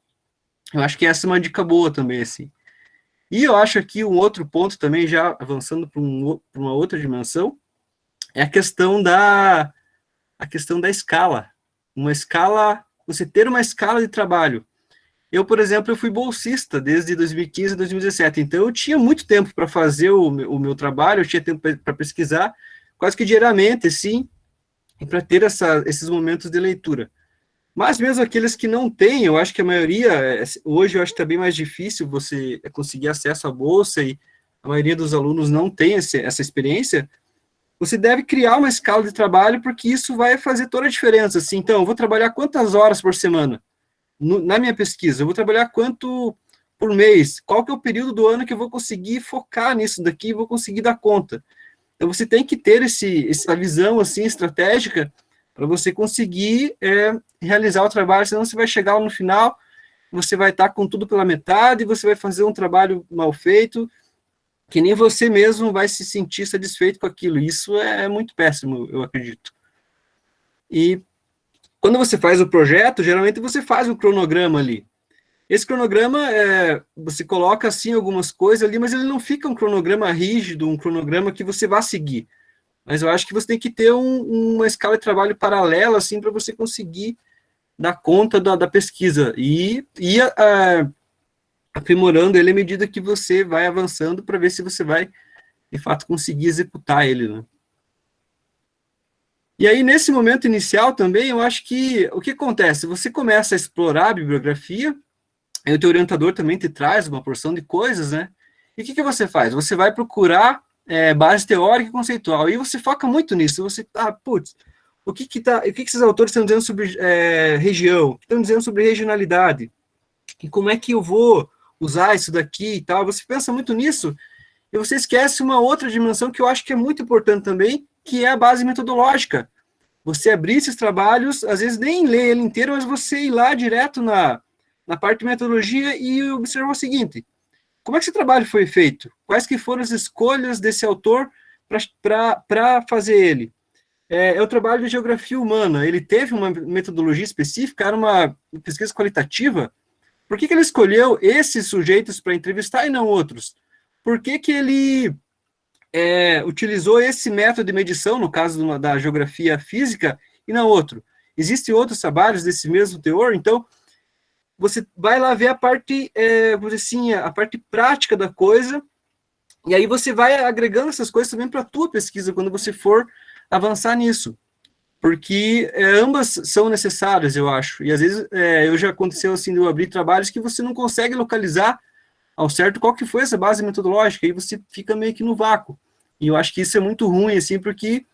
Eu acho que essa é uma dica boa também, assim. E eu acho aqui um outro ponto também, já avançando para uma outra dimensão, é a questão da escala. Você ter uma escala de trabalho. Eu, por exemplo, eu fui bolsista desde 2015 a 2017, então eu tinha muito tempo para fazer o meu trabalho, eu tinha tempo para pesquisar, quase que diariamente, assim, e para ter esses momentos de leitura. Mas mesmo aqueles que não têm, eu acho que a maioria, hoje eu acho que está bem mais difícil você conseguir acesso à bolsa, e a maioria dos alunos não tem essa experiência, você deve criar uma escala de trabalho, porque isso vai fazer toda a diferença. Assim, então, eu vou trabalhar quantas horas por semana na minha pesquisa? Eu vou trabalhar quanto por mês? Qual que é o período do ano que eu vou conseguir focar nisso daqui e vou conseguir dar conta? Então, você tem que ter essa visão assim, estratégica para você conseguir realizar o trabalho, senão você vai chegar lá no final, você vai estar com tudo pela metade, você vai fazer um trabalho mal feito, que nem você mesmo vai se sentir satisfeito com aquilo. Isso é muito péssimo, eu acredito. E quando você faz o projeto, geralmente você faz o cronograma ali. Esse cronograma, você coloca assim algumas coisas ali, mas ele não fica um cronograma rígido, um cronograma que você vá seguir. Mas eu acho que você tem que ter uma escala de trabalho paralela, assim, para você conseguir dar conta da pesquisa. E aprimorando ele à medida que você vai avançando, para ver se você vai, de fato, conseguir executar ele, né? E aí, nesse momento inicial também, eu acho que o que acontece? Você começa a explorar a bibliografia, aí o teu orientador também te traz uma porção de coisas, né? E o que você faz? Você vai procurar base teórica e conceitual, e você foca muito nisso. Você, putz, o que esses autores estão dizendo sobre região? O que estão dizendo sobre regionalidade? E como é que eu vou usar isso daqui e tal? Você pensa muito nisso, e você esquece uma outra dimensão que eu acho que é muito importante também, que é a base metodológica. Você abrir esses trabalhos, às vezes nem ler ele inteiro, mas você ir lá direto na parte de metodologia e observar o seguinte: como é que esse trabalho foi feito? Quais que foram as escolhas desse autor para fazer ele? É o trabalho de geografia humana. Ele teve uma metodologia específica, era uma pesquisa qualitativa. Por que ele escolheu esses sujeitos para entrevistar e não outros? Por que ele utilizou esse método de medição, no caso da geografia física, e não outro? Existem outros trabalhos desse mesmo teor? Então, você vai lá ver a parte, vou dizer assim, a parte prática da coisa, e aí você vai agregando essas coisas também para a tua pesquisa, quando você for avançar nisso. Porque ambas são necessárias, eu acho. E às vezes, já aconteceu assim, de eu abrir trabalhos que você não consegue localizar ao certo qual que foi essa base metodológica, e você fica meio que no vácuo. E eu acho que isso é muito ruim, assim, porque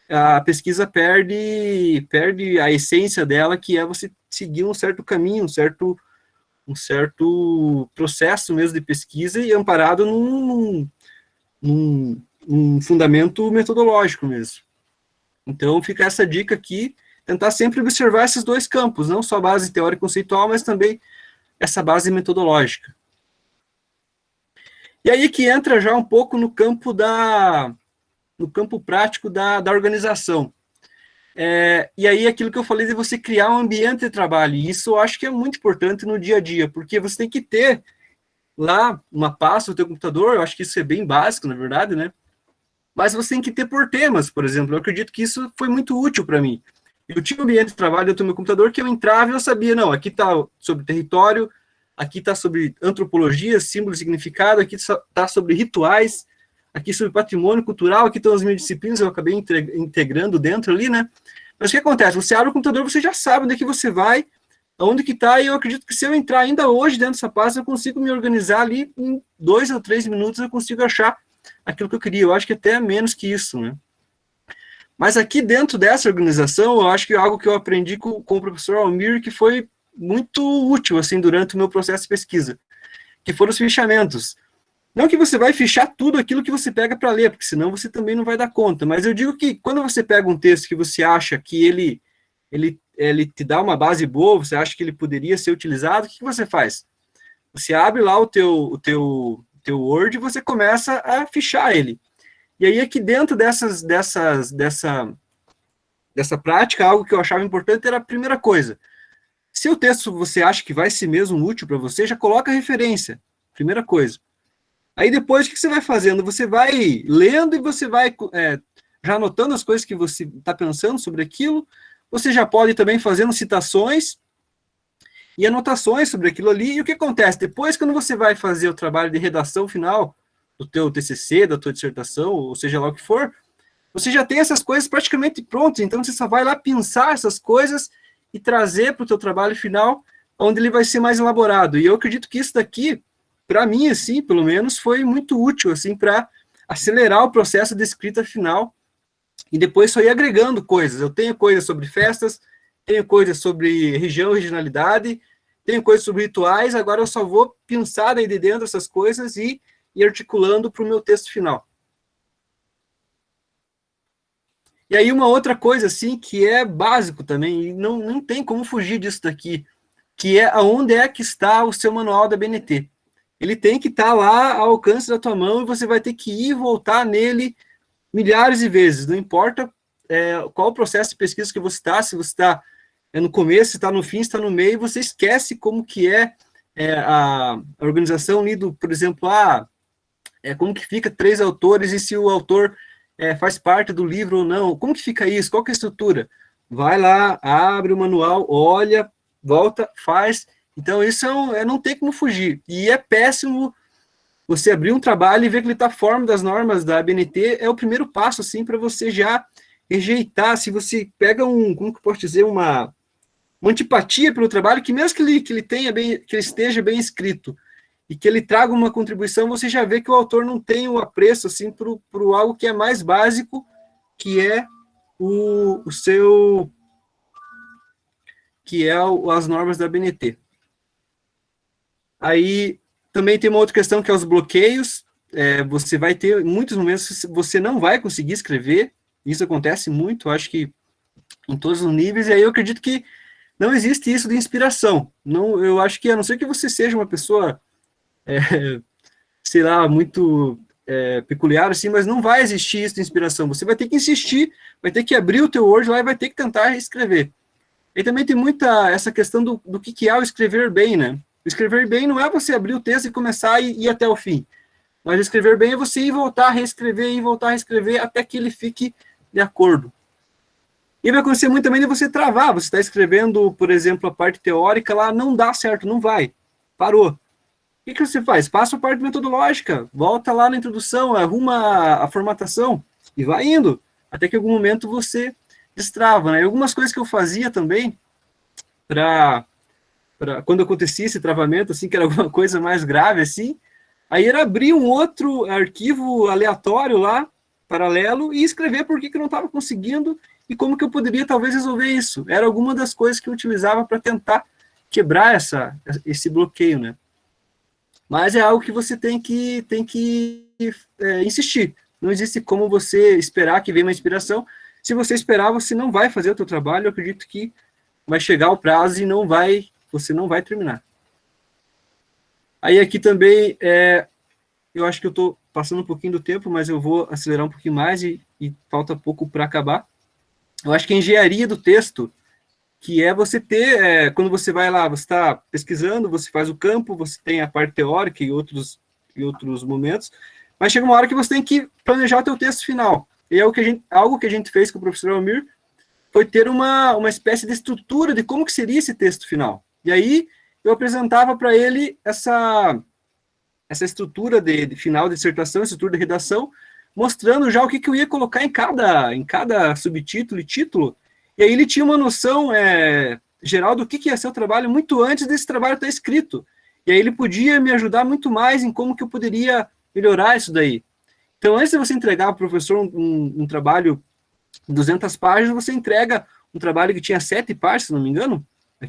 a pesquisa perde a essência dela, que é você seguir um certo caminho, um certo processo mesmo de pesquisa, e amparado num fundamento metodológico mesmo. Então, fica essa dica aqui, tentar sempre observar esses dois campos, não só a base teórica e conceitual, mas também essa base metodológica. E aí que entra já um pouco no campo prático da organização. E aí aquilo que eu falei de você criar um ambiente de trabalho, e isso eu acho que é muito importante no dia a dia, porque você tem que ter lá uma pasta no teu computador, eu acho que isso é bem básico, na verdade, né? Mas você tem que ter por temas, por exemplo. Eu acredito que isso foi muito útil para mim. Eu tinha um ambiente de trabalho dentro do meu computador que eu entrava e eu sabia, não, aqui está sobre território, aqui está sobre antropologia, símbolo e significado, aqui está sobre rituais, aqui sobre patrimônio cultural, aqui estão as minhas disciplinas, eu acabei integrando dentro ali, né? Mas o que acontece? Você abre o computador, você já sabe onde é que você vai, onde que está, e eu acredito que se eu entrar ainda hoje dentro dessa pasta, eu consigo me organizar ali, em 2 ou 3 minutos eu consigo achar aquilo que eu queria. Eu acho que até menos que isso, né? Mas aqui dentro dessa organização, eu acho que é algo que eu aprendi com o professor Almir, que foi muito útil, assim, durante o meu processo de pesquisa, que foram os fichamentos. Não que você vai fichar tudo aquilo que você pega para ler, porque senão você também não vai dar conta, mas eu digo que quando você pega um texto que você acha que ele te dá uma base boa, você acha que ele poderia ser utilizado, o que você faz? Você abre lá o teu Word e você começa a fichar ele. E aí aqui dentro dessa prática, algo que eu achava importante era a primeira coisa. Se o texto você acha que vai ser mesmo útil para você, já coloca a referência. Primeira coisa. Aí depois, o que você vai fazendo? Você vai lendo e você vai já anotando as coisas que você está pensando sobre aquilo. Você já pode também fazendo citações e anotações sobre aquilo ali. E o que acontece? Depois, quando você vai fazer o trabalho de redação final do teu TCC, da tua dissertação, ou seja lá o que for, você já tem essas coisas praticamente prontas. Então, você só vai lá pensar essas coisas e trazer para o teu trabalho final, onde ele vai ser mais elaborado. E eu acredito que isso daqui para mim, assim, pelo menos, foi muito útil, assim, para acelerar o processo de escrita final, e depois só ir agregando coisas. Eu tenho coisas sobre festas, tenho coisas sobre região, regionalidade, tenho coisas sobre rituais, agora eu só vou pensar daí de dentro essas coisas e ir articulando para o meu texto final. E aí uma outra coisa, assim, que é básico também, e não tem como fugir disso daqui, que é aonde é que está o seu manual da BNT. Ele tem que estar lá ao alcance da tua mão e você vai ter que ir e voltar nele milhares de vezes, não importa qual o processo de pesquisa que você está, se você está no começo, se está no fim, se está no meio, você esquece como que a organização ali do, por exemplo, como que fica 3 autores e se o autor faz parte do livro ou não, como que fica isso, qual que é a estrutura? Vai lá, abre o manual, olha, volta, faz. Então isso não tem como fugir, e é péssimo você abrir um trabalho e ver que ele está fora das normas da ABNT, é o primeiro passo, assim, para você já rejeitar. Se você pega como que eu posso dizer, uma antipatia pelo trabalho, que mesmo que ele tenha que ele esteja bem escrito, e que ele traga uma contribuição, você já vê que o autor não tem o apreço, assim, para algo que é mais básico, que é as normas da ABNT. Aí, também tem uma outra questão que é os bloqueios. Você vai ter muitos momentos que você não vai conseguir escrever, isso acontece muito, acho que em todos os níveis, e aí eu acredito que não existe isso de inspiração. Não, eu acho que, a não ser que você seja uma pessoa, sei lá, muito peculiar, assim, mas não vai existir isso de inspiração. Você vai ter que insistir, vai ter que abrir o teu Word lá e vai ter que tentar escrever. E também tem muita essa questão do que é o escrever bem, né? Escrever bem não é você abrir o texto e começar e ir até o fim. Mas escrever bem é você ir e voltar a reescrever até que ele fique de acordo. E vai acontecer muito também de você travar. Você está escrevendo, por exemplo, a parte teórica lá, não dá certo, não vai. Parou. O que você faz? Passa a parte metodológica, volta lá na introdução, arruma a formatação e vai indo, até que em algum momento você destrava, né? E algumas coisas que eu fazia também, quando acontecia esse travamento, assim, que era alguma coisa mais grave, assim, aí era abrir um outro arquivo aleatório lá, paralelo, e escrever por que eu não estava conseguindo e como que eu poderia talvez resolver isso. Era alguma das coisas que eu utilizava para tentar quebrar esse bloqueio, né? Mas é algo que você tem que insistir. Não existe como você esperar que venha uma inspiração. Se você esperar, você não vai fazer o seu trabalho. Eu acredito que vai chegar o prazo e você não vai terminar. Aí aqui também, eu acho que eu estou passando um pouquinho do tempo, mas eu vou acelerar um pouquinho mais e falta pouco para acabar. Eu acho que a engenharia do texto, que é você ter, quando você vai lá, você está pesquisando, você faz o campo, você tem a parte teórica e outros momentos, mas chega uma hora que você tem que planejar o teu texto final. E é algo que a gente fez com o professor Almir, foi ter uma espécie de estrutura de como que seria esse texto final. E aí eu apresentava para ele essa estrutura de final de dissertação, estrutura de redação, mostrando já o que eu ia colocar em cada subtítulo e título. E aí ele tinha uma noção geral do que ia ser o trabalho muito antes desse trabalho estar escrito. E aí ele podia me ajudar muito mais em como que eu poderia melhorar isso daí. Então, antes de você entregar para o professor um trabalho de 200 páginas, você entrega um trabalho que tinha 7 páginas, se não me engano,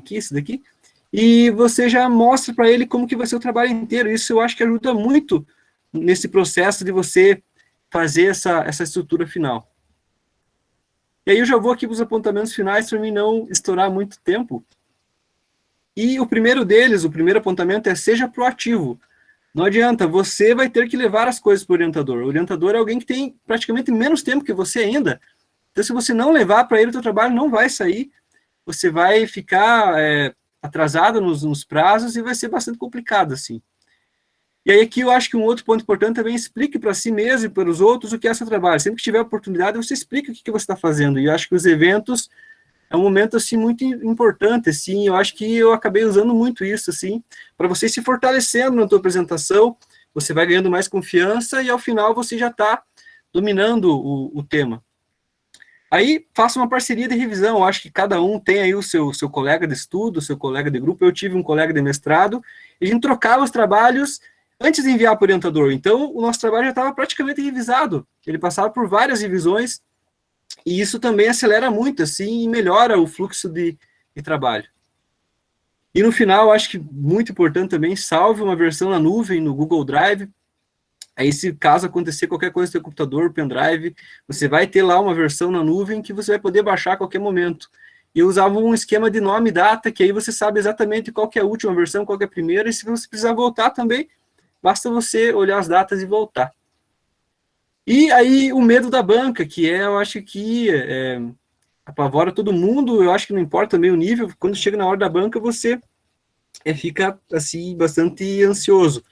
esse daqui, e você já mostra para ele como que vai ser o trabalho inteiro. Isso eu acho que ajuda muito nesse processo de você fazer essa estrutura final. E aí eu já vou aqui para os apontamentos finais para mim não estourar muito tempo. E o primeiro deles, o primeiro apontamento é seja proativo. Não adianta, você vai ter que levar as coisas para o orientador. O orientador é alguém que tem praticamente menos tempo que você ainda. Então, se você não levar para ele, o seu trabalho não vai sair. Você vai ficar atrasado nos prazos e vai ser bastante complicado, assim. E aí aqui eu acho que um outro ponto importante também, explique para si mesmo e para os outros o que é seu trabalho. Sempre que tiver oportunidade, você explica o que você está fazendo. E eu acho que os eventos é um momento, assim, muito importante, assim. Eu acho que eu acabei usando muito isso, assim, para você se fortalecendo na tua apresentação, você vai ganhando mais confiança e, ao final, você já está dominando o tema. Aí, faça uma parceria de revisão. Eu acho que cada um tem aí o seu colega de estudo, o seu colega de grupo. Eu tive um colega de mestrado, e a gente trocava os trabalhos antes de enviar para o orientador. Então, o nosso trabalho já estava praticamente revisado. Ele passava por várias revisões, e isso também acelera muito, assim, e melhora o fluxo de trabalho. E no final, acho que muito importante também, salve uma versão na nuvem, no Google Drive. Aí, se caso acontecer qualquer coisa no seu computador, pendrive, você vai ter lá uma versão na nuvem que você vai poder baixar a qualquer momento. E eu usava um esquema de nome e data, que aí você sabe exatamente qual que é a última versão, qual que é a primeira, e se você precisar voltar também, basta você olhar as datas e voltar. E aí o medo da banca, que eu acho que apavora todo mundo, eu acho que não importa também o nível, quando chega na hora da banca, você fica, assim, bastante ansioso.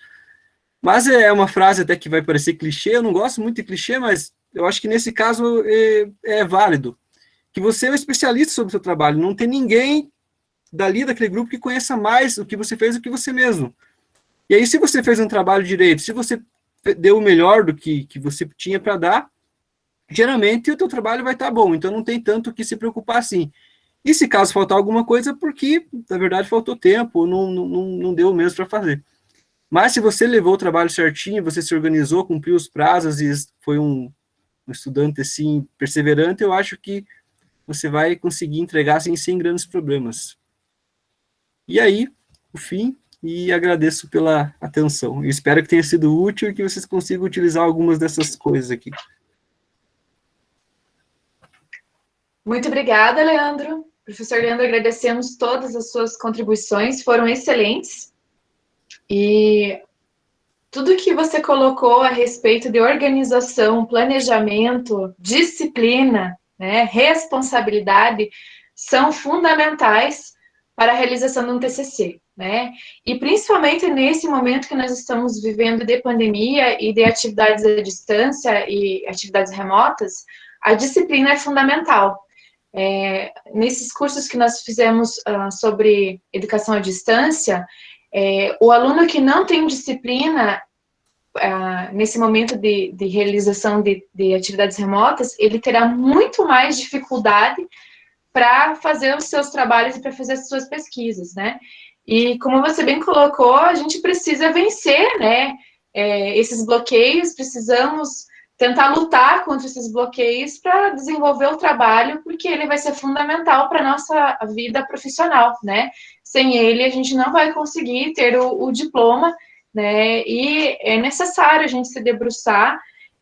Mas é uma frase até que vai parecer clichê, eu não gosto muito de clichê, mas eu acho que nesse caso é válido. Que você é um especialista sobre o seu trabalho, não tem ninguém dali daquele grupo que conheça mais o que você fez do que você mesmo. E aí, se você fez um trabalho direito, se você deu o melhor do que você tinha para dar, geralmente o teu trabalho vai estar bom, então não tem tanto o que se preocupar assim. E se caso faltar alguma coisa, porque, na verdade, faltou tempo, não deu mesmo para fazer. Mas se você levou o trabalho certinho, você se organizou, cumpriu os prazos e foi um estudante, assim, perseverante, eu acho que você vai conseguir entregar, assim, sem grandes problemas. E aí, o fim, e agradeço pela atenção. Eu espero que tenha sido útil e que vocês consigam utilizar algumas dessas coisas aqui. Muito obrigada, Leandro. Professor Leandro, agradecemos todas as suas contribuições, foram excelentes. E tudo que você colocou a respeito de organização, planejamento, disciplina, né, responsabilidade, são fundamentais para a realização de um TCC, né? E principalmente nesse momento que nós estamos vivendo de pandemia e de atividades à distância e atividades remotas, a disciplina é fundamental. Nesses cursos que nós fizemos sobre educação à distância, o aluno que não tem disciplina nesse momento de realização de atividades remotas, ele terá muito mais dificuldade para fazer os seus trabalhos e para fazer as suas pesquisas, né? E como você bem colocou, a gente precisa vencer, né, esses bloqueios, precisamos tentar lutar contra esses bloqueios para desenvolver o trabalho, porque ele vai ser fundamental para a nossa vida profissional, né? Sem ele, a gente não vai conseguir ter o diploma, né? E é necessário a gente se debruçar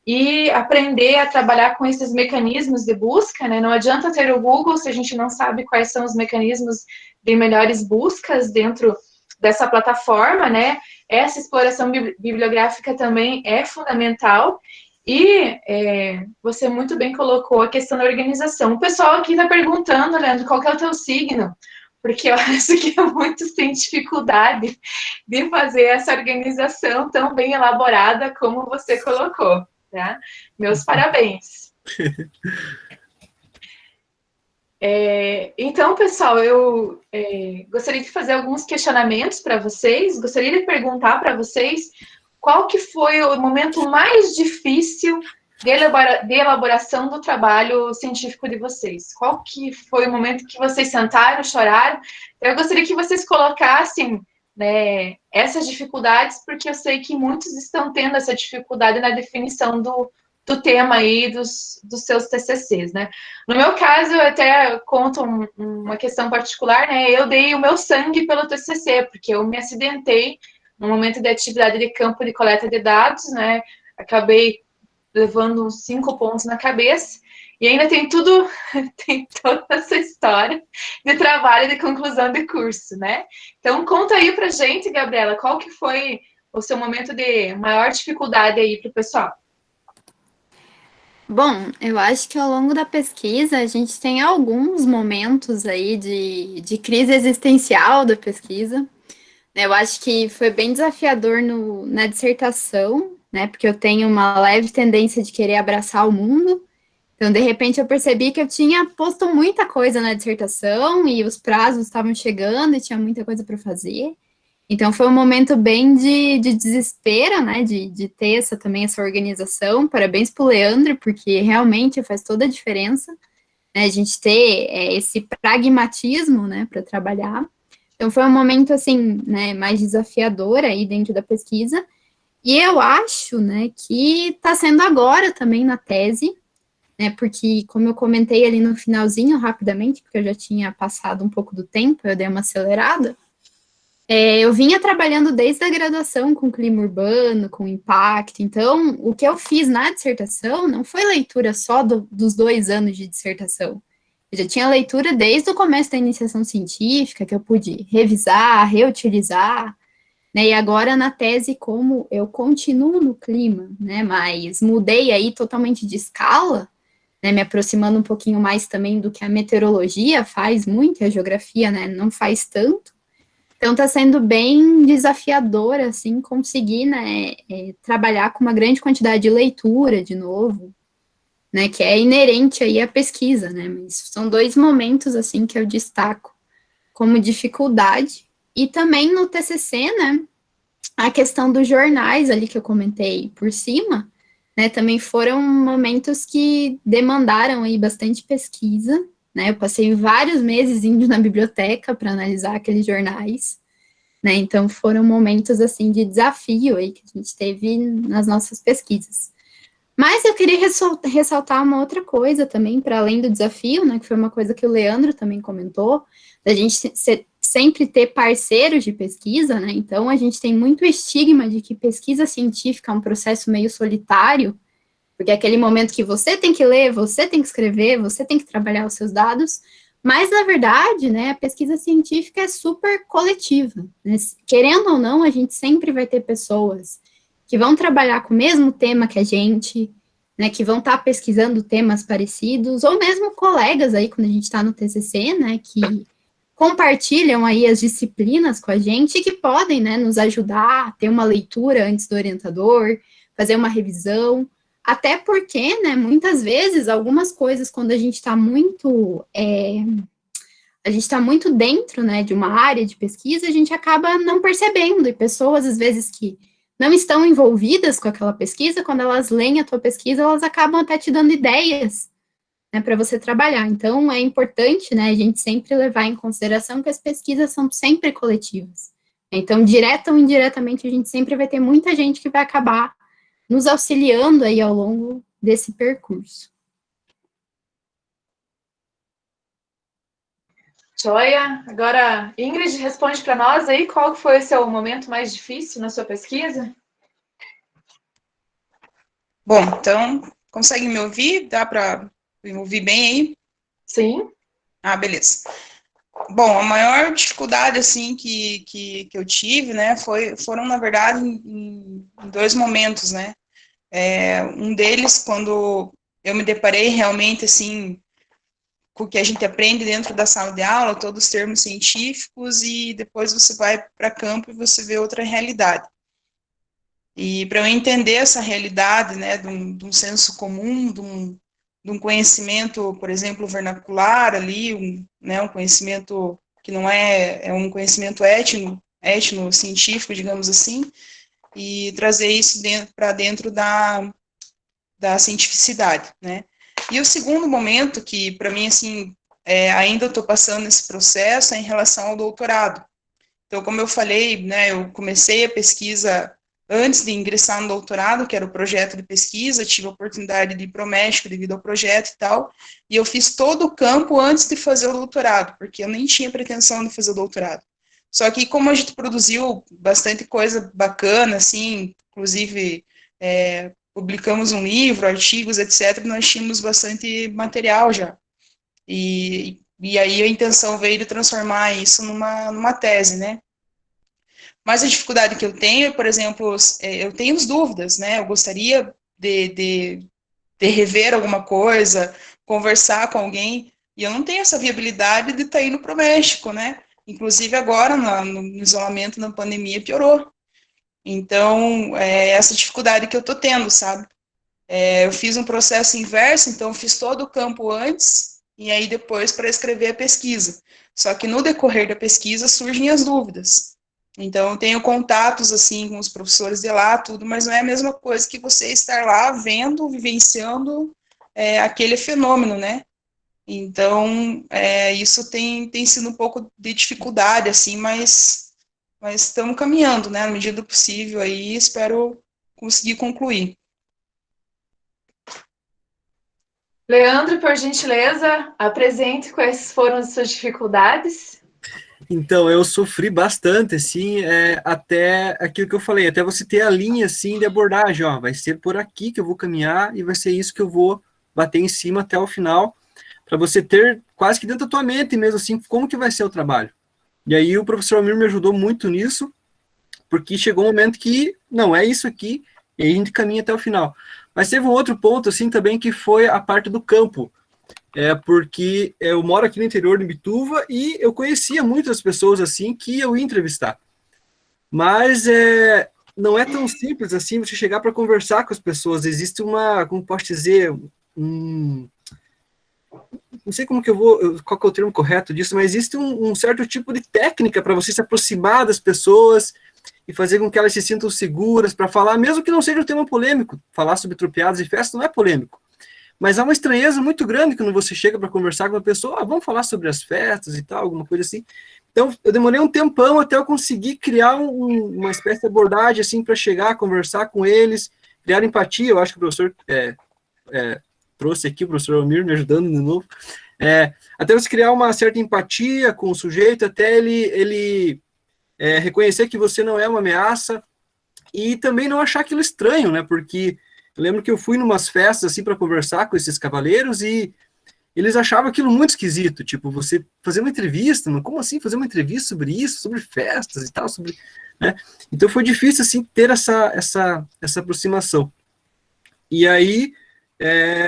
e aprender a trabalhar com esses mecanismos de busca, né? Não adianta ter o Google se a gente não sabe quais são os mecanismos de melhores buscas dentro dessa plataforma, né? Essa exploração bibliográfica também é fundamental. E você muito bem colocou a questão da organização. O pessoal aqui está perguntando, Leandro, qual que é o teu signo? Porque eu acho que muitos têm dificuldade de fazer essa organização tão bem elaborada como você colocou, tá? Meus parabéns. Então, pessoal, eu gostaria de fazer alguns questionamentos para vocês, gostaria de perguntar para vocês qual que foi o momento mais difícil de elaboração do trabalho científico de vocês? Qual que foi o momento que vocês sentaram, choraram? Eu gostaria que vocês colocassem, né, essas dificuldades, porque eu sei que muitos estão tendo essa dificuldade na definição do tema aí dos seus TCCs, né? No meu caso, eu até conto uma questão particular, né? Eu dei o meu sangue pelo TCC, porque eu me acidentei no momento de atividade de campo de coleta de dados, né? Acabei levando uns 5 pontos na cabeça, e ainda tem toda essa história de trabalho de conclusão de curso, né? Então, conta aí pra gente, Gabriela, qual que foi o seu momento de maior dificuldade aí pro pessoal? Bom, eu acho que ao longo da pesquisa a gente tem alguns momentos aí de crise existencial da pesquisa. Eu acho que foi bem desafiador na dissertação, né? Porque eu tenho uma leve tendência de querer abraçar o mundo. Então, de repente, eu percebi que eu tinha posto muita coisa na dissertação e os prazos estavam chegando e tinha muita coisa para fazer. Então, foi um momento bem de desespero, né? De ter também essa organização. Parabéns para o Leandro, porque realmente faz toda a diferença, né, a gente ter esse pragmatismo, né, para trabalhar. Então, foi um momento, assim, né, mais desafiador aí dentro da pesquisa. E eu acho, né, que está sendo agora também na tese, né, porque, como eu comentei ali no finalzinho, rapidamente, porque eu já tinha passado um pouco do tempo, eu dei uma acelerada, eu vinha trabalhando desde a graduação com clima urbano, com impacto, então, o que eu fiz na dissertação não foi leitura só dos 2 anos de dissertação, eu já tinha leitura desde o começo da iniciação científica, que eu pude revisar, reutilizar, né, e agora na tese, como eu continuo no clima, né, mas mudei aí totalmente de escala, né, me aproximando um pouquinho mais também do que a meteorologia faz muito, a geografia, né, não faz tanto. Então está sendo bem desafiador, assim, conseguir, né, trabalhar com uma grande quantidade de leitura de novo, né, que é inerente aí à pesquisa, né, mas são 2 momentos, assim, que eu destaco como dificuldade. E também no TCC, né, a questão dos jornais ali que eu comentei por cima, né, também foram momentos que demandaram aí bastante pesquisa, né, eu passei vários meses indo na biblioteca para analisar aqueles jornais, né, então foram momentos, assim, de desafio aí que a gente teve nas nossas pesquisas. Mas eu queria ressaltar uma outra coisa também, para além do desafio, né, que foi uma coisa que o Leandro também comentou, da gente sempre ter parceiros de pesquisa, né, então a gente tem muito estigma de que pesquisa científica é um processo meio solitário, porque é aquele momento que você tem que ler, você tem que escrever, você tem que trabalhar os seus dados, mas, na verdade, né, a pesquisa científica é super coletiva, né, querendo ou não, a gente sempre vai ter pessoas que vão trabalhar com o mesmo tema que a gente, né, que vão estar pesquisando temas parecidos, ou mesmo colegas aí, quando a gente está no TCC, né, que compartilham aí as disciplinas com a gente e que podem, né, nos ajudar a ter uma leitura antes do orientador, fazer uma revisão, até porque, né, muitas vezes, algumas coisas, quando a gente está muito dentro, né, de uma área de pesquisa, a gente acaba não percebendo, e pessoas, às vezes, que não estão envolvidas com aquela pesquisa, quando elas leem a tua pesquisa, elas acabam até te dando ideias, né, para você trabalhar. Então, é importante, né, a gente sempre levar em consideração que as pesquisas são sempre coletivas. Então, direta ou indiretamente, a gente sempre vai ter muita gente que vai acabar nos auxiliando aí ao longo desse percurso. Joia. Agora, Ingrid, responde para nós aí qual foi o seu momento mais difícil na sua pesquisa? Bom, então, consegue me ouvir? Dá para me ouvir bem aí? Sim. Ah, beleza. Bom, a maior dificuldade, assim, que eu tive, né, foram, na verdade, em 2 momentos, né. Um deles, quando eu me deparei realmente, assim, com o que a gente aprende dentro da sala de aula, todos os termos científicos, e depois você vai para campo e você vê outra realidade. E para eu entender essa realidade, né, de um senso comum, de um conhecimento, por exemplo, vernacular ali, né, um conhecimento que não é um conhecimento etno-científico, digamos assim, e trazer isso para dentro da cientificidade, né. E o segundo momento, que para mim, assim, ainda estou passando esse processo, é em relação ao doutorado. Então, como eu falei, né, eu comecei a pesquisa antes de ingressar no doutorado, que era o projeto de pesquisa, tive a oportunidade de ir para o México devido ao projeto e tal, e eu fiz todo o campo antes de fazer o doutorado, porque eu nem tinha pretensão de fazer o doutorado. Só que como a gente produziu bastante coisa bacana, assim, inclusive publicamos um livro, artigos, etc., nós tínhamos bastante material já. E aí a intenção veio de transformar isso numa tese, né? Mas a dificuldade que eu tenho, por exemplo, eu tenho as dúvidas, né? Eu gostaria de rever alguma coisa, conversar com alguém, e eu não tenho essa viabilidade de estar indo para o México, né? Inclusive agora, no isolamento, na pandemia, piorou. Então, essa dificuldade que eu estou tendo, sabe? Eu fiz um processo inverso, então fiz todo o campo antes, e aí depois para escrever a pesquisa. Só que no decorrer da pesquisa surgem as dúvidas. Então, eu tenho contatos, assim, com os professores de lá, tudo, mas não é a mesma coisa que você estar lá vendo, vivenciando aquele fenômeno, né? Então, isso tem sido um pouco de dificuldade, assim, mas estamos caminhando, né? Na medida do possível aí, espero consegui concluir. Leandro, por gentileza, apresente quais foram as suas dificuldades. Então, eu sofri bastante, assim, até aquilo que eu falei, até você ter a linha, assim, de abordagem, ó, vai ser por aqui que eu vou caminhar e vai ser isso que eu vou bater em cima até o final, para você ter quase que dentro da tua mente mesmo, assim, como que vai ser o trabalho. E aí o professor Almir me ajudou muito nisso, porque chegou um momento que, não, é isso aqui, e aí a gente caminha até o final. Mas teve um outro ponto, assim, também, que foi a parte do campo, porque eu moro aqui no interior de Imbituva e eu conhecia muitas pessoas, assim, que eu ia entrevistar. Mas não é tão simples, assim, você chegar para conversar com as pessoas. Existe uma, como posso dizer, não sei como que qual que é o termo correto disso, mas existe um certo tipo de técnica para você se aproximar das pessoas e fazer com que elas se sintam seguras para falar, mesmo que não seja um tema polêmico. Falar sobre tropeadas e festas não é polêmico. Mas há uma estranheza muito grande quando você chega para conversar com uma pessoa, vamos falar sobre as festas e tal, alguma coisa assim. Então, eu demorei um tempão até eu conseguir criar uma espécie de abordagem, assim, para chegar, conversar com eles, criar empatia. Eu acho que o professor trouxe aqui, o professor Almir me ajudando de novo. Até você criar uma certa empatia com o sujeito, até ele reconhecer que você não é uma ameaça e também não achar aquilo estranho, né? Porque eu lembro que eu fui numas festas, assim, para conversar com esses cavaleiros e eles achavam aquilo muito esquisito, tipo, você fazer uma entrevista, mas como assim fazer uma entrevista sobre isso, sobre festas e tal, sobre, né? Então foi difícil, assim, ter essa aproximação. E aí,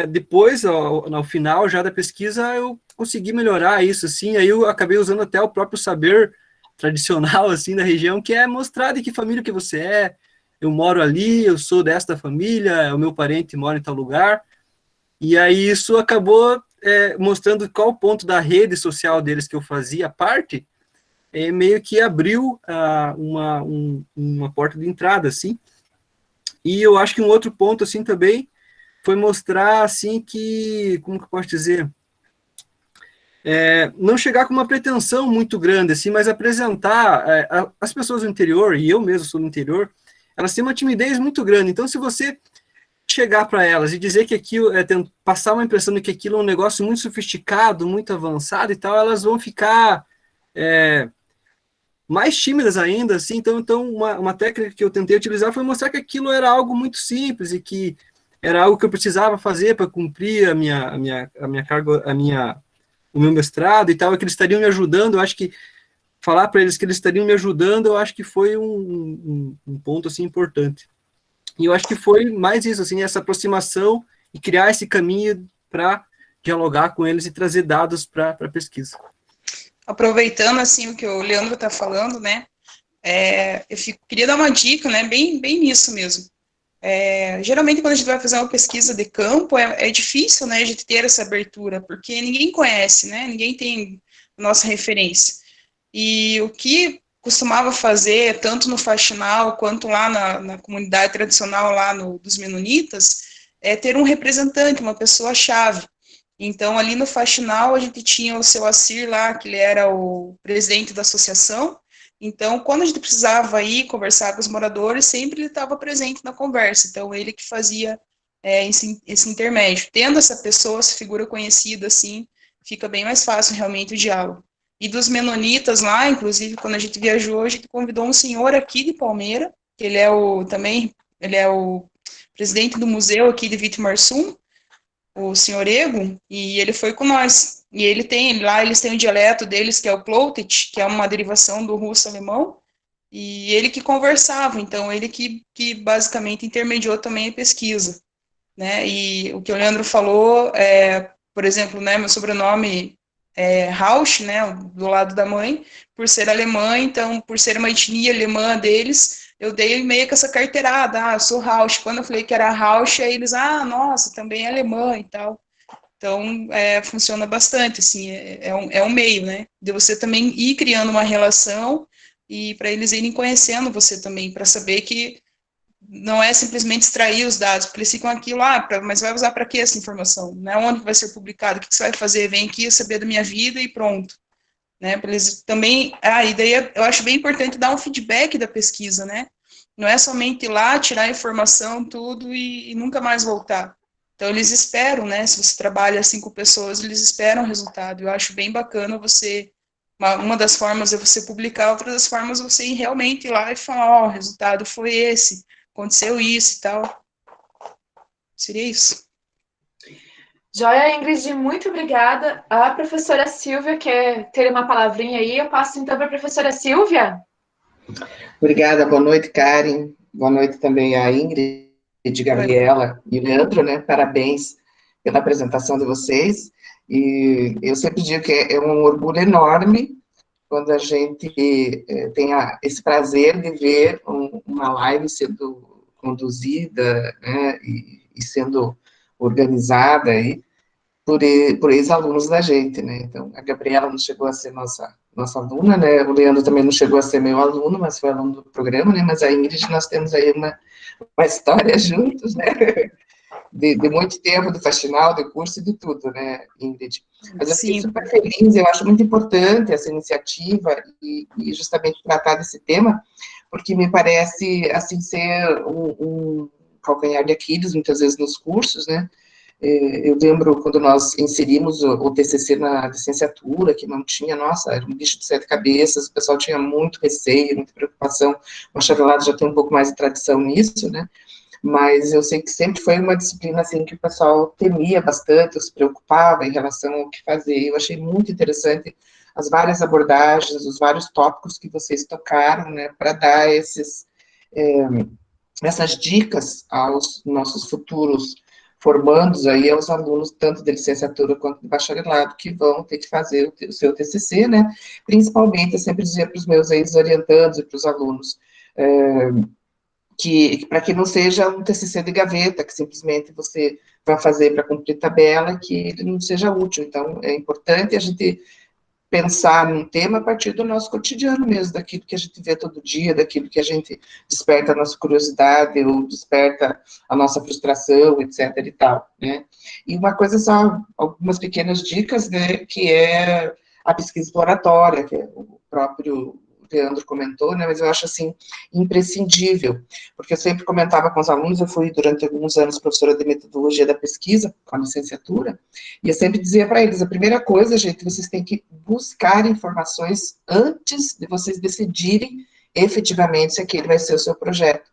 depois, ao final já da pesquisa, eu consegui melhorar isso, assim, aí eu acabei usando até o próprio saber tradicional, assim, da região, que é mostrar de que família que você é. Eu moro ali, eu sou desta família, o meu parente mora em tal lugar, e aí isso acabou mostrando qual ponto da rede social deles que eu fazia parte, meio que abriu uma porta de entrada, assim. E eu acho que um outro ponto, assim, também, foi mostrar, assim, que, como que eu posso dizer, não chegar com uma pretensão muito grande, assim, mas apresentar as pessoas do interior, e eu mesmo sou do interior, elas têm uma timidez muito grande. Então, se você chegar para elas e dizer que aquilo passar uma impressão de que aquilo é um negócio muito sofisticado, muito avançado e tal, elas vão ficar mais tímidas ainda, assim. Então uma técnica que eu tentei utilizar foi mostrar que aquilo era algo muito simples e que era algo que eu precisava fazer para cumprir a minha carga, o meu mestrado e tal, e que eles estariam me ajudando. Eu acho que falar para eles que eles estariam me ajudando, eu acho que foi um ponto, assim, importante. E eu acho que foi mais isso, assim, essa aproximação e criar esse caminho para dialogar com eles e trazer dados para a pesquisa. Aproveitando, assim, o que o Leandro está falando, né, queria dar uma dica, né, bem nisso mesmo. Geralmente, quando a gente vai fazer uma pesquisa de campo, é difícil, né, a gente ter essa abertura, porque ninguém conhece, né, ninguém tem nossa referência. E o que costumava fazer, tanto no faxinal, quanto lá na comunidade tradicional lá dos menonitas, é ter um representante, uma pessoa-chave. Então, ali no faxinal, a gente tinha o seu Assir lá, que ele era o presidente da associação. Então, quando a gente precisava ir conversar com os moradores, sempre ele estava presente na conversa. Então, ele que fazia esse intermédio. Tendo essa pessoa, essa figura conhecida, assim, fica bem mais fácil realmente o diálogo. E dos menonitas lá, inclusive, quando a gente viajou, a gente convidou um senhor aqui de Palmeira, que ele é o presidente do museu aqui de Vitimarsum, o senhor Ego, e ele foi com nós. E eles têm o dialeto deles, que é o Plotich, que é uma derivação do russo-alemão, e ele que conversava, então ele que basicamente intermediou também a pesquisa, né? E o que o Leandro falou, por exemplo, né, meu sobrenome Rausch, né, do lado da mãe, por ser alemã, então, por ser uma etnia alemã deles, eu dei meio que essa carteirada, eu sou Rausch. Quando eu falei que era Rausch, aí eles, nossa, também é alemã e tal. Então, funciona bastante, assim, é um meio, né, de você também ir criando uma relação e para eles irem conhecendo você também, para saber que não é simplesmente extrair os dados, porque eles ficam aquilo, mas vai usar para que essa informação? Né? Onde vai ser publicado? O que você vai fazer? Vem aqui saber da minha vida e pronto. Né? Para eles também, e daí eu acho bem importante dar um feedback da pesquisa, né? Não é somente ir lá, tirar a informação, tudo, e nunca mais voltar. Então, eles esperam, né? Se você trabalha assim com pessoas, eles esperam o resultado. Eu acho bem bacana você... Uma das formas é você publicar, outra das formas é você ir realmente lá e falar, ó, o resultado foi esse, aconteceu isso e tal. Seria isso. Joia, Ingrid, muito obrigada. A professora Silvia quer ter uma palavrinha aí. Eu passo então para a professora Silvia. Obrigada, boa noite, Karen. Boa noite também a Ingrid, Gabriela e Leandro, né? Parabéns pela apresentação de vocês. E eu sempre digo que é um orgulho enorme quando a gente tem esse prazer de ver uma live sendo conduzida, né, e sendo organizada aí por ex-alunos da gente, né? Então, a Gabriela não chegou a ser nossa aluna, né? O Leandro também não chegou a ser meu aluno, mas foi aluno do programa, né? Mas a Ingrid, nós temos aí uma história juntos, né? De muito tempo, do faxinal, de curso e de tudo, né, Ingrid? Mas eu fiquei super feliz, eu acho muito importante essa iniciativa e justamente tratar desse tema, porque me parece, assim, ser um calcanhar de Aquiles, muitas vezes, nos cursos, né? Eu lembro quando nós inserimos o TCC na licenciatura, que não tinha, nossa, era um bicho de 7 cabeças, o pessoal tinha muito receio, muita preocupação, o bacharelado já tem um pouco mais de tradição nisso, né? Mas eu sei que sempre foi uma disciplina, assim, que o pessoal temia bastante, se preocupava em relação ao que fazer. Eu achei muito interessante as várias abordagens, os vários tópicos que vocês tocaram, né, para dar essas dicas aos nossos futuros formandos aí, aos alunos, tanto de licenciatura quanto de bacharelado, que vão ter que fazer o seu TCC, né, principalmente, eu sempre dizia para os meus ex-orientandos e para os alunos, que para que não seja um TCC de gaveta, que simplesmente você vai fazer para cumprir tabela, que ele não seja útil. Então, é importante a gente pensar num tema a partir do nosso cotidiano mesmo, daquilo que a gente vê todo dia, daquilo que a gente desperta a nossa curiosidade, ou desperta a nossa frustração, etc. e tal, né? E uma coisa só, algumas pequenas dicas, né, que é a pesquisa exploratória, que o próprio Leandro comentou, né, mas eu acho, assim, imprescindível, porque eu sempre comentava com os alunos, eu fui durante alguns anos professora de metodologia da pesquisa, com a licenciatura, e eu sempre dizia para eles, a primeira coisa, gente, vocês têm que buscar informações antes de vocês decidirem efetivamente se aquele vai ser o seu projeto.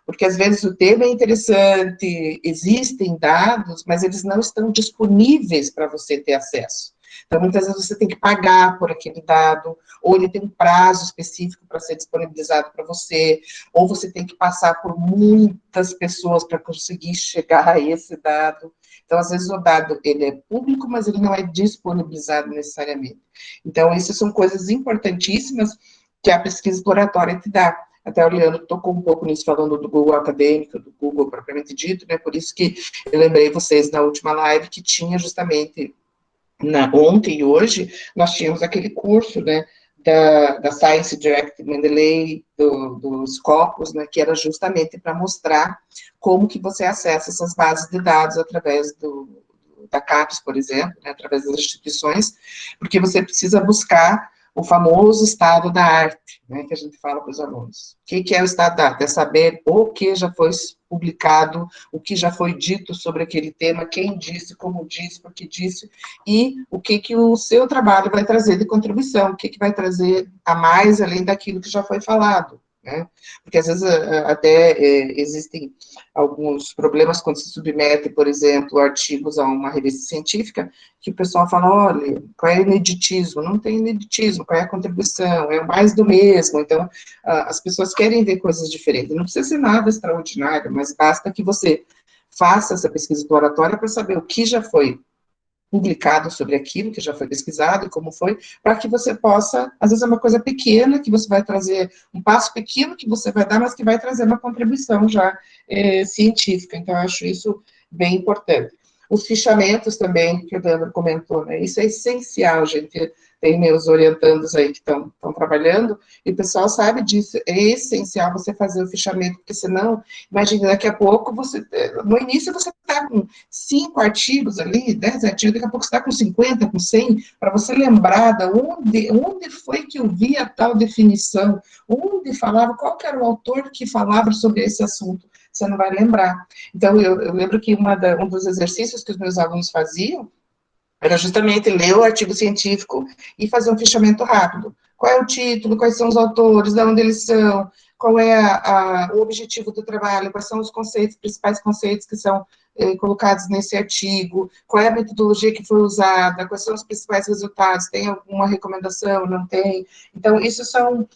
Porque às vezes o tema é interessante, existem dados, mas eles não estão disponíveis para você ter acesso. Então, muitas vezes você tem que pagar por aquele dado, ou ele tem um prazo específico para ser disponibilizado para você, ou você tem que passar por muitas pessoas para conseguir chegar a esse dado. Então, às vezes o dado, ele é público, mas ele não é disponibilizado necessariamente. Então, essas são coisas importantíssimas que a pesquisa exploratória te dá. Até o Leandro tocou um pouco nisso, falando do Google acadêmico, do Google propriamente dito, né? Por isso que eu lembrei vocês na última live que tinha justamente, ontem e hoje, nós tínhamos aquele curso, né, da Science Direct Mendeley, do Scopus, né, que era justamente para mostrar como que você acessa essas bases de dados através da CAPES, por exemplo, né, através das instituições, porque você precisa buscar o famoso estado da arte, né, que a gente fala para os alunos. O que é o estado da arte? É saber o que já foi publicado, o que já foi dito sobre aquele tema, quem disse, como disse, por que disse, e o que o seu trabalho vai trazer de contribuição, o que vai trazer a mais além daquilo que já foi falado, né? Porque às vezes até existem alguns problemas quando se submete, por exemplo, artigos a uma revista científica, que o pessoal fala, olha, qual é o ineditismo? Não tem ineditismo, qual é a contribuição? É mais do mesmo. Então, as pessoas querem ver coisas diferentes. Não precisa ser nada extraordinário, mas basta que você faça essa pesquisa exploratória para saber o que já foi publicado sobre aquilo que já foi pesquisado e como foi, para que você possa, às vezes é uma coisa pequena, que você vai trazer, um passo pequeno que você vai dar, mas que vai trazer uma contribuição já científica, então eu acho isso bem importante. os fichamentos também, que o Leandro comentou, né? Isso é essencial, gente. Tem meus orientandos aí que estão trabalhando, e o pessoal sabe disso, é essencial você fazer o fichamento, porque senão, imagina, daqui a pouco, no início você está com 5 artigos ali, 10 artigos, daqui a pouco você está com 50, com 100, para você lembrar de onde foi que eu vi a tal definição, onde falava, qual que era o autor que falava sobre esse assunto, você não vai lembrar. Então, eu lembro que um dos exercícios que os meus alunos faziam era justamente ler o artigo científico e fazer um fichamento rápido. Qual é o título, quais são os autores, de onde eles são, qual é o objetivo do trabalho, quais são os conceitos, principais conceitos que são colocados nesse artigo, qual é a metodologia que foi usada, quais são os principais resultados, tem alguma recomendação, não tem? Então, isso são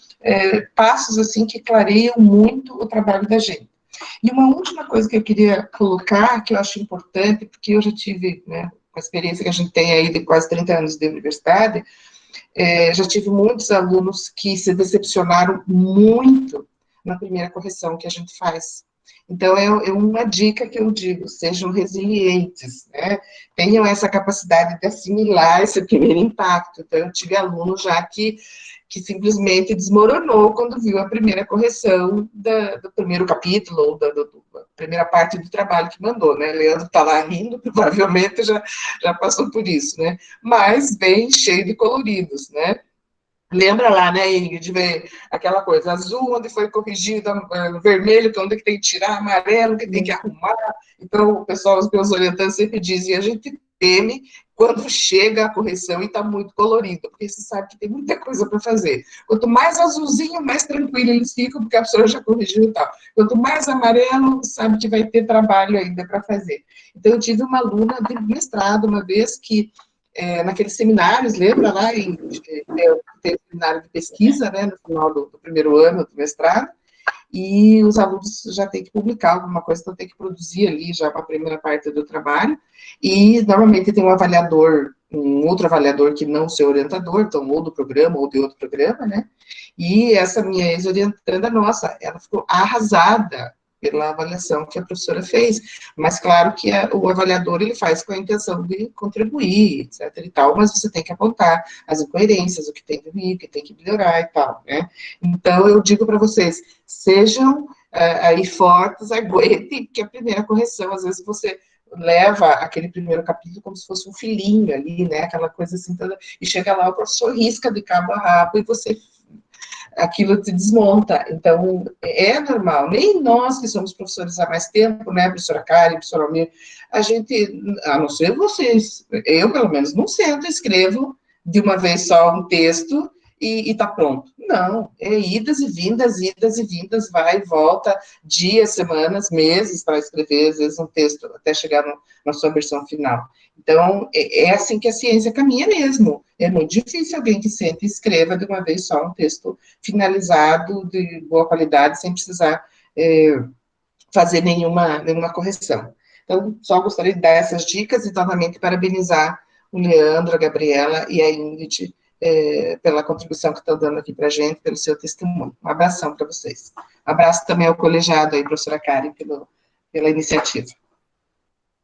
passos, assim, que clareiam muito o trabalho da gente. E uma última coisa que eu queria colocar, que eu acho importante, porque eu já tive, né, a experiência que a gente tem aí de quase 30 anos de universidade, já tive muitos alunos que se decepcionaram muito na primeira correção que a gente faz. Então, é uma dica que eu digo, sejam resilientes, né? Tenham essa capacidade de assimilar esse primeiro impacto. Então, eu tive alunos já que simplesmente desmoronou quando viu a primeira correção do primeiro capítulo, ou da primeira parte do trabalho que mandou, né? Leandro está lá rindo, provavelmente já passou por isso, né? Mas bem cheio de coloridos, né? Lembra lá, né, Ingrid, ver aquela coisa azul, onde foi corrigido, vermelho, que onde que tem que tirar, amarelo, que tem que arrumar. Então, o pessoal, os meus orientantes sempre dizem, a gente teme quando chega a correção e está muito colorido, porque você sabe que tem muita coisa para fazer. Quanto mais azulzinho, mais tranquilo eles ficam, porque a pessoa já corrigiu e tal. Quanto mais amarelo, sabe que vai ter trabalho ainda para fazer. Então, eu tive uma aluna de mestrado uma vez que naqueles seminários, lembra lá, tem seminário de pesquisa, né, no final do primeiro ano do mestrado, e os alunos já têm que publicar alguma coisa, então tem que produzir ali já para a primeira parte do trabalho, e normalmente tem um outro avaliador que não seu orientador, então ou do programa ou de outro programa, né, e essa minha ex-orientanda, nossa, ela ficou arrasada pela avaliação que a professora fez, mas claro que o avaliador, ele faz com a intenção de contribuir, etc e tal, mas você tem que apontar as incoerências, o que tem que vir, o que tem que melhorar e tal, né? Então, eu digo para vocês, sejam aí fortes, aguentem, porque a primeira correção, às vezes você leva aquele primeiro capítulo como se fosse um filhinho ali, né, aquela coisa assim, toda, e chega lá, o professor risca de cabo a rabo, e você aquilo te desmonta. Então, é normal. Nem nós que somos professores há mais tempo, né, professora Karen, professora Almir, a gente, a não ser vocês, eu, pelo menos, não sento e escrevo de uma vez só um texto e tá pronto. Não, é idas e vindas, vai e volta, dias, semanas, meses para escrever, às vezes, um texto, até chegar na sua versão final. Então, é assim que a ciência caminha mesmo. É muito difícil alguém que sente e escreva de uma vez só um texto finalizado, de boa qualidade, sem precisar fazer nenhuma correção. Então, só gostaria de dar essas dicas e, novamente, parabenizar o Leandro, a Gabriela e a Ingrid pela contribuição que estão dando aqui para a gente, pelo seu testemunho. Um abração para vocês. Um abraço também ao colegiado aí, professora Karen, pela iniciativa.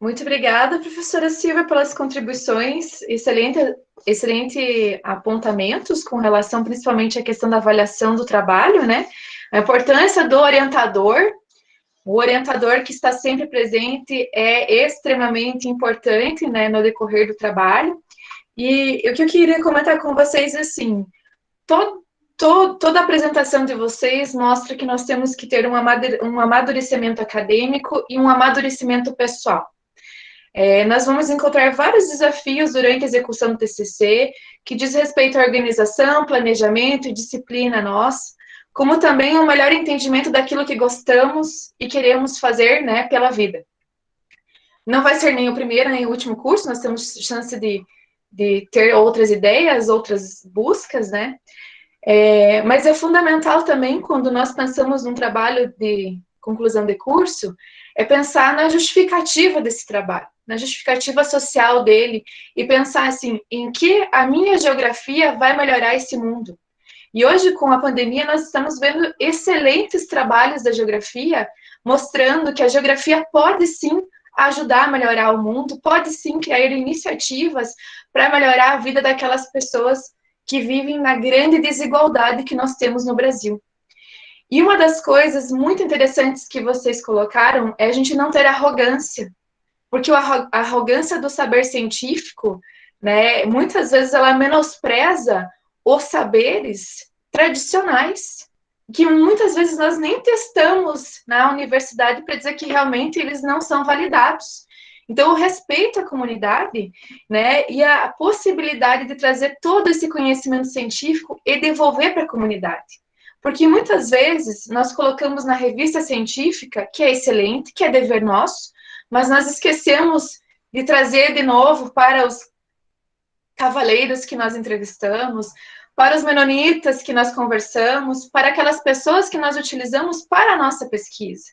Muito obrigada, professora Silvia, pelas contribuições, excelente apontamentos com relação principalmente à questão da avaliação do trabalho, né? A importância do orientador, o orientador que está sempre presente é extremamente importante, né, no decorrer do trabalho. E o que eu queria comentar com vocês é assim, toda a apresentação de vocês mostra que nós temos que ter um amadurecimento acadêmico e um amadurecimento pessoal. Nós vamos encontrar vários desafios durante a execução do TCC, que diz respeito à organização, planejamento e disciplina nossa, como também um melhor entendimento daquilo que gostamos e queremos fazer, né, pela vida. Não vai ser nem o primeiro nem o último curso, nós temos chance de ter outras ideias, outras buscas, né? Mas é fundamental também, quando nós pensamos num trabalho de conclusão de curso, é pensar na justificativa desse trabalho, na justificativa social dele, e pensar assim, em que a minha geografia vai melhorar esse mundo. E hoje, com a pandemia, nós estamos vendo excelentes trabalhos da geografia, mostrando que a geografia pode sim ajudar a melhorar o mundo, pode sim criar iniciativas para melhorar a vida daquelas pessoas que vivem na grande desigualdade que nós temos no Brasil. E uma das coisas muito interessantes que vocês colocaram é a gente não ter arrogância, porque a arrogância do saber científico, né, muitas vezes ela menospreza os saberes tradicionais, que muitas vezes nós nem testamos na universidade para dizer que realmente eles não são validados. Então, o respeito à comunidade, né, e a possibilidade de trazer todo esse conhecimento científico e devolver para a comunidade. Porque muitas vezes nós colocamos na revista científica, que é excelente, que é dever nosso, mas nós esquecemos de trazer de novo para os cavaleiros que nós entrevistamos, para os menonitas que nós conversamos, para aquelas pessoas que nós utilizamos para a nossa pesquisa.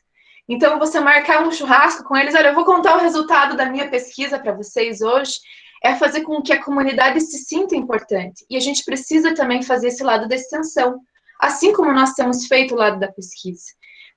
Então, você marcar um churrasco com eles, olha, eu vou contar o resultado da minha pesquisa para vocês hoje, é fazer com que a comunidade se sinta importante. E a gente precisa também fazer esse lado da extensão, assim como nós temos feito o lado da pesquisa.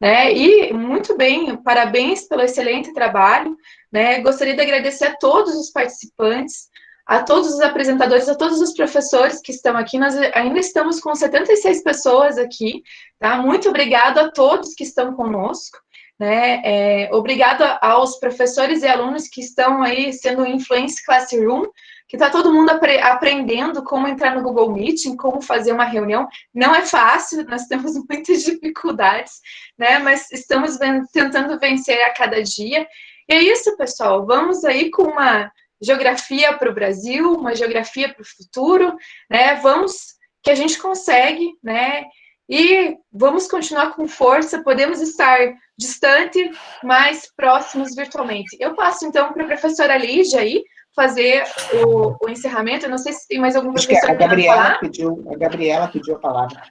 Né? E, muito bem, parabéns pelo excelente trabalho, né? Gostaria de agradecer a todos os participantes, a todos os apresentadores, a todos os professores que estão aqui. Nós ainda estamos com 76 pessoas aqui, tá? Muito obrigado a todos que estão conosco, né? Obrigado aos professores e alunos que estão aí sendo Influence Classroom, que está todo mundo aprendendo como entrar no Google Meeting, como fazer uma reunião. Não é fácil, nós temos muitas dificuldades, né? Mas estamos tentando vencer a cada dia. E é isso, pessoal. Vamos aí com uma geografia para o Brasil, uma geografia para o futuro, né? Vamos, que a gente consegue, né? E vamos continuar com força. Podemos estar distante, mas próximos virtualmente. Eu passo, então, para a professora Lígia aí, fazer o encerramento. Eu não sei se tem mais algum professor que a Gabriela pediu a palavra.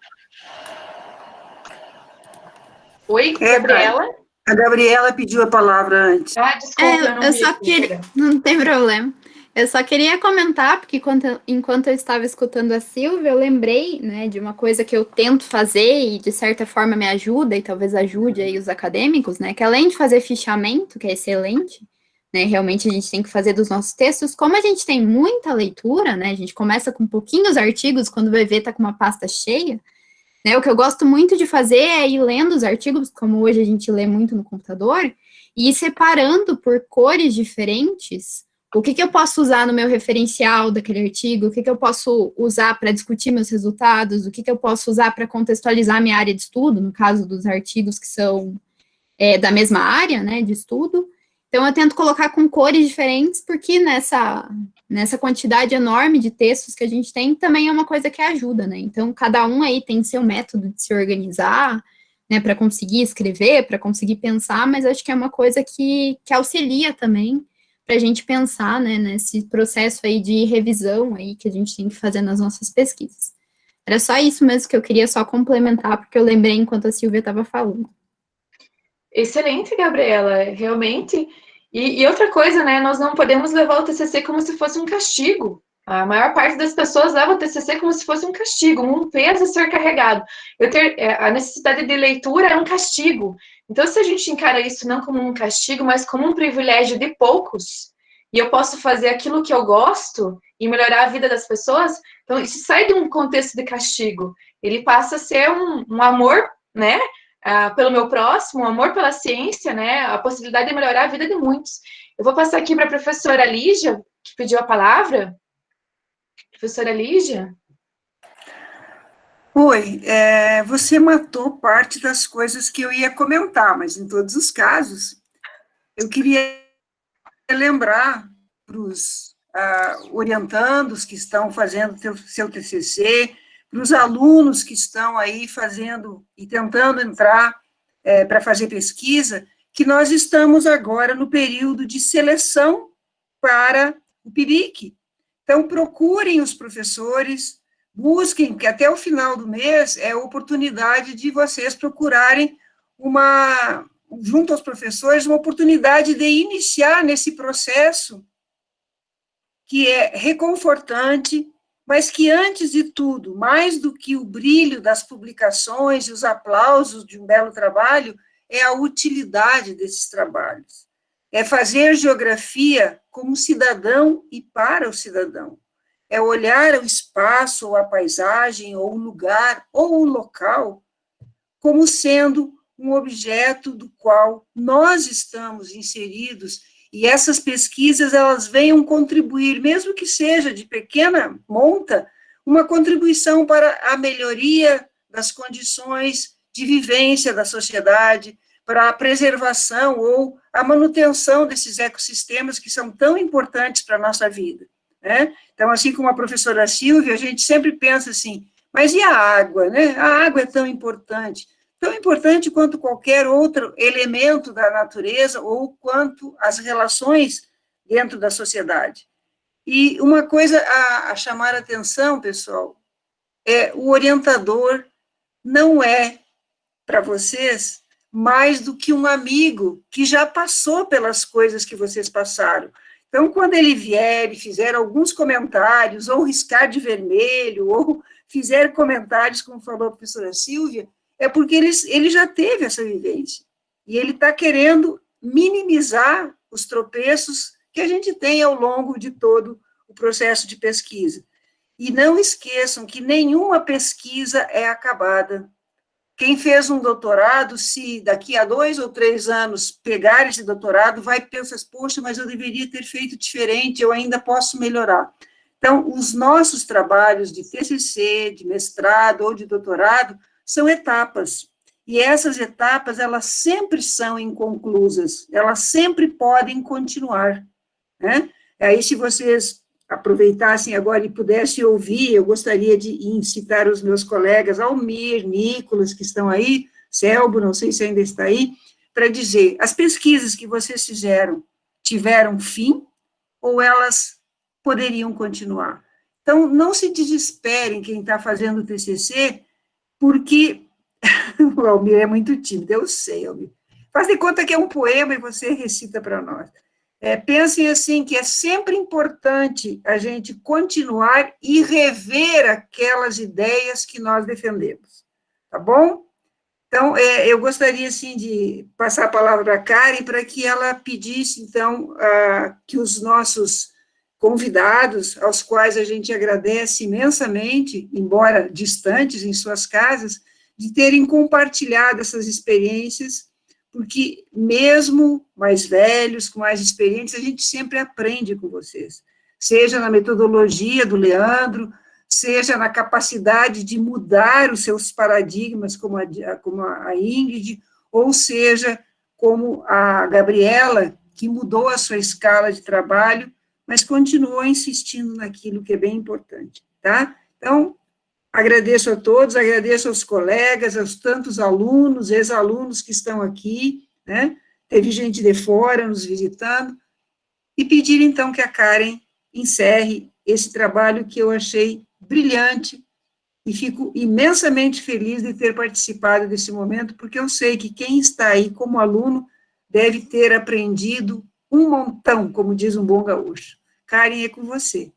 Oi, Gabriela? A Gabriela pediu a palavra antes. Ah, desculpa, eu só queria... Não tem problema. Eu só queria comentar, porque enquanto eu estava escutando a Silvia, eu lembrei, né, de uma coisa que eu tento fazer e, de certa forma, me ajuda, e talvez ajude aí os acadêmicos, né, que além de fazer fichamento, que é excelente, né, realmente a gente tem que fazer dos nossos textos, como a gente tem muita leitura, né, a gente começa com pouquinhos artigos, quando vai ver tá com uma pasta cheia, né, o que eu gosto muito de fazer é ir lendo os artigos, como hoje a gente lê muito no computador, e ir separando por cores diferentes o que eu posso usar no meu referencial daquele artigo, o que eu posso usar para discutir meus resultados, o que eu posso usar para contextualizar minha área de estudo, no caso dos artigos que são da mesma área, né, de estudo. Então, eu tento colocar com cores diferentes, porque nessa quantidade enorme de textos que a gente tem, também é uma coisa que ajuda, né? Então, cada um aí tem seu método de se organizar, né, para conseguir escrever, para conseguir pensar, mas acho que é uma coisa que auxilia também para a gente pensar, né, nesse processo aí de revisão aí que a gente tem que fazer nas nossas pesquisas. Era só isso mesmo que eu queria só complementar, porque eu lembrei enquanto a Silvia estava falando. Excelente, Gabriela, realmente. E outra coisa, né, nós não podemos levar o TCC como se fosse um castigo. A maior parte das pessoas leva o TCC como se fosse um castigo, um peso a ser carregado. A necessidade de leitura é um castigo. Então, se a gente encara isso não como um castigo, mas como um privilégio de poucos, e eu posso fazer aquilo que eu gosto e melhorar a vida das pessoas, então isso sai de um contexto de castigo. Ele passa a ser um amor, né, pelo meu próximo, um amor pela ciência, né, a possibilidade de melhorar a vida de muitos. Eu vou passar aqui para a professora Lígia, que pediu a palavra. Professora Lígia? Oi, você matou parte das coisas que eu ia comentar, mas em todos os casos, eu queria lembrar para os orientandos que estão fazendo seu TCC, para os alunos que estão aí fazendo e tentando entrar para fazer pesquisa, que nós estamos agora no período de seleção para o PIBIC. Então, procurem os professores, busquem, que até o final do mês é a oportunidade de vocês procurarem junto aos professores, uma oportunidade de iniciar nesse processo que é reconfortante, mas que, antes de tudo, mais do que o brilho das publicações e os aplausos de um belo trabalho, é a utilidade desses trabalhos. é fazer geografia como cidadão e para o cidadão. É olhar o espaço, ou a paisagem, ou o lugar, ou o local, como sendo um objeto do qual nós estamos inseridos, e essas pesquisas, elas venham contribuir, mesmo que seja de pequena monta, uma contribuição para a melhoria das condições de vivência da sociedade, para a preservação ou a manutenção desses ecossistemas que são tão importantes para a nossa vida, né? Então, assim como a professora Silvia, a gente sempre pensa assim, mas e a água, né? A água é tão importante quanto qualquer outro elemento da natureza ou quanto as relações dentro da sociedade. E uma coisa a chamar a atenção, pessoal, o orientador não é, para vocês, mais do que um amigo que já passou pelas coisas que vocês passaram. Então, quando ele vier e fizer alguns comentários, ou riscar de vermelho, ou fizer comentários, como falou a professora Silvia, é porque ele já teve essa vivência. E ele está querendo minimizar os tropeços que a gente tem ao longo de todo o processo de pesquisa. E não esqueçam que nenhuma pesquisa é acabada. Quem fez um doutorado, se daqui a 2 ou 3 anos pegar esse doutorado, vai pensar, poxa, mas eu deveria ter feito diferente, eu ainda posso melhorar. Então, os nossos trabalhos de TCC, de mestrado ou de doutorado, são etapas. E essas etapas, elas sempre são inconclusas, elas sempre podem continuar, né? Aí, se vocês aproveitassem agora e pudessem ouvir, eu gostaria de incitar os meus colegas, Almir, Nicolas, que estão aí, Selbo, não sei se ainda está aí, para dizer, as pesquisas que vocês fizeram tiveram fim ou elas poderiam continuar? Então, não se desesperem quem está fazendo o TCC, porque o Almir é muito tímido, eu sei, Almir. Faz de conta que é um poema e você recita para nós. Pensem assim, que é sempre importante a gente continuar e rever aquelas ideias que nós defendemos, tá bom? Então, eu gostaria, assim, de passar a palavra para a Karen, para que ela pedisse, então, que os nossos convidados, aos quais a gente agradece imensamente, embora distantes em suas casas, de terem compartilhado essas experiências, porque mesmo mais velhos, com mais experiência, a gente sempre aprende com vocês, seja na metodologia do Leandro, seja na capacidade de mudar os seus paradigmas, como a Ingrid, ou seja, como a Gabriela, que mudou a sua escala de trabalho, mas continuou insistindo naquilo que é bem importante, tá? Então, agradeço a todos, agradeço aos colegas, aos tantos alunos, ex-alunos que estão aqui, né? Teve gente de fora nos visitando, e pedir, então, que a Karen encerre esse trabalho que eu achei brilhante, e fico imensamente feliz de ter participado desse momento, porque eu sei que quem está aí como aluno deve ter aprendido um montão, como diz um bom gaúcho. Karen, é com você.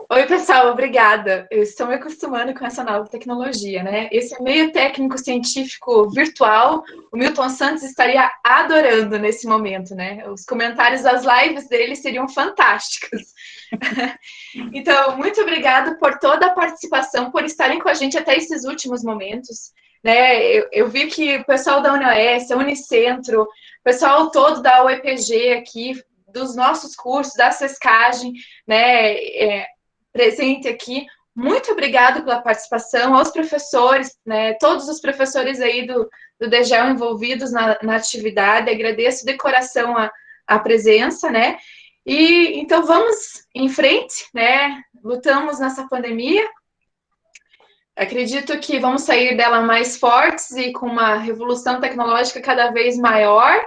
Oi, pessoal, obrigada. Eu estou me acostumando com essa nova tecnologia, né? Esse meio técnico científico virtual, o Milton Santos estaria adorando nesse momento, né? Os comentários das lives dele seriam fantásticos. Então, muito obrigada por toda a participação, por estarem com a gente até esses últimos momentos, né? Eu vi que o pessoal da UniOS, a Unicentro, o pessoal todo da UEPG aqui, dos nossos cursos, da Sescagem, né, presente aqui. Muito obrigada pela participação, aos professores, né, todos os professores aí do DGEL envolvidos na atividade, agradeço de coração a presença, né, e então vamos em frente, né, lutamos nessa pandemia, acredito que vamos sair dela mais fortes e com uma revolução tecnológica cada vez maior,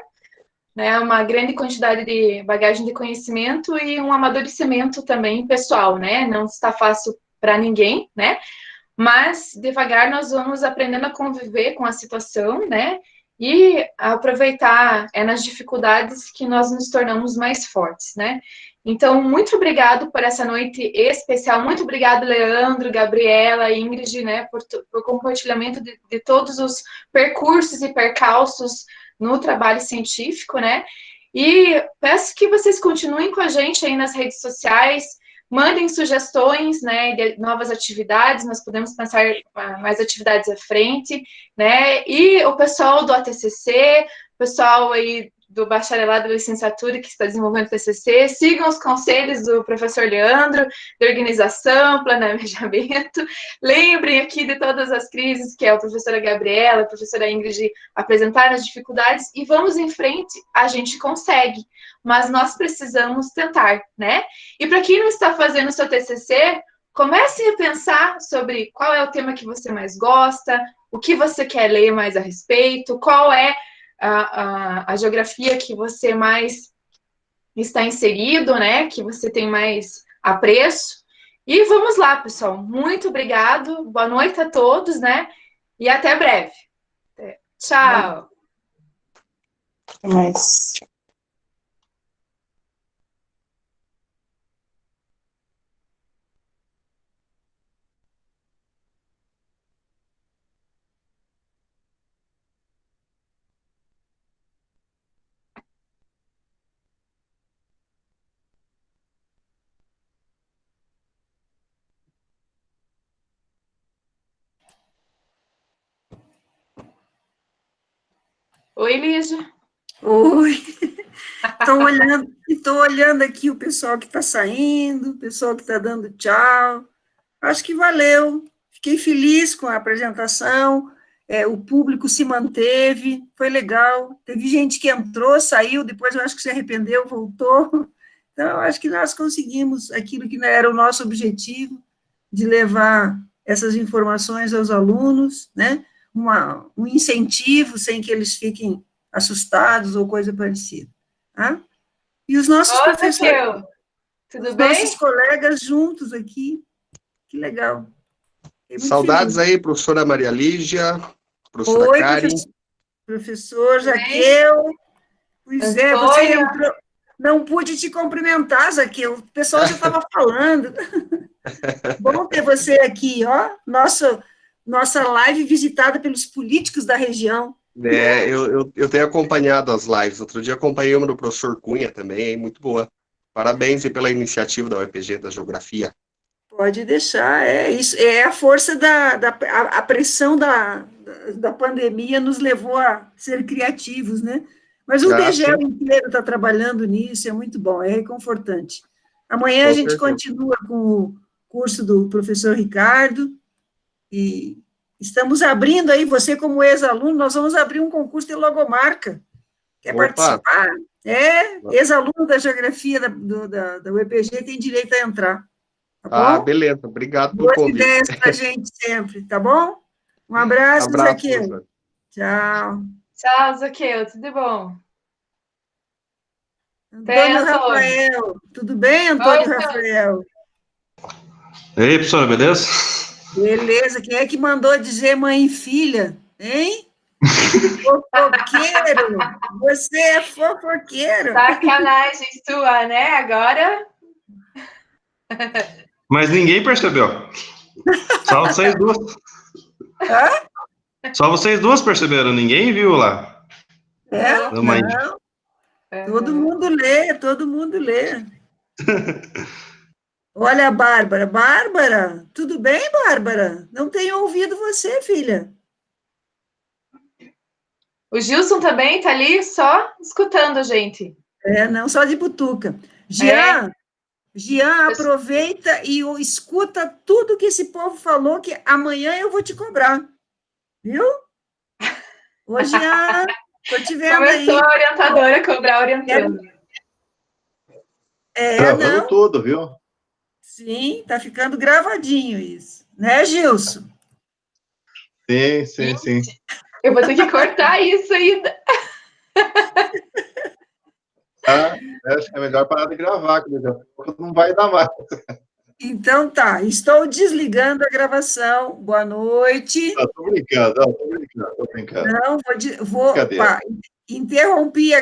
né, uma grande quantidade de bagagem de conhecimento e um amadurecimento também pessoal, né, não está fácil para ninguém, né, mas devagar nós vamos aprendendo a conviver com a situação, né, E aproveitar nas dificuldades que nós nos tornamos mais fortes, né? Então, muito obrigado por essa noite especial. Muito obrigado, Leandro, Gabriela, Ingrid, né, por compartilhamento de todos os percursos e percalços no trabalho científico, né? E peço que vocês continuem com a gente aí nas redes sociais, mandem sugestões, né, de novas atividades, nós podemos pensar mais atividades à frente, né? E o pessoal do ATCC, o pessoal aí do bacharelado e licenciatura que está desenvolvendo o TCC, sigam os conselhos do professor Leandro, de organização, planejamento, lembrem aqui de todas as crises que a professora Gabriela, a professora Ingrid apresentaram, as dificuldades, e vamos em frente, a gente consegue, mas nós precisamos tentar, né? E para quem não está fazendo o seu TCC, comecem a pensar sobre qual é o tema que você mais gosta, o que você quer ler mais a respeito, qual é a geografia que você mais está inserido, né? Que você tem mais apreço. E vamos lá, pessoal. Muito obrigado. Boa noite a todos, né? E até breve. Tchau. Até mais. Oi, Lígia. Oi. Estou olhando aqui o pessoal que está saindo, o pessoal que está dando tchau. Acho que valeu. Fiquei feliz com a apresentação. O público se manteve, foi legal. Teve gente que entrou, saiu, depois eu acho que se arrependeu, voltou. Então, eu acho que nós conseguimos aquilo que era o nosso objetivo, de levar essas informações aos alunos, né? Um incentivo, sem que eles fiquem assustados ou coisa parecida. Tá? E os nossos professores, tudo bem? Nossos colegas juntos aqui, que legal. Saudades aí, professora Maria Lígia, professora Oi, Karen. Professor Zaqueu. Pois é, você entrou. Não pude te cumprimentar, Zaqueu. O pessoal já estava falando. Bom ter você aqui, ó. Nossa live visitada pelos políticos da região. Eu tenho acompanhado as lives. Outro dia acompanhei uma do professor Cunha também, muito boa. Parabéns aí pela iniciativa da UEPG da Geografia. Pode deixar, isso é a força a pressão da pandemia nos levou a ser criativos, né? Mas o DGEL inteiro está trabalhando nisso, é muito bom, é reconfortante. Amanhã a gente continua com o curso do professor Ricardo, e estamos abrindo aí, você como ex-aluno, nós vamos abrir um concurso de logomarca. Quer participar? Ex-aluno da geografia da UEPG tem direito a entrar. Tá bom? Beleza, obrigado pelo convite. Boas ideias para a gente sempre, tá bom? Um abraço, Zaqueu. Tchau. Tchau, Zaqueu, tudo bom? Antônio Rafael, tudo bem, Antônio Rafael? E aí, professora, beleza? Beleza, quem é que mandou dizer mãe e filha, hein? Fofoqueiro, você é fofoqueiro. Sacanagem sua, né? Agora... Mas ninguém percebeu. Só vocês duas. Só vocês duas perceberam, ninguém viu lá. Não. Todo mundo lê, todo mundo lê. Olha a Bárbara. Bárbara, tudo bem, Bárbara? Não tenho ouvido você, filha. O Gilson também tá ali só escutando a gente. Não, só de butuca. Jean, aproveita e escuta tudo que esse povo falou, que amanhã eu vou te cobrar. Viu? Ô, Jean, tô te vendo aí. Começou a orientadora a cobrar orientando. Gravando tudo, viu? Sim, tá ficando gravadinho isso. Né, Gilson? Sim. Eu vou ter que cortar isso ainda. Acho que é melhor parar de gravar, que daqui a pouco não vai dar mais. Então tá, estou desligando a gravação. Boa noite. Tô brincando. brincando, tô brincando. Não, vou Brincadeira. interrompi